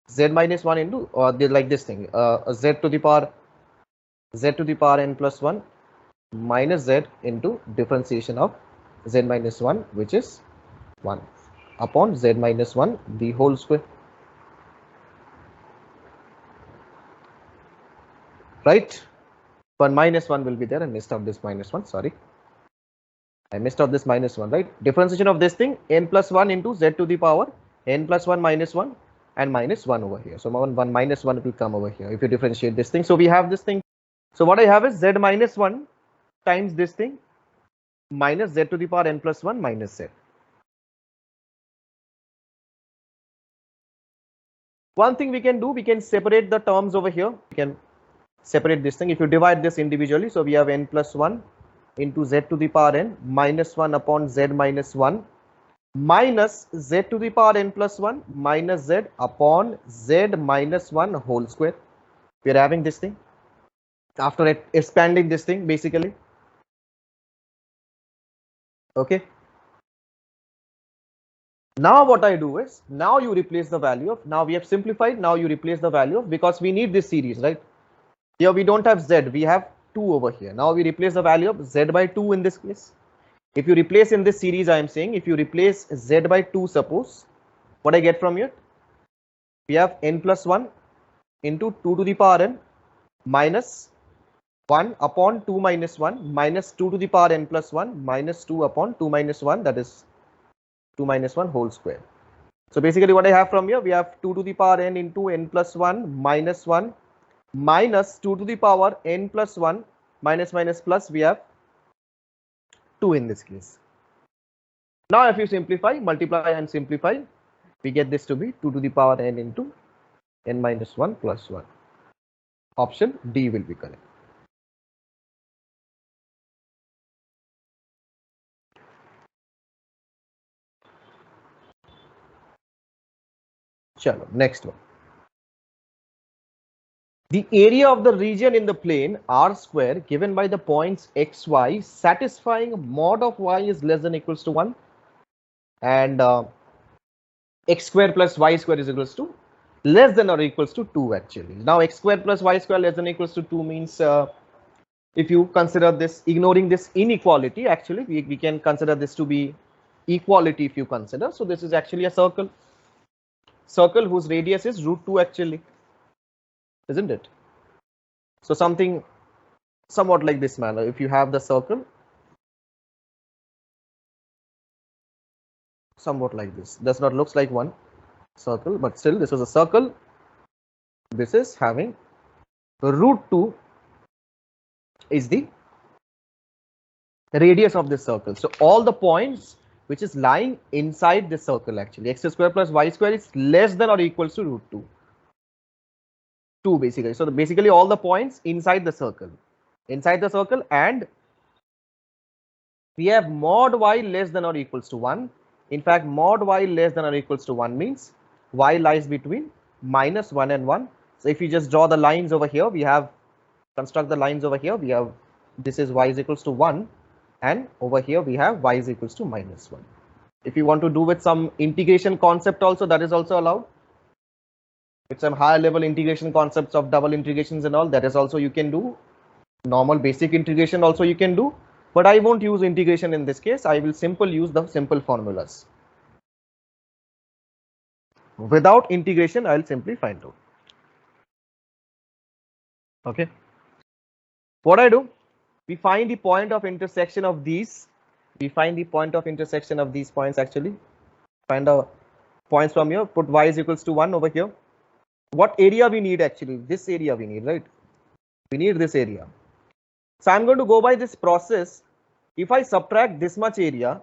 [SPEAKER 1] z minus 1 into like this thing, z to the power n plus 1 minus z into differentiation of z minus 1, which is 1 upon z minus 1 the whole square. Right? 1 minus 1 will be there. I missed out this minus 1. Sorry. I missed out this minus 1, right? Differentiation of this thing, n plus 1 into z to the power n plus 1 minus 1 and minus 1 over here. So 1 minus 1 will come over here if you differentiate this thing. So we have this thing. So what I have is z minus 1 times this thing minus z to the power n plus 1 minus z. One thing we can do, we can separate the terms over here. We can separate this thing. If you divide this individually, so we have n plus 1 into z to the power n minus 1 upon z minus 1 minus z to the power n plus 1 minus z upon z minus 1 whole square. We are having this thing after expanding this thing basically. Okay. Now what I do is, now you replace the value of, now we have simplified, now you replace the value of, because we need this series, right? Here we don't have z, we have 2 over here. Now we replace the value of z by 2 in this case. If you replace in this series, I am saying, if you replace z by 2, suppose, what I get from here? We have n plus 1 into 2 to the power n minus 1 upon 2 minus 1 minus 2 to the power n plus 1 minus 2 upon 2 minus 1, that is 2 minus 1 whole square. So basically what I have from here, we have 2 to the power n into n plus 1 minus 1 minus 2 to the power n plus 1 minus minus plus, we have 2 in this case. Now if you simplify, multiply and simplify, we get this to be 2 to the power n into n minus 1 plus 1. Option D will be correct. Chalo, next one. The area of the region in the plane r square given by the points xy satisfying mod of y is less than equals to 1 and x square plus y square is equals to less than or equals to 2 actually. Now x square plus y square less than equals to 2 means if you consider this, ignoring this inequality, actually we can consider this to be equality if you consider. So this is actually a circle whose radius is root 2 actually, isn't it? So something somewhat like this manner. If you have the circle somewhat like this, does not looks like one circle, but still this is a circle. This is having root 2 is the radius of this circle. So all the points which is lying inside this circle actually, x square plus y square is less than or equals to root 2 basically. So basically all the points inside the circle and we have mod y less than or equals to 1. In fact, mod y less than or equals to 1 means y lies between minus 1 and 1. So if you just draw the lines over here, we have construct the lines over here, we have this is y is equals to 1 and over here we have y is equals to minus 1. If you want to do with some integration concept also, that is also allowed. With some higher level integration concepts of double integrations and all, that is also you can do. Normal basic integration also you can do, but I won't use integration in this case. I will use the simple formulas. Without integration, I'll simply find out. Okay. What I do? We find the point of intersection of these. We find the point of intersection of these points actually. Find the points from here. Put y is equals to 1 over here. What area we need actually? This area we need, right? We need this area. So I'm going to go by this process. If I subtract this much area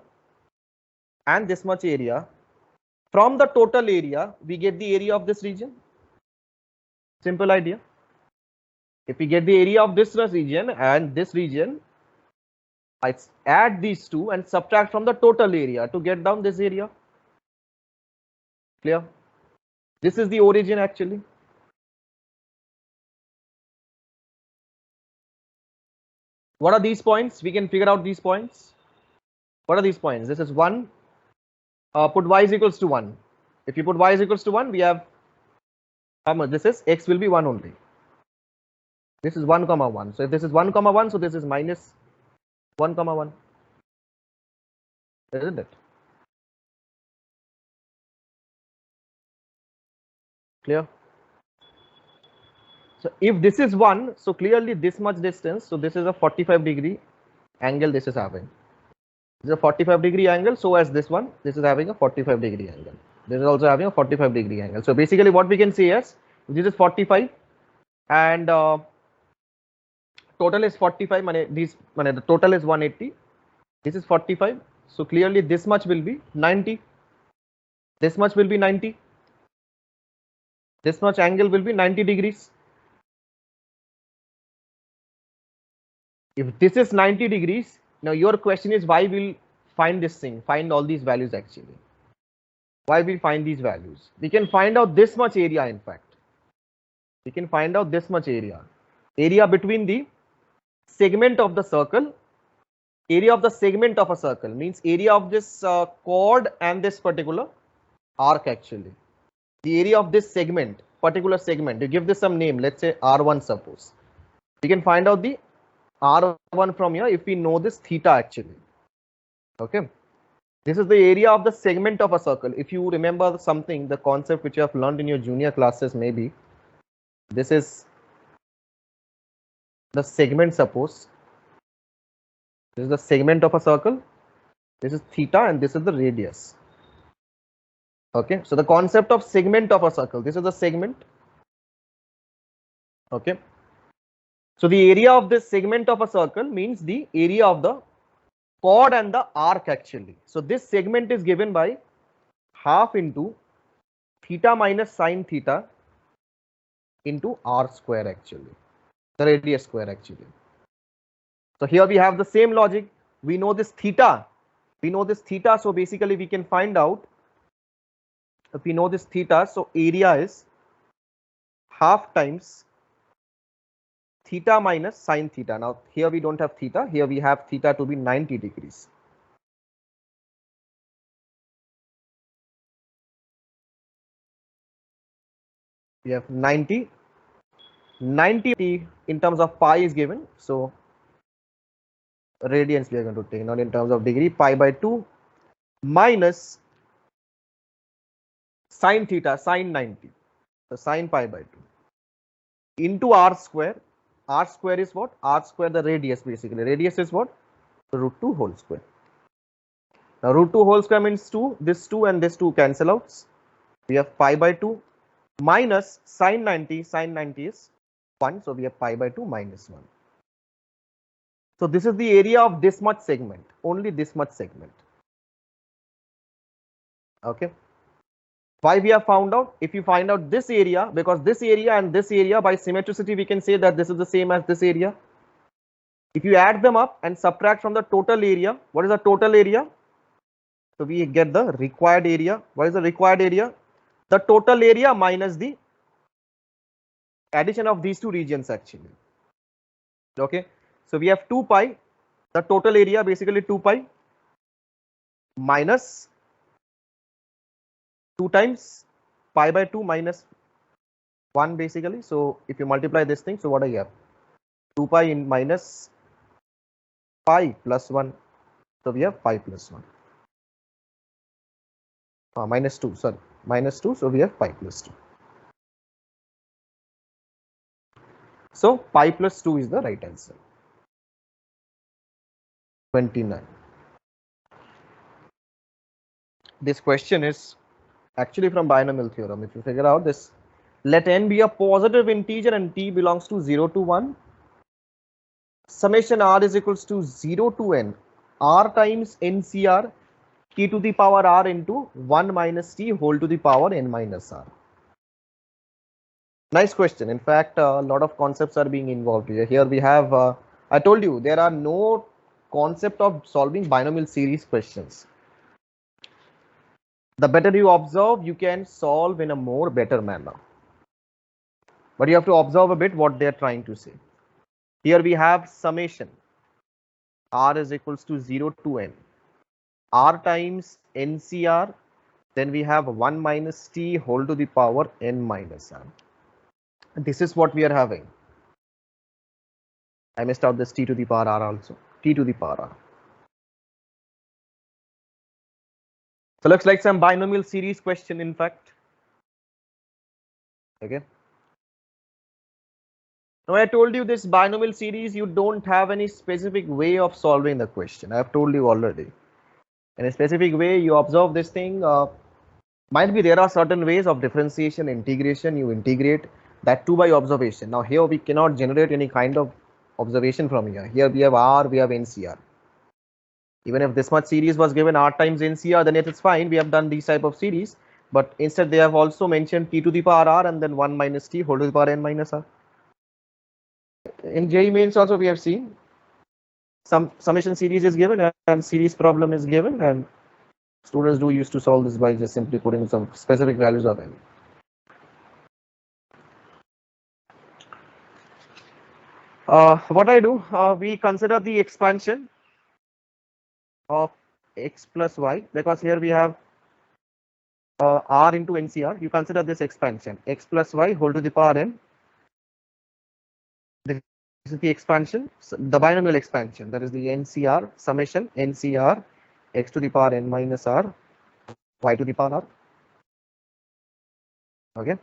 [SPEAKER 1] and this much area from the total area, we get the area of this region. Simple idea. If we get the area of this region and this region, I add these two and subtract from the total area to get down this area. Clear? This is the origin actually. What are these points? We can figure out these points. What are these points? This is 1. Put y is equals to 1. If you put y is equals to 1, we have how much? This is x will be 1 only. This is 1 comma 1. So if this is 1 comma 1, so this is minus 1 comma 1. Isn't it? Clear? So if this is 1, so clearly this much distance, so this is a 45-degree angle this is having. This is a 45-degree angle, so as this one, this is having a 45-degree angle. This is also having a 45-degree angle. So basically what we can say is, this is 45 and total is 45, the total is 180. This is 45. So clearly this much will be 90. This much will be 90. This much angle will be 90 degrees. If this is 90 degrees, now your question is why we'll find this thing, find all these values actually. Why we find these values? We can find out this much area, in fact. We can find out this much area. Area between the segment of the circle. Area of the segment of a circle means area of this chord and this particular arc actually. The area of this segment, particular segment, you give this some name, let's say R1 suppose. We can find out the R1 from here if we know this theta actually. Okay. This is the area of the segment of a circle. If you remember something, the concept which you have learned in your junior classes, maybe this is the segment, suppose. This is the segment of a circle. This is theta and this is the radius. Okay. So the concept of segment of a circle, this is the segment. Okay. So the area of this segment of a circle means the area of the chord and the arc actually. So this segment is given by half into theta minus sine theta into r square actually, the radius square actually. So here we have the same logic. We know this theta. We know this theta. So basically we can find out, if we know this theta, so area is half times theta minus sine theta. Now here we don't have theta. Here we have theta to be 90 degrees. We have 90 in terms of pi is given. So radians we are going to take, not in terms of degree, pi by 2 minus sine theta, sine 90. So sine pi by 2 into r square. R square is what? R square, the radius basically. Radius is what? Root 2 whole square. Now root 2 whole square means 2. This 2 and this 2 cancel out. We have pi by 2 minus sine 90. Sine 90 is 1. So we have pi by 2 minus 1. So this is the area of this much segment. Only this much segment. Okay. Why we have found out? If you find out this area, because this area and this area by symmetricity we can say that this is the same as this area. If you add them up and subtract from the total area, what is the total area? So we get the required area. What is the required area? The total area minus the addition of these two regions actually. Okay. So we have 2 pi, the total area basically 2 pi minus 2 times pi by 2 minus 1 basically. So if you multiply this thing, so what do you have? 2 pi in minus pi plus 1. So we have pi plus 1. Minus 2, sorry, minus 2. So we have pi plus 2. So pi plus 2 is the right answer. 29. This question is actually from binomial theorem. If you figure out this, let n be a positive integer and t belongs to 0 to 1. Summation r is equals to 0 to n r times ncr t to the power r into 1 minus t whole to the power n minus r. Nice question. In fact, a lot of concepts are being involved here. Here we have, I told you, there are no concept of solving binomial series questions. The better you observe, you can solve in a more better manner. But you have to observe a bit what they are trying to say. Here we have summation. R is equals to 0 to n. R times NCR. Then we have 1 minus t whole to the power n minus r. This is what we are having. I missed out this t to the power r also. T to the power r. So looks like some binomial series question, in fact. Okay. Now I told you this binomial series, you don't have any specific way of solving the question. I have told you already. In a specific way, you observe this thing. Might be there are certain ways of differentiation, integration. You integrate that too by observation. Now here we cannot generate any kind of observation from here. Here we have R, we have NCR. Even if this much series was given R times NCR, then it is fine. We have done these type of series. But instead they have also mentioned T to the power R and then 1 minus T whole to the power N minus R. In JEE mains also we have seen some summation series is given and series problem is given, and students do used to solve this by just simply putting some specific values of n. What I do, we consider the expansion of x plus y, because here we have r into NCR. You consider this expansion x plus y whole to the power n. This is the expansion, so the binomial expansion, that is the NCR summation NCR x to the power n minus r y to the power r. Okay.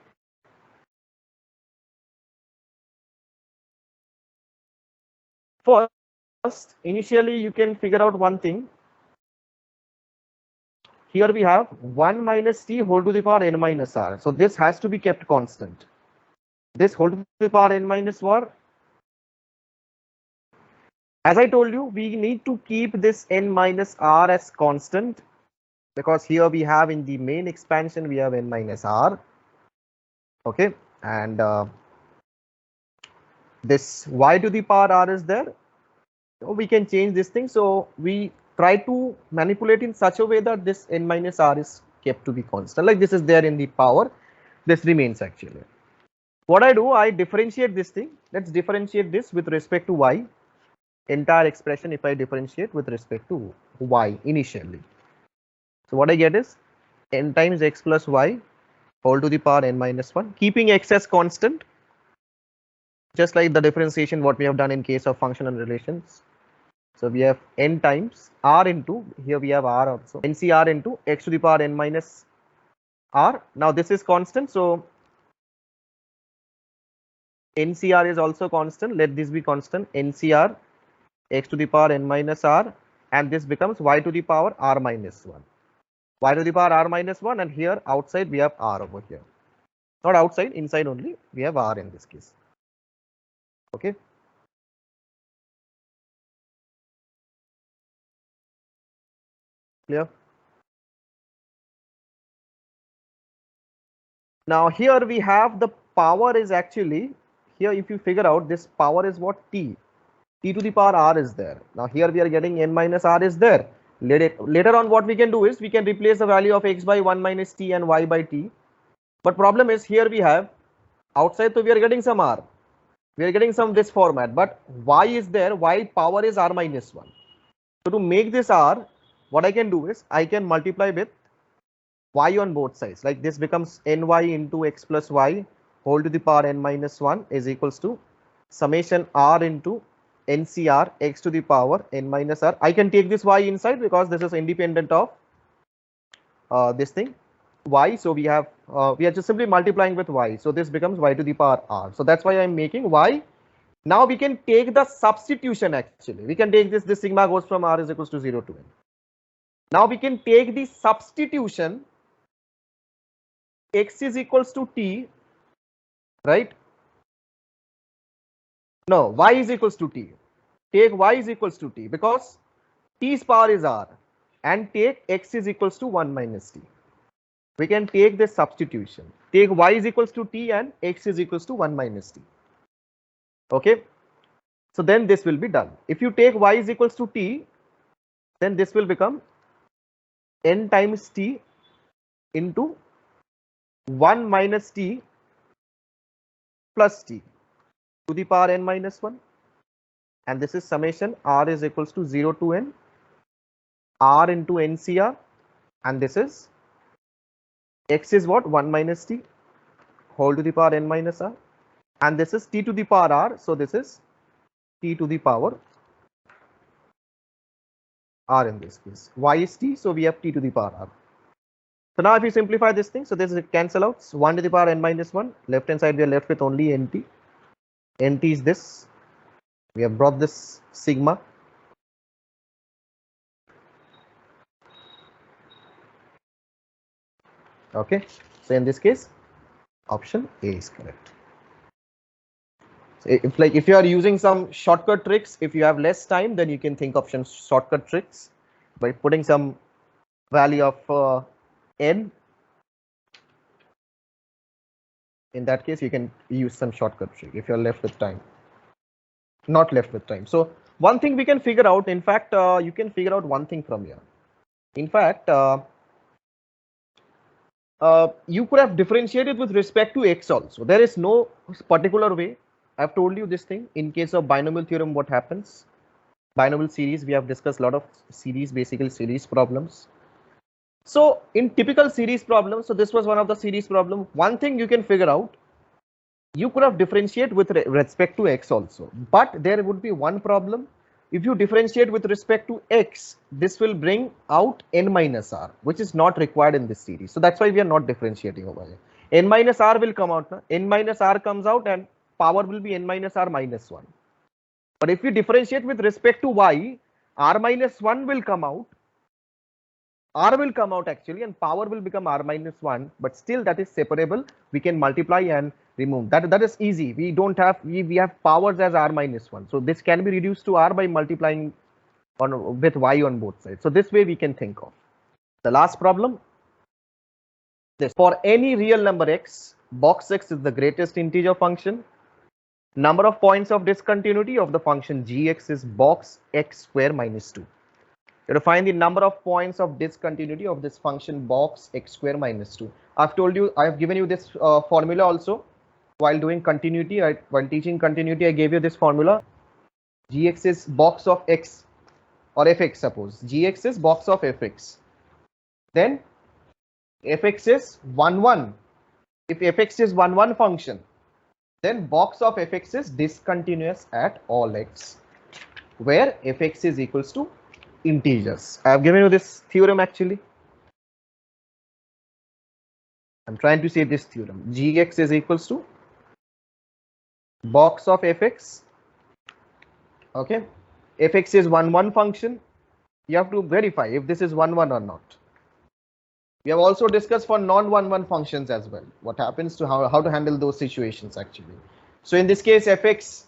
[SPEAKER 1] First, initially you can figure out one thing. Here we have 1 minus t whole to the power n minus r. So this has to be kept constant. This whole to the power n minus r. As I told you, we need to keep this n minus r as constant, because here we have in the main expansion we have n minus r. Okay, and this y to the power r is there. So we can change this thing. So we try to manipulate in such a way that this n minus r is kept to be constant. Like this is there in the power, this remains actually. What I do, I differentiate this thing. Let's differentiate this with respect to y. Entire expression, if I differentiate with respect to y initially. So what I get is n times x plus y whole to the power n minus 1, keeping x as constant, just like the differentiation what we have done in case of functional relations. So we have n times r into, here we have r also, NCR into x to the power n minus r. Now this is constant, so NCR is also constant. Let this be constant, NCR x to the power n minus r, and this becomes y to the power r minus 1. Y to the power r minus 1, and here outside we have r over here. Not outside, inside only we have r in this case. Okay. Clear? Now here we have the power is actually, here if you figure out, this power is what, t to the power r is there. Now here we are getting n minus r is there. Later on what we can do is we can replace the value of x by 1 minus t and y by t. But problem is here we have outside, so we are getting some r. We are getting some this format, but y is there, y power is r minus 1. So to make this r, what I can do is I can multiply with y on both sides. Like this becomes ny into x plus y whole to the power n minus 1 is equals to summation r into NCR x to the power n minus r. I can take this y inside because this is independent of this thing y. So we are just simply multiplying with y. So this becomes y to the power r. So that's why I'm making y. Now we can take the substitution actually. We can take this sigma goes from r is equals to 0 to n. Now we can take the substitution x is equals to t, right? No, y is equals to t. Take y is equals to t because t's power is r, and take x is equals to 1 minus t. We can take this substitution. Take y is equals to t and x is equals to 1 minus t. Okay. So then this will be done. If you take y is equals to t, then this will become n times t into 1 minus t plus t to the power n minus 1, and this is summation r is equals to 0 to n r into NCR, and this is x is what, 1 minus t whole to the power n minus r, and this is t to the power r, so this is t to the power r in this case. Y is t, so we have t to the power r. So now if you simplify this thing, so this cancel out, 1 to the power n minus 1, left hand side we are left with only nt, nt is this. We have brought this sigma. Okay, so in this case, option A is correct. So if you are using some shortcut tricks, if you have less time, then you can think of some shortcut tricks by putting some value of n. In that case, you can use some shortcut trick if you're left with time. Not left with time. So one thing we can figure out, in fact, you can figure out one thing from here. In fact, you could have differentiated with respect to x also. There is no particular way. I've told you this thing. In case of binomial theorem, what happens? Binomial series, we have discussed a lot of series, basically series problems. So in typical series problems, so this was one of the series problem. One thing you can figure out, you could have differentiate with respect to x also, but there would be one problem. If you differentiate with respect to x, this will bring out n minus r, which is not required in this series. So that's why we are not differentiating over here. N minus r will come out. N minus r comes out and power will be n minus r minus 1. But if we differentiate with respect to y, r minus 1 will come out. R will come out actually, and power will become r minus 1, but still that is separable. We can multiply and remove. That is easy. We don't have, we have powers as r minus 1. So this can be reduced to r by multiplying with y on both sides. So this way we can think of. The last problem, this: for any real number x, box x is the greatest integer function. Number of points of discontinuity of the function gx is box x square minus 2. You have to find the number of points of discontinuity of this function box x square minus 2. I've told you, I have given you this formula also while doing continuity. While teaching continuity, I gave you this formula. Gx is box of x or fx, suppose. Gx is box of fx. Then fx is 1, 1. If fx is 1, 1 function, then box of fx is discontinuous at all x, where fx is equals to integers. I have given you this theorem actually. I'm trying to say this theorem. Gx is equals to box of fx. Okay. Fx is 1, 1 function. You have to verify if this is 1, 1 or not. We have also discussed for non 1, 1 functions as well. What happens to how to handle those situations actually. So in this case, fx,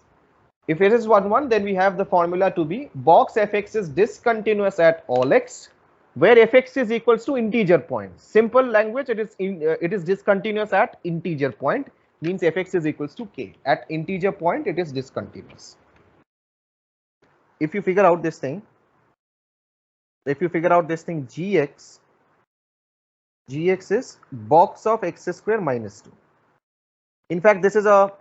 [SPEAKER 1] if it is 1, 1, then we have the formula to be box fx is discontinuous at all x, where fx is equals to integer point. Simple language, it is discontinuous at integer point, means fx is equals to k. At integer point, it is discontinuous. If you figure out this thing, gx is box of x square minus 2. In fact, this is a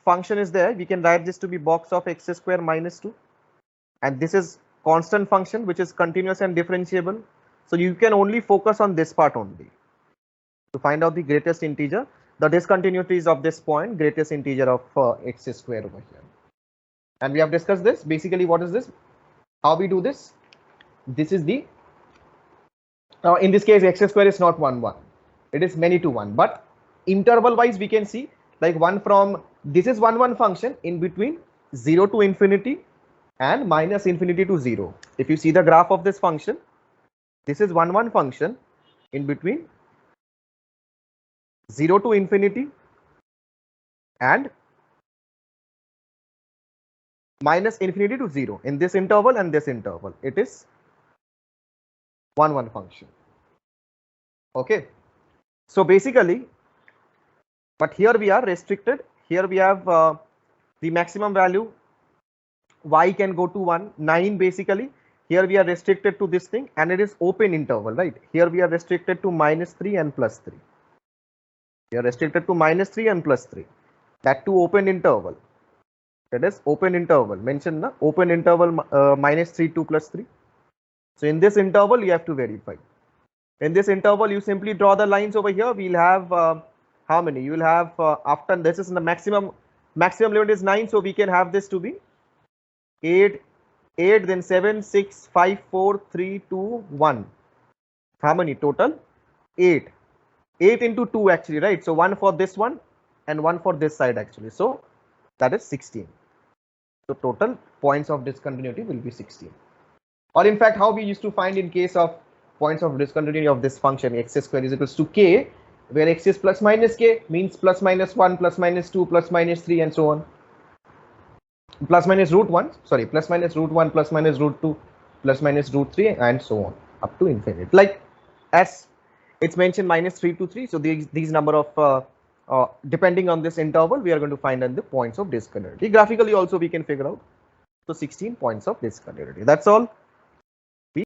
[SPEAKER 1] function is there. We can write this to be box of x square minus 2, and this is constant function which is continuous and differentiable. So you can only focus on this part only to find out the greatest integer. The discontinuities of this point, greatest integer of x square over here. And we have discussed this. Basically, what is this? How we do this? This is the, now in this case, x square is not 1, 1. It is many to 1. But interval wise, we can see like 1 from, this is 1, 1 function in between 0 to infinity and minus infinity to 0. If you see the graph of this function, this is 1, 1 function in between 0 to infinity and minus infinity to 0. In this interval and this interval, it is 1, 1 function. Okay. So basically, but here we are restricted. Here we have the maximum value. Y can go to 1, 9 basically. Here we are restricted to this thing, and it is open interval, right? Here we are restricted to -3 and +3. We are restricted to -3 and +3. That to open interval. That is open interval. Mention the open interval -3 to +3. So in this interval, you have to verify. In this interval, you simply draw the lines over here. We'll have how many? You will have after this is the maximum limit is 9, so we can have this to be 8, then 7, 6, 5, 4, 3, 2, 1. How many total? 8. 8 into 2 actually, right? So 1 for this one and 1 for this side actually. So that is 16. So total points of discontinuity will be 16. Or in fact, how we used to find in case of points of discontinuity of this function x square is equals to k, where x is plus minus k, means plus minus 1, plus minus 2, plus minus 3, and so on. Plus minus root 1, sorry, plus minus root 1, plus minus root 2, plus minus root 3, and so on up to infinite. Like as it's mentioned minus 3 to 3. So these number of depending on this interval, we are going to find the points of discontinuity. Graphically also we can figure out. So 16 points of discontinuity. That's all.